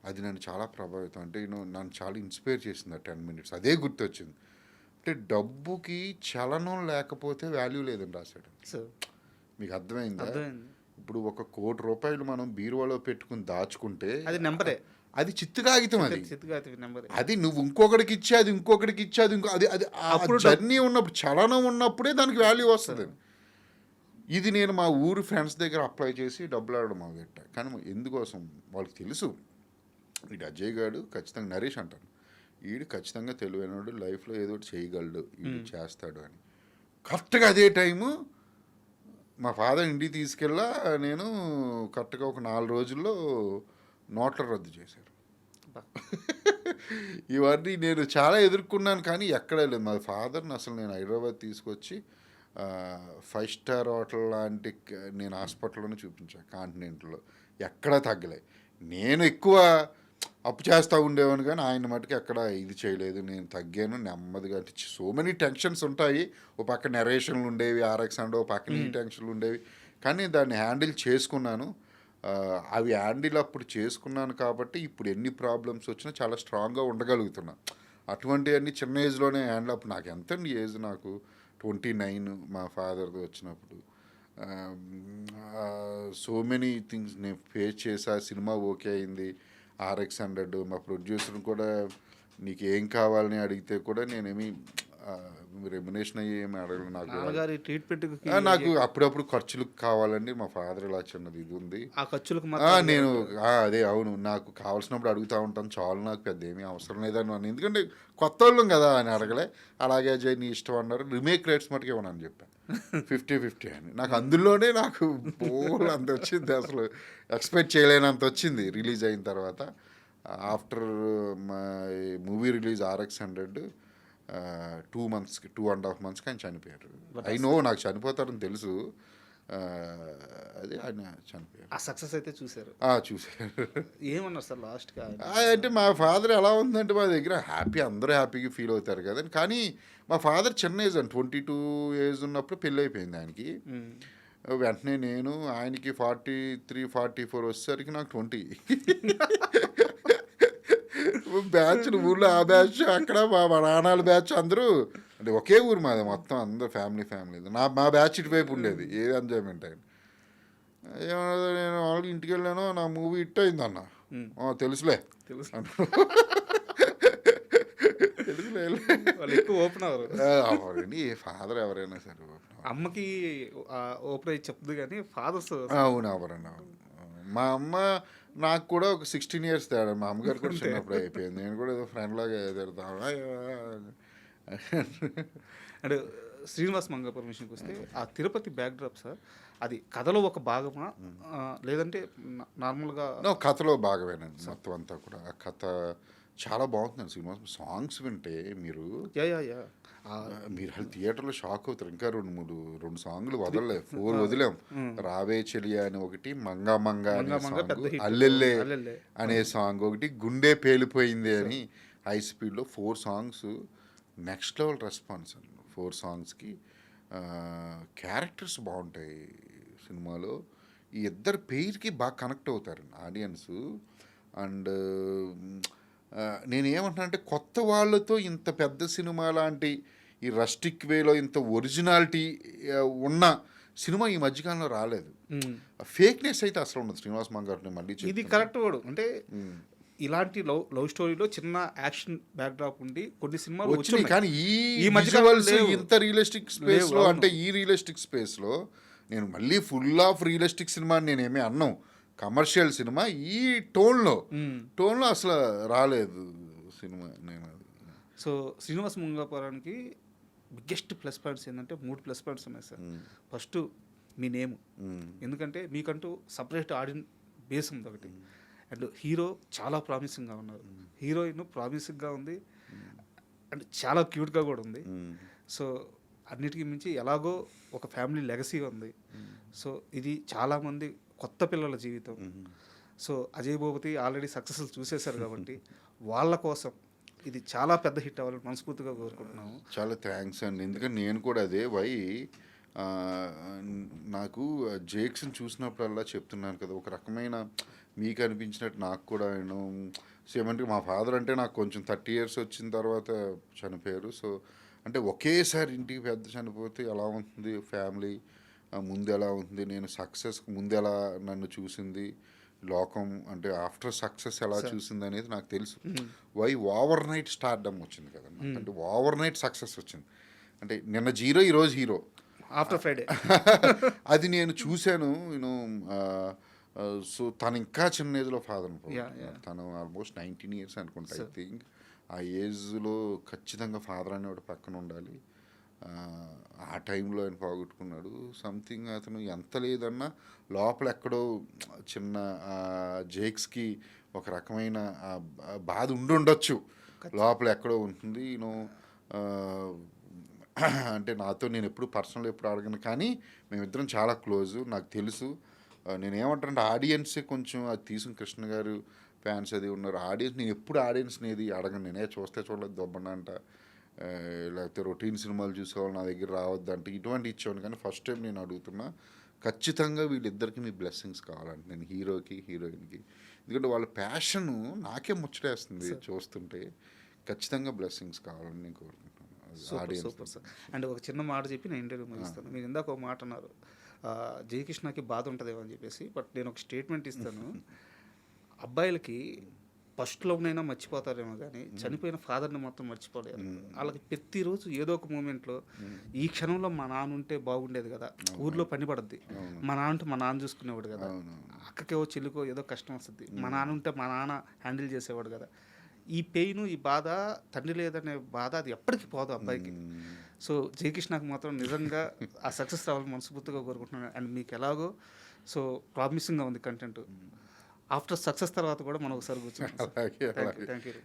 అది నన్ను చాలా ప్రభావితం, అంటే నన్ను చాలా ఇన్స్పైర్ చేసింది ఆ 10 మినిట్స్. అదే గుర్తొచ్చింది. అంటే డబ్బుకి చలనం లేకపోతే వాల్యూ లేదని రాశాడు. సార్ మీకు అర్థమైందా? అర్థమైంది. ఇప్పుడు ₹1 కోటి మనం బీరువాలో పెట్టుకుని దాచుకుంటే అది నెంబరే, అది చిత్తు కాగితం. అది చిత్తుగా నెంబరే. అది నువ్వు ఇంకొకటికి ఇచ్చి అది ఇంకొకటికి ఇచ్చి అది ఇంకో అది అది అప్పుడు జర్నీ ఉన్నప్పుడు, చలనం ఉన్నప్పుడే దానికి వాల్యూ వస్తుంది. ఇది నేను మా ఊరు ఫ్రెండ్స్ దగ్గర అప్లై చేసి డబ్బులు ఆడడం మొదలెట్టా. కానీ ఎందుకోసం వాళ్ళకి తెలుసు, వీడు అజయ్ గారు ఖచ్చితంగా, నరేష్ అంటాను, వీడు ఖచ్చితంగా తెలివైనడు, లైఫ్లో ఏదో ఒకటి చేయగలడు, వీడు చేస్తాడు అని. కరెక్ట్గా అదే టైము మా ఫాదర్ ఇంటికి తీసుకెళ్ళా. నేను కరెక్ట్గా ఒక 4 రోజుల్లో నోట్ల రద్దు చేశారు. ఇవన్నీ నేను చాలా ఎదుర్కొన్నాను కానీ ఎక్కడా లేదు. మా ఫాదర్ని అసలు నేను హైదరాబాద్ తీసుకొచ్చి 5 స్టార్ హోటల్ లాంటి నేను హాస్పిటల్లోనే చూపించాను, కాంటినెంట్లో. ఎక్కడా తగ్గలే. నేను ఎక్కువ అప్పు చేస్తూ ఉండేవాను కానీ ఆయన మటుకు ఎక్కడ ఇది చేయలేదు. నేను తగ్గాను నెమ్మదిగా. అంటే సో మెనీ టెన్షన్స్ ఉంటాయి. ఓ పక్క నెరేషన్లు ఉండేవి, ఆర్ఎక్స్ అండ్ ఓ పక్కన ఈ టెన్షన్లు ఉండేవి. కానీ దాన్ని హ్యాండిల్ చేసుకున్నాను. అవి హ్యాండిల్ అప్పుడు చేసుకున్నాను కాబట్టి ఇప్పుడు ఎన్ని ప్రాబ్లమ్స్ వచ్చినా చాలా స్ట్రాంగ్గా ఉండగలుగుతున్నాను. అటువంటివన్నీ చిన్న ఏజ్లోనే హ్యాండిల్. అప్పుడు నాకు ఎంతండి ఏజ్, నాకు 29 మా ఫాదర్ది వచ్చినప్పుడు. సో మెనీ థింగ్స్ నేను ఫేస్ చేసా. సినిమా ఓకే అయింది, RX100. మా ప్రొడ్యూసర్ని కూడా నీకు ఏం కావాలని అడిగితే కూడా నేనేమి రెమ్యునేషన్ అయ్యి ఏమి అడగలేదు. నాకు అప్పుడప్పుడు ఖర్చులకు కావాలండి. మా ఫాదర్ ఇలా చిన్నది ఇది ఉంది, ఆ ఖర్చులకు నేను అదే అవును నాకు కావాల్సినప్పుడు అడుగుతూ ఉంటాను, చాలు నాకు పెద్ద ఏమీ అవసరం లేదని అన్నాను. ఎందుకంటే కొత్త వాళ్ళం కదా అని అడగలే. అలాగే అజయ్ నీ ఇష్టం అన్నారు. రీమేక్ రైట్స్ మటుకు ఇవ్వనని చెప్పాను, 50-50 అని. నాకు అందులోనే నాకు బోల్ అంత వచ్చింది, అసలు ఎక్స్పెక్ట్ చేయలేనంత వచ్చింది రిలీజ్ అయిన తర్వాత. After my movie release RX100 2.5 months ఆయన చనిపోయారు. నాకు చనిపోతారని తెలుసు. అది ఆయన చనిపోయారు. ఆ సక్సెస్ అయితే చూశారు. చూశారు. ఏమన్నారు సార్ లాస్ట్గా? అంటే మా ఫాదర్ ఎలా ఉందంటే మా దగ్గర హ్యాపీ, అందరూ హ్యాపీగా ఫీల్ అవుతారు కదా. కానీ మా ఫాదర్ చిన్న ఏజ్ అండి, 22 ఏజ్ ఉన్నప్పుడు పెళ్ళి అయిపోయింది ఆయనకి. వెంటనే నేను ఆయనకి 43-44 వచ్చేసరికి నాకు 20. బ్యాచ్ ఊళ్ళో ఆ బ్యాచ్ అక్కడ మా నాన్నల బ్యాచ్ అందరూ, అంటే ఒకే ఊరు మాది మొత్తం, అందరూ ఫ్యామిలీ. మా బ్యాచ్ ఇటువైపు ఉండేది. ఏది ఎంజాయ్మెంట్ అయింది. ఏమన్నా నేను ఆల్రెడీ ఇంటికి వెళ్ళాను, నా మూవీ హిట్ అయింది అన్న. తెలుసులే ఓపెన్ అవ్వరండి, ఫాదర్ ఎవరైనా సరే. అమ్మకి ఓపెన్ అయ్యి చెప్తుంది కానీ ఫాదర్స్ అవును అవ్వరండి. మా అమ్మ నాకు కూడా ఒక 16 years తేడా. మా అమ్మగారు కూడా చిన్నప్పుడు అయిపోయింది. నేను కూడా ఏదో ఫ్రెండ్ లాగా తిడతాను. అంటే శ్రీనివాస్ మంగాపురం విషయంకి వస్తే ఆ తిరుపతి బ్యాక్డ్రాప్ సార్, అది కథలో ఒక భాగమా లేదంటే నార్మల్గా? కథలో భాగమేనండి మొత్తం అంతా కూడా. ఆ కథ చాలా బాగుంటుంది. శ్రీనివాస్ సాంగ్స్ వింటే మీరు థియేటర్లో షాక్ అవుతారు. ఇంకా 2 సాంగ్లు వదలలే, 4 వదిలాం. రావే చెలియా అని ఒకటి, మంగా మంగా అనే సాంగ్, అల్లెల్లే అనే సాంగ్ ఒకటి, గుండె పేలిపోయింది అని హై స్పీడ్లో 4 songs నెక్స్ట్ లెవెల్ రెస్పాన్స్ అండి. 4 songsకి క్యారెక్టర్స్ బాగుంటాయి సినిమాలో. ఈ ఇద్దరు పేరుకి బాగా కనెక్ట్ అవుతారు ఆడియన్స్. అండ్ నేనేమంటున్నా అంటే కొత్త వాళ్ళతో ఇంత పెద్ద సినిమా లాంటి ఈ రస్టిక్ వేలో ఇంత ఒరిజినాలిటీ ఉన్న సినిమా ఈ మధ్యకాలంలో రాలేదు. ఫేక్నెస్ అయితే అసలు ఉండదు. శ్రీనివాస్ మంగారు మళ్ళీ ఇది కరెక్ట్ వాడు అంటే ఇలాంటి లవ్ స్టోరీలో చిన్న యాక్షన్ బ్యాక్ డ్రాప్ ఉండి కొన్ని సినిమాలు వచ్చినాయి, కానీ ఈ మధ్యకాలంలో ఇంత రియలిస్టిక్ స్పేస్ లో అంటే ఈ రియలిస్టిక్ స్పేస్ లో నేను మళ్ళీ ఫుల్ ఆఫ్ రియలిస్టిక్ సినిమా నేనేమీ అన్నాం. కమర్షియల్ సినిమా ఈ టోన్లో అసలు రాలేదు సినిమా. నేను సో శ్రీనివాస్ మంగాపురానికి బిగ్గెస్ట్ ప్లస్ పాయింట్స్ ఏంటంటే 3 ప్లస్ పాయింట్స్ ఉన్నాయి సార్. ఫస్ట్ మీ నేమ్, ఎందుకంటే మీకంటూ సపరేట్ ఆడియన్స్ బేస్ ఉంది ఒకటి. అండ్ హీరో చాలా ప్రామిసింగ్గా ఉన్నారు, హీరోయిన్ ప్రామిసింగ్గా ఉంది అండ్ చాలా క్యూట్గా కూడా ఉంది. సో అన్నిటికీ మించి ఎలాగో ఒక ఫ్యామిలీ లెగసీ ఉంది. సో ఇది చాలామంది కొత్త పిల్లల జీవితం. So Ajay Bhupathi already successful చూసేశారు కాబట్టి వాళ్ళ కోసం ఇది చాలా పెద్ద హిట్ అవ్వాలని మనస్ఫూర్తిగా కోరుకుంటున్నాము. చాలా థ్యాంక్స్ అండి. ఎందుకంటే నేను కూడా అదే నాకు జేక్స్ని చూసినప్పుడల్లా చెప్తున్నాను కదా, ఒక రకమైన మీకు అనిపించినట్టు నాకు కూడా నేను సేమంటే మా ఫాదర్ అంటే నాకు కొంచెం 30 years వచ్చిన తర్వాత చనిపోయారు. సో అంటే ఒకేసారి ఇంటికి పెద్ద చనిపోతే ఎలా ఉంటుంది ఫ్యామిలీ, ముందు ఎలా ఉంటుంది, నేను సక్సెస్కి ముందు ఎలా నన్ను చూసింది లోకం, అంటే ఆఫ్టర్ సక్సెస్ ఎలా చూసింది అనేది నాకు తెలుసు. ఓవర్ నైట్ స్టార్డమ్ వచ్చింది కదా, అంటే ఓవర్ నైట్ సక్సెస్ వచ్చింది. అంటే నిన్న జీరో ఈరోజు హీరో ఆఫ్టర్ ఫ్రైడే అది నేను చూశాను. నేను సో తను ఇంకా చిన్న ఏజ్లో ఫాదర్ తను ఆల్మోస్ట్ 19 years అనుకుంటా. ఐ థింక్ ఆ ఏజ్లో ఖచ్చితంగా ఫాదర్ అనేవాడు పక్కన ఉండాలి. ఆ టైంలో ఆయన పోగొట్టుకున్నాడు. సంథింగ్ అతను ఎంత లేదన్నా లోపల ఎక్కడో చిన్న జేక్స్కి ఒక రకమైన బాధ ఉండొచ్చు, లోపల ఎక్కడో ఉంటుంది. అంటే నాతో నేను ఎప్పుడు పర్సనల్ ఎప్పుడు అడగను, కానీ మేమిద్దరం చాలా క్లోజు, నాకు తెలుసు. నేనేమంటానంటే ఆడియన్సే కొంచెం అది తీసుకుని కృష్ణ గారు ఫ్యాన్స్ అది ఉన్నారు. ఆడియన్స్ నేను ఎప్పుడు ఆడియన్స్ని ఏది అడగను, నేనే చూస్తే చూడలేదు దొబ్బన అంట, లేకపోతే రొటీన్ సినిమాలు చూసేవాళ్ళు నా దగ్గర రావద్దంటే ఇటువంటి ఇచ్చేవాడిని. కానీ ఫస్ట్ టైం నేను అడుగుతున్నా, ఖచ్చితంగా వీళ్ళిద్దరికి మీ బ్లెస్సింగ్స్ కావాలంటే నేను హీరోకి హీరోయిన్కి, ఎందుకంటే వాళ్ళ ప్యాషను నాకే ముచ్చటేస్తుంది చూస్తుంటే. ఖచ్చితంగా బ్లెస్సింగ్స్ కావాలని నేను కోరుకుంటున్నాను. Super sir. అండ్ ఒక చిన్న మాట చెప్పి నేను ఇంటర్వ్యూ ముగిస్తాను. మీరు ఇందాక ఒక మాట అన్నారు, జయకృష్ణకి బాధ ఉంటుందేమో అని చెప్పేసి. బట్ నేను ఒక స్టేట్మెంట్ ఇస్తాను, అబ్బాయిలకి ఫస్ట్ లవ్నైనా మర్చిపోతారేమో కానీ చనిపోయిన ఫాదర్ని మొత్తం మర్చిపోలేరు. వాళ్ళకి ప్రతిరోజు ఏదో ఒక మూమెంట్లో ఈ క్షణంలో మా నాన్న ఉంటే బాగుండేది కదా, ఊర్లో పని పడుద్ది, మా నాన్న ఉంటే మా నాన్న చూసుకునేవాడు కదా, అక్కకేవో చెల్లికో ఏదో కష్టం వస్తుంది, మా నాన్న ఉంటే మా నాన్న హ్యాండిల్ చేసేవాడు కదా. ఈ పెయిన్, ఈ బాధ, తండ్రి లేదనే బాధ అది ఎప్పటికీ పోదు అబ్బాయికి. సో జయకృష్ణకు మాత్రం నిజంగా ఆ సక్సెస్ రావాలని మనస్ఫూర్తిగా కోరుకుంటున్నాను. అండ్ మీకు ఎలాగో సో ప్రామిసింగ్గా ఉంది కంటెంట్. ఆఫ్టర్ సక్సెస్ తర్వాత కూడా మనం ఒకసారి కూర్చున్నాం.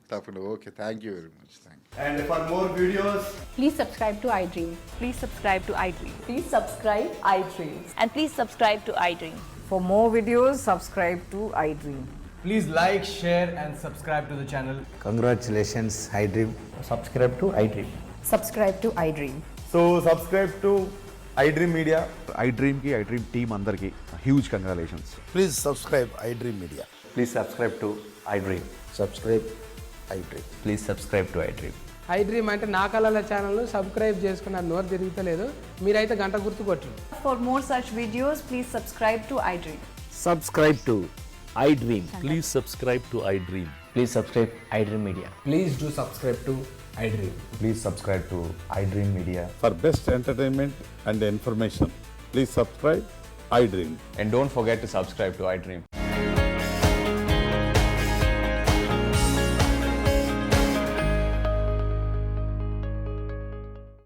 తప్పకుండా. Okay, thank you very much. Thank you. And for more videos, please subscribe to iDream. Please subscribe to iDream. Please subscribe iDream. And please subscribe to iDream. For more videos, subscribe to iDream. please like, share and subscribe to the channel. Congratulations, iDream. Subscribe to iDream. Subscribe to iDream. So subscribe to iDream Media. iDream ki iDream team andarki huge congratulations. Please subscribe iDream Media. Please subscribe to iDream. Subscribe iDream. Please subscribe to iDream. iDream అంటే నా కళల ఛానల్ సబ్స్క్రైబ్ చేసుకున్న నోరు తిరుగుతలేదు, మీరైతే గంట గుర్తు కొట్టండి. For more such videos, please subscribe to iDream. Subscribe to iDream. Please subscribe to iDream. Please subscribe iDream Media. Please do subscribe to iDream. Please subscribe to iDream Media. For best entertainment and information, please subscribe iDream. And don't forget to subscribe to iDream.